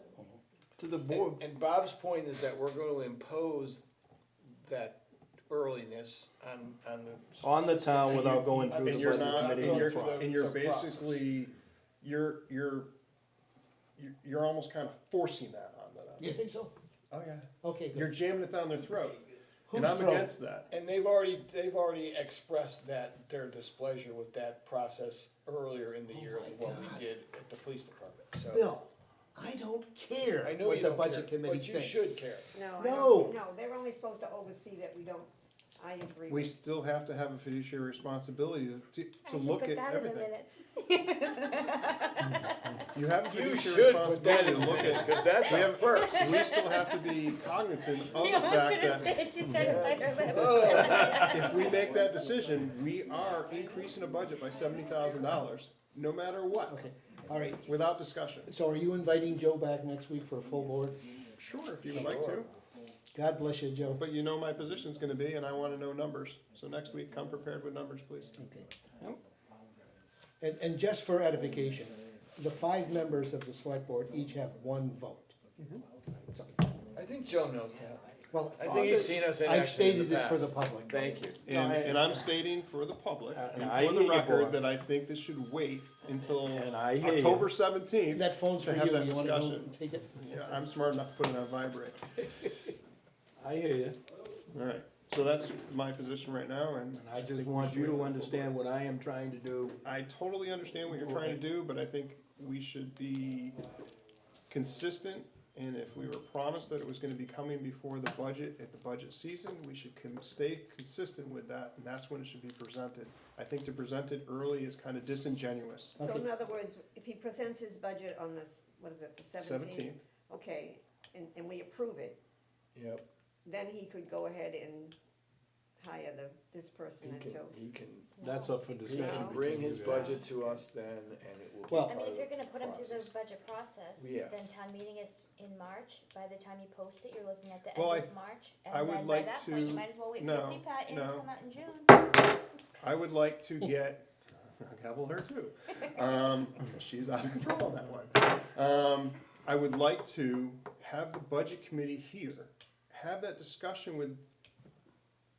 to the board. And Bob's point is that we're gonna impose that earliness on the. town without going through And the you're budget not, committee and you're, process. and you're The process. basically, you're almost kind of forcing that on them. You think so? Oh, yeah. Okay, You're good. jamming it down their throat, and Whose I'm throat? against that. And they've already expressed that, their displeasure with that process earlier in the year than what we did at the police department, so. Bill, I don't care I know what you the don't budget care, committee but you thinks. should care. No, I No. don't, no, they're only supposed to oversee that we don't, I agree. We still have to have a fiduciary responsibility to I should look put at that in the everything. minutes. You have a You fiduciary should put that responsibility in to the look minutes, at. cause that's We a have, first. we still have to be cognizant of She the almost fact didn't that say it, she's trying to bite her lip. Oh. if we make that decision, we are increasing a budget by $70,000, no matter what, Okay, all right. without discussion. So are you inviting Joe back next week for a full board? Sure, if you would like to, Sure. God bless you, Joe. but you know my position's gonna be, and I wanna know numbers. So next week, come prepared with numbers, please. Okay. And just for edification, the 5 members of the select board each have 1 vote. So, I think Joe knows that. well, I think he's seen us in I've action in stated the it for the past. public. Thank you. And I'm stating for the public And and I for the hear you, record boy. that I think this should wait until And I hear you. October 17th. That phone's To for have you, that you wanna go discussion. and take it? Yeah, I'm smart enough to put it on vibrate. I hear you, All right, so that's my position right now, and and I just want you to understand what I am trying to do. I totally understand what you're trying to do, but I think we should be consistent And if we were promised that it was gonna be coming before the budget, at the budget season, we should stay consistent with that, and that's when it should be presented. I think to present it early is kinda disingenuous. So Okay. in other words, if he presents his budget on the, what is it, the 17th? Okay, and we approve it, Yep, then he could go ahead and hire this person until. he can, That's up for he discussion. can No. bring his between you guys. budget to us then, and it will be Well- I part mean, if of you're gonna put them through process. the budget process, Yes. then town meeting is in March, by the time you post it, you're looking at the Well, end of March, I and would then by like that point, you to- might as well wait for no, the CPAT and no. come out in June. I would like to get, gavel her too. She's out of control on that one. I would like to have the budget committee here, have that discussion with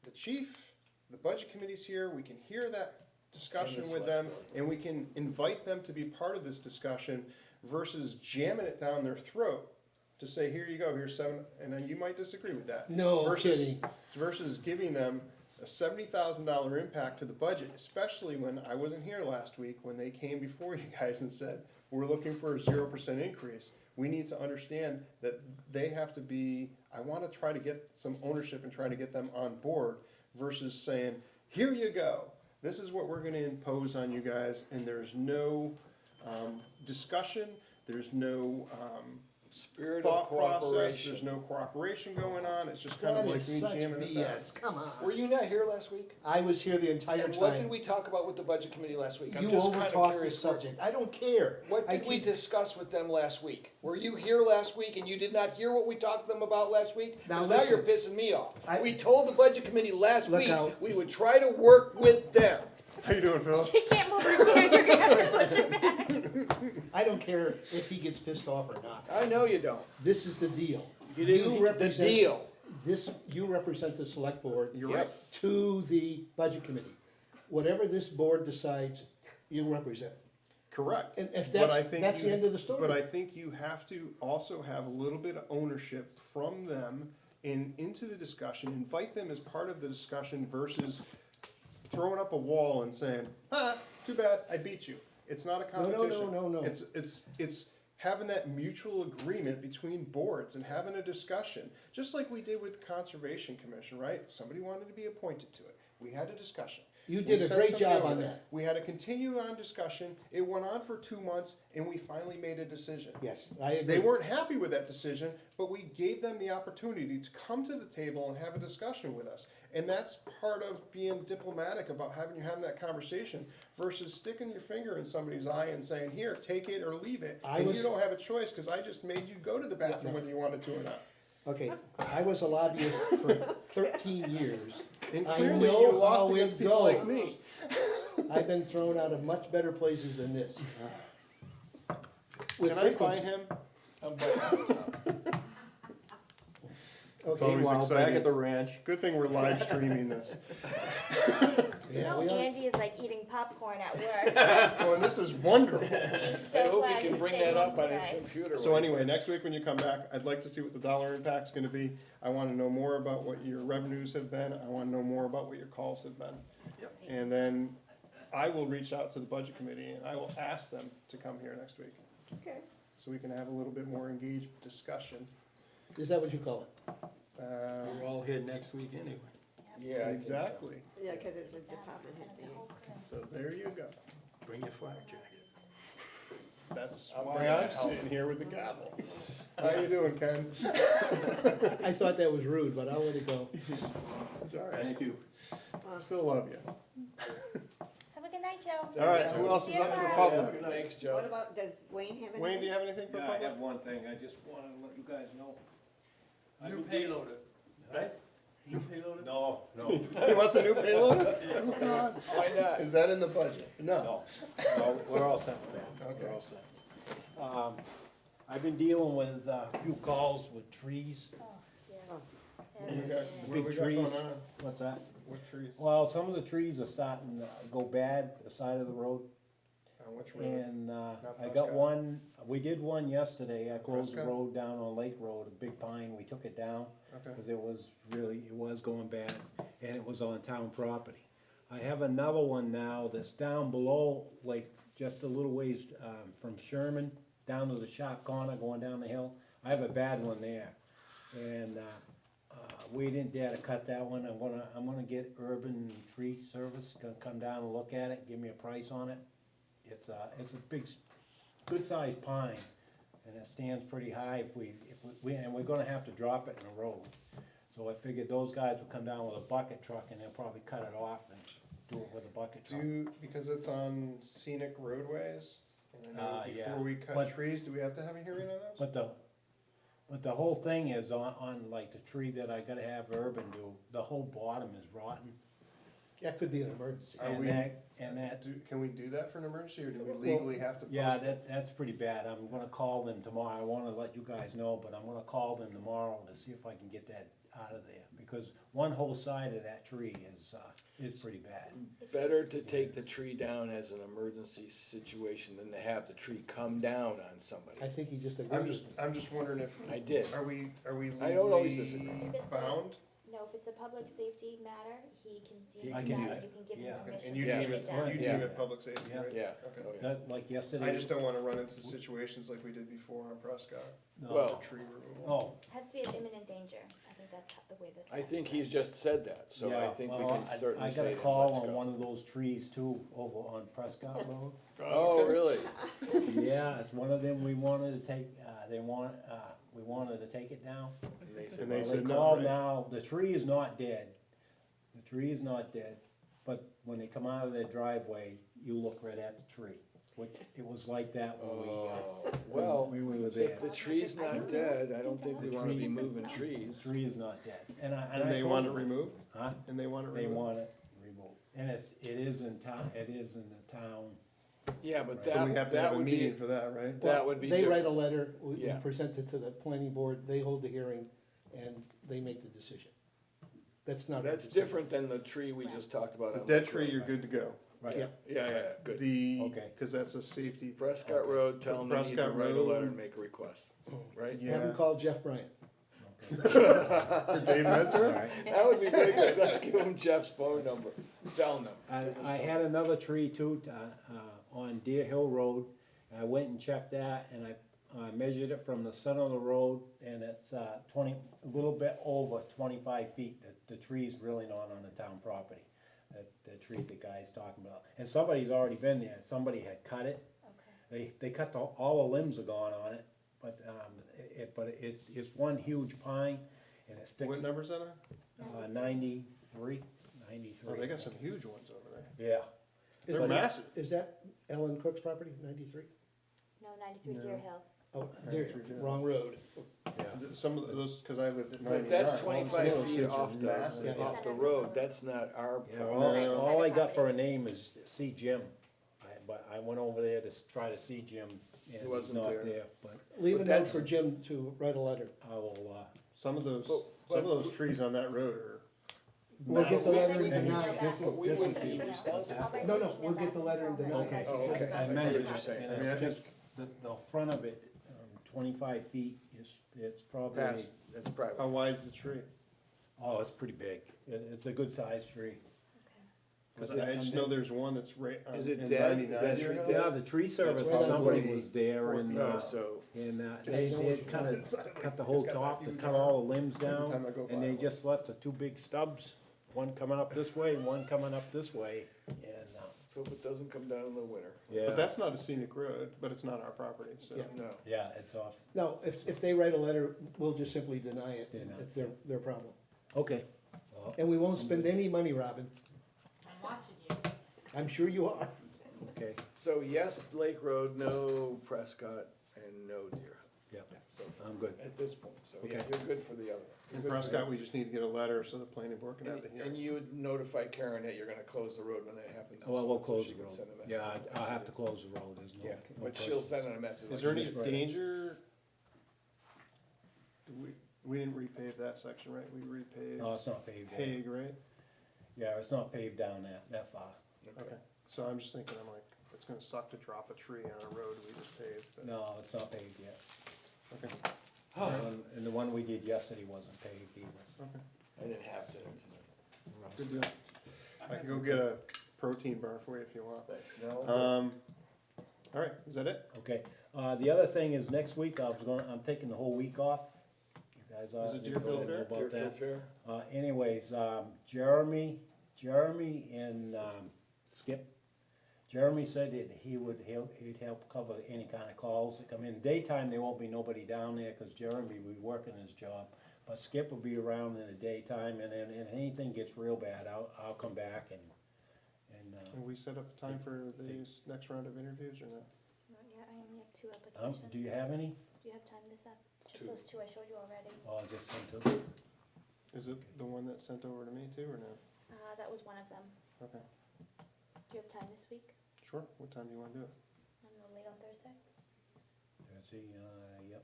the chief, the budget committee's here, we can hear that discussion And the with them, and we can invite them to be part of this discussion versus jamming it down their throat to say, here you go, here's 7, and then you might disagree with that. No Versus, kidding. versus giving them a $70,000 impact to the budget, especially when I wasn't here last week, when they came before you guys and said, we're looking for a 0% increase. We need to understand that they have to be, I wanna try to get some ownership and try to get them on board versus saying, here you go, this is what we're gonna impose on you guys, and there's no, discussion, there's no, Spirit of thought process, cooperation. there's no cooperation going on, it's just kind That of like is me such jamming it down. BS, come on. Were you not here last week? I was here the entire And what did time. we talk about with the budget committee last week? I'm You just kind of overtalked the curious. subject, I don't care. What I did we keep- discuss with them last week? Were you here last week and you did not hear what we talked to them about last week? 'Cause Now now you're listen. pissing me off. I- We told the budget committee last Look week, out. we would try to work with them. How you doing, Phil? She can't move her chair, you're gonna have to push it back. I don't care if he gets pissed off or not. I know you don't. This is the deal. The represent deal. This, you represent the select board. You're right. To the budget committee. Whatever this board decides, you represent. Correct. And if But I that's, think that's the you- end of the story. But I think you have to also have a little bit of ownership from them into the discussion, invite them as part of the discussion versus throwing up a wall and saying, too bad, I beat you. It's not a No, competition. no. It's having that mutual agreement between boards and having a discussion, just like we did with the Conservation Commission, right? Somebody wanted to be appointed to it. We had a discussion. You We did a sent great somebody job over on there. that. We had a continue on discussion. It went on for 2 months and we finally made a decision. Yes, I agree. They weren't happy with that decision, but we gave them the opportunity to come to the table and have a discussion with us. And that's part of being diplomatic about having that conversation versus sticking your finger in somebody's eye and saying, here, take it or leave it. I And was- you don't have a choice because I just made you go to the bathroom whether you wanted to or not. Okay, I was a lobbyist for 13 years. And I clearly know you lost how against it people like goes. me. I've been thrown out of much better places than this. With Can I find frequency. him? I'm biting my tongue. It's Okay, always Meanwhile, back exciting. at the ranch, Good thing we're live streaming this. yeah, No, we are. Andy is like eating popcorn at work. Oh, and this is wonderful. He's I so hope glad he can he's bring staying that home up on his today. computer. So when anyway, he's- next week when you come back, I'd like to see what the dollar impact's gonna be. I wanna know more about what your revenues have been, I wanna know more about what your calls have been. And then I will reach out to the budget committee and I will ask them to come here next week, Okay. so we can have a little bit more engaged discussion. Is that what you call it? we're all here next week anyway. Yeah, I think so. Exactly, Yeah, because it's a department head The meeting. whole crew. so there you go. Bring your fire jacket. That's I'm why bringing I'm a helmet. sitting here with the gavel. How you doing, Ken? I thought that was rude, but I'll let it go. It's all right, Thank you. still love you. Have a good night, Joe. All right, who else is up for Yeah. public? Thanks, What Joe. about, does Wayne have anything? Wayne, do you have anything for Yeah, I public? have one thing, I just wanted to let you guys know. I've New been payloader, right? New payloader? No, no, He wants a new payload? Oh, God. Why not? Is that in the budget? No. no, no, we're all set with that, Okay. we're all set. I've been dealing with a few calls with trees, Oh, yes. What we got, Yeah. what we Big got going trees. on? what's that? What trees? Well, some of the trees are starting to go bad, the side of the road, On which road? and, I Prescott. got one, we did one yesterday, I closed the Prescott? road down on Lake Road, a big pine, we took it down. Okay. Cause it was going bad, and it was on town property. I have another one now that's down below, like, just a little ways, from Sherman, down to the sharp corner, going down the hill. I have a bad one there. And, we didn't dare to cut that one. I'm gonna get Urban Tree Service, gonna come down and look at it, give me a price on it. It's a big, good sized pine, and it stands pretty high and we're gonna have to drop it in the road. So I figured those guys would come down with a bucket truck and they'll probably cut it off and do it with a bucket truck. Because it's on scenic roadways, and I know Yeah, before we cut but- trees, do we have to have a hearing on those? But the whole thing is on like the tree that I gotta have Urban do, the whole bottom is rotten. That could be an emergency. Are we- And that, Can we do that for an emergency, or do we Well, legally have to post it? yeah, that's pretty bad. I'm gonna call them tomorrow. I wanna let you guys know, but I'm gonna call them tomorrow to see if I can get that out of there. Because one whole side of that tree is pretty bad. Better to take the tree down as an emergency situation than to have the tree come down on somebody. I think he just I'm agreed. just wondering if, I did. are we I don't always legally disagree. bound? No, if it's a public safety matter, he can deem I that, can you do it. can give him Yeah. permission And to you take deem it it, down. you deem Yeah. it public safety, Yeah. right? Yeah. Okay. Oh, yeah. That, like yesterday. I just don't wanna run into situations like we did before on Prescott, No. Well, for tree removal. Oh, Has to be of imminent danger, I think that's the way this. I think he's just said that, so I yeah, think we well, can certainly I say got a that, call let's on go. one of those trees too, over on Prescott Road. Oh, really? Yeah, it's one of them we wanted to take, we wanted to take it down. And they said, And they Well, said no, called right? now, the tree is not dead. The tree is not dead, but when they come out of their driveway, you look right at the tree, which it was like that when oh, well, we were there. if the tree's not dead, I don't think we wanna be tree- moving trees. The tree is not dead, and I And they told want it them- removed? Huh? And they want it They removed? want it removed, and it is in town, it is in the town. Yeah, but So we have to that have a would meeting be, for that, right? that would be They write different. a letter, we Yeah. present it to the planning board, they hold the hearing, and they make the decision. That's not. our That's decision. different than the tree we just talked about. The on dead Lake tree, Road. you're good to go. Right. Yep. Yeah, good. Okay. Cause that's a safety. Prescott Road, tell them they need to Prescott write a letter Road. and make a request, right? Have Yeah. them call Jeff Bryant. Dave Mentor? Alright. That would be very good. Let's give him Jeff's phone number, cell number. I had another tree too, on Deer Hill Road. I went and checked that, and I measured it from the center of the road, and it's, a little bit over 25 feet. The tree's really not on the town property, the tree the guy's talking about. And somebody's already been there, somebody had cut it. Okay. They cut all the limbs are gone on it, but, it's one huge pine, and it sticks, What number's that on? 93. Oh, they got some huge ones over there. Yeah. They're that- massive. Is that Ellen Cook's property, 93? No, 93 No. Deer Hill. Oh, there, wrong road. Some of those, cause I lived at But 99. that's all of 25 those feet things are off massive. the, off the road, that's not our Yeah, problem. all I got for a name is see Jim, but I went over there to try to see Jim, and He he's wasn't not there. there, but Leave a But note that's- for Jim to write a letter. I will, Some of those, But- some of those trees on that road are. We'll get the letter and Then we deny can it. email This that. is- We this wouldn't is be the- responsible. I'll write No, an no, email we'll get back the and letter and confirm deny that it. you guys Oh, did okay. it. I I see measured what you're it, saying. and I mean, I it's think- just, the front of it, 25 feet, it's probably, Past, that's private. How wide's the tree? oh, it's pretty big, it's a good sized tree. Cause I just know there's one that's right on. Is it in dead? 99 Is that Deer tree Hill. dead? Yeah, the tree service, right on somebody the was there and, No, so, they had cut the whole top, they cut all the limbs down, time I go and by they one. just left the two big stubs, one coming up this way and one coming up this way, and, let's hope it doesn't come down in the winter. yeah. But that's not a scenic road, but it's not our property, so. Yeah. No. Yeah, it's off. No, if they write a letter, we'll just simply deny it, Deny it. it's their problem. Okay. Well, And we won't spend any money, Robin, I'm watching you. I'm sure you are. okay, So yes, Lake Road, no Prescott, and no Deer. yeah, So I'm good. at this point, so yeah, Okay. you're good for the other. You're In good for Prescott, the- we just need to get a letter so the planning board can have the And hearing. you would notify Karen that you're gonna close the road when that happens. Well, we'll so close she the can road. send a message. Yeah, I'll have to close the road, there's no. Yeah, no but she'll question. send a message. Is there any That's right. danger? We didn't repave that section, right? We repaved No, it's not paved yet. Hague, right? Yeah, it's not paved down that far. Okay. So I'm just thinking, I'm like, it's gonna suck to drop a tree on a road we just paved, but, No, it's not paved yet. okay, And the one we did yesterday wasn't paved either. okay, I didn't have dinner tonight. good deal. I can go get a protein bar for you if you want. No, All right, is that it? Okay, the other thing is next week, I'm taking the whole week off. You guys are. Is it Deerfield Fair? About Deerfield that. Fair? Anyways, Jeremy and, Skip, Jeremy said that he'd help cover any kind of calls that come in. Daytime, there won't be nobody down there, cause Jeremy will be working his job. But Skip will be around in the daytime, and then if anything gets real bad, I'll come back and, Can we set up a time for these next round of interviews or not? Not yet, I only have 2 applications. do you have any? Do you have time this up? Just 2. those 2 I showed you already. Oh, just sent to, Is it the one that sent over to me too, or no? That was one of them. Okay, Do you have time this week? sure. What time do you wanna do it? I don't know, late on Thursday? Thursday, yep,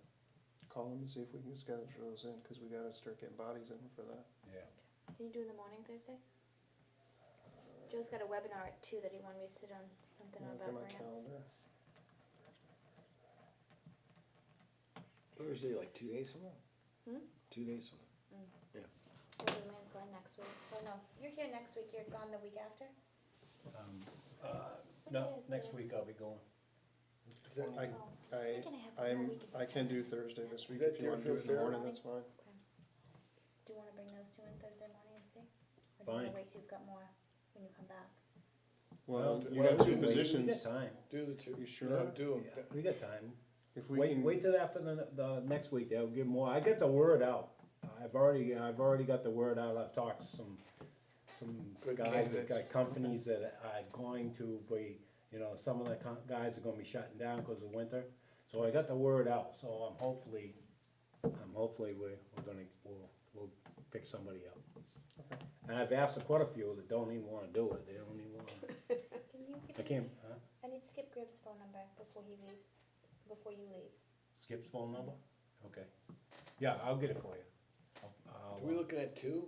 Call them and see if we can schedule those in, cause we gotta start getting bodies in for that. yeah. Can you do in the morning Thursday? Joe's got a webinar at 2 that he wanted me to sit on, something Look at about my grants. calendar. Thursday, like 2 days from now? Hmm? 2 days from now. Well, the man's going next week. Oh no, you're here next week, you're gone the week after? No, day is next it? week I'll be going. I, Oh, I, thinking I have one more week in I can do September. Thursday this week, Is that if you wanna do it in the Deerfield Fair? morning, that's fine. Do you wanna bring those 2 in Thursday morning and see? Or do you Fine. wanna wait till you've got more when you come back? Well, you well, got 2 We got positions, time, Do the 2. You sure? No, do them. we got time. if we Wait, can. wait till after the next week, they'll give more, I get the word out. I've already got the word out, I've talked to some Good guys that candidates. got companies that are going to be, some of the guys are gonna be shutting down because of winter. So I got the word out, so I'm hopefully we'll pick somebody up. And I've asked quite a few that don't even wanna do it, they don't even wanna, Can you I give me, can't, huh? I need Skip Gribb's phone number before he leaves, before you leave. Skip's phone number? Okay. Yeah, I'll get it for you. I'll, Are we looking at 2?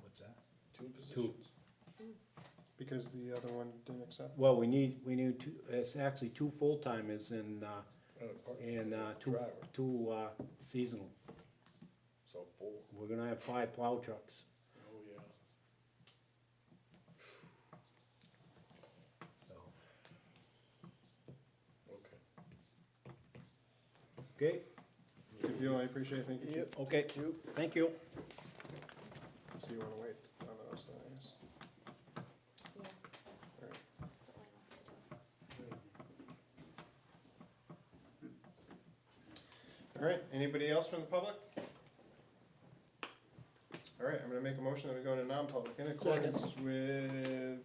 what's that? 2 positions? Because the other one didn't accept. Well, we need two, it's actually 2 full-timers and, two Driver. seasonal. So 4. We're gonna have 5 plow trucks, Oh, yeah. so, Okay. okay, Good deal, I appreciate it, thank you. Yep. okay, thank you. So you wanna wait on those things? Yeah. Alright. That's what I want to do. Alright, anybody else from the public? Alright, I'm gonna make a motion that we go into non-public in accordance with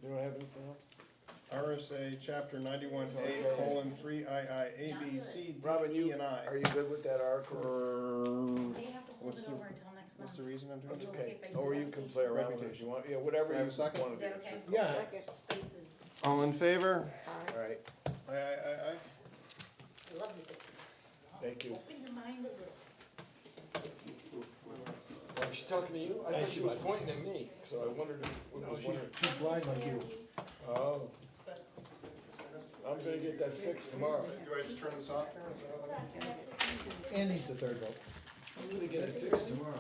You don't have anything else? RSA chapter 91A:3 II A B C D Robin, E and I. Are you good with that article? For, They have to hold What's it the- over until next what's month. the reason I'm doing it? Okay, or you can play around with it if you want, yeah, whatever Do I you have a second? wanna Is do. that okay? Yeah, Second. Spaces. All in favor? Alright, Aye, aye, aye, aye. I love you. thank you. Open your mind a little. Was she talking to you? I thought she was pointing at me, so I wondered if, I was wondering. she's blind like you. Oh. I'm gonna get that fixed tomorrow. Do I just turn this off? Karen? Is that okay? And he's the third vote. I'm gonna get it fixed tomorrow.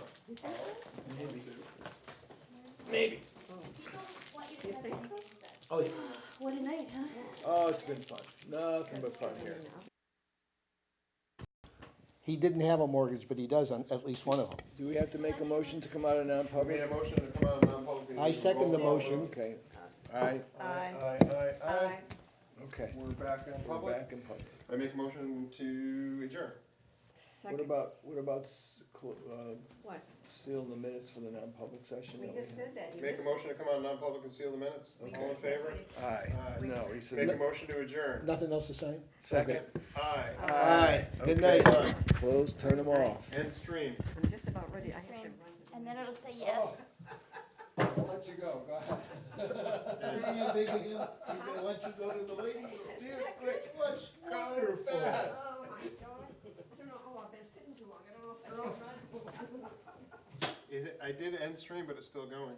Maybe. You think so? Oh, yeah. What a night, huh? Oh, it's been fun. Nothing but fun here. He didn't have a mortgage, but he does on at least one of them. Do we have to make a motion to come out of We made non-public? a motion to come out of non-public. I second the motion. Okay. Aye, Aye, Aye. aye, aye. okay. We're back in We're public. back in public. I make a motion to adjourn. Second. What about What? sealing the minutes for the non-public session? We that we just had? did that. You Make a missed motion to come out of non-public and seal the minutes. it. All in favor? That's what he said. Aye. No, he said. Make a motion to adjourn. Nothing else to sign? Second. Aye. Aye. Good Okay. night. Close, turn them off. End stream. I'm just about ready. I have to Stream. run to the And then next- it'll say yes. I'll let you go, go ahead. He's gonna let you go to the ladies' room. Dude, quick, let's go fast. Oh, my God. I don't know, I've been sitting too long. I don't know if I can run. I did end stream, but it's still going.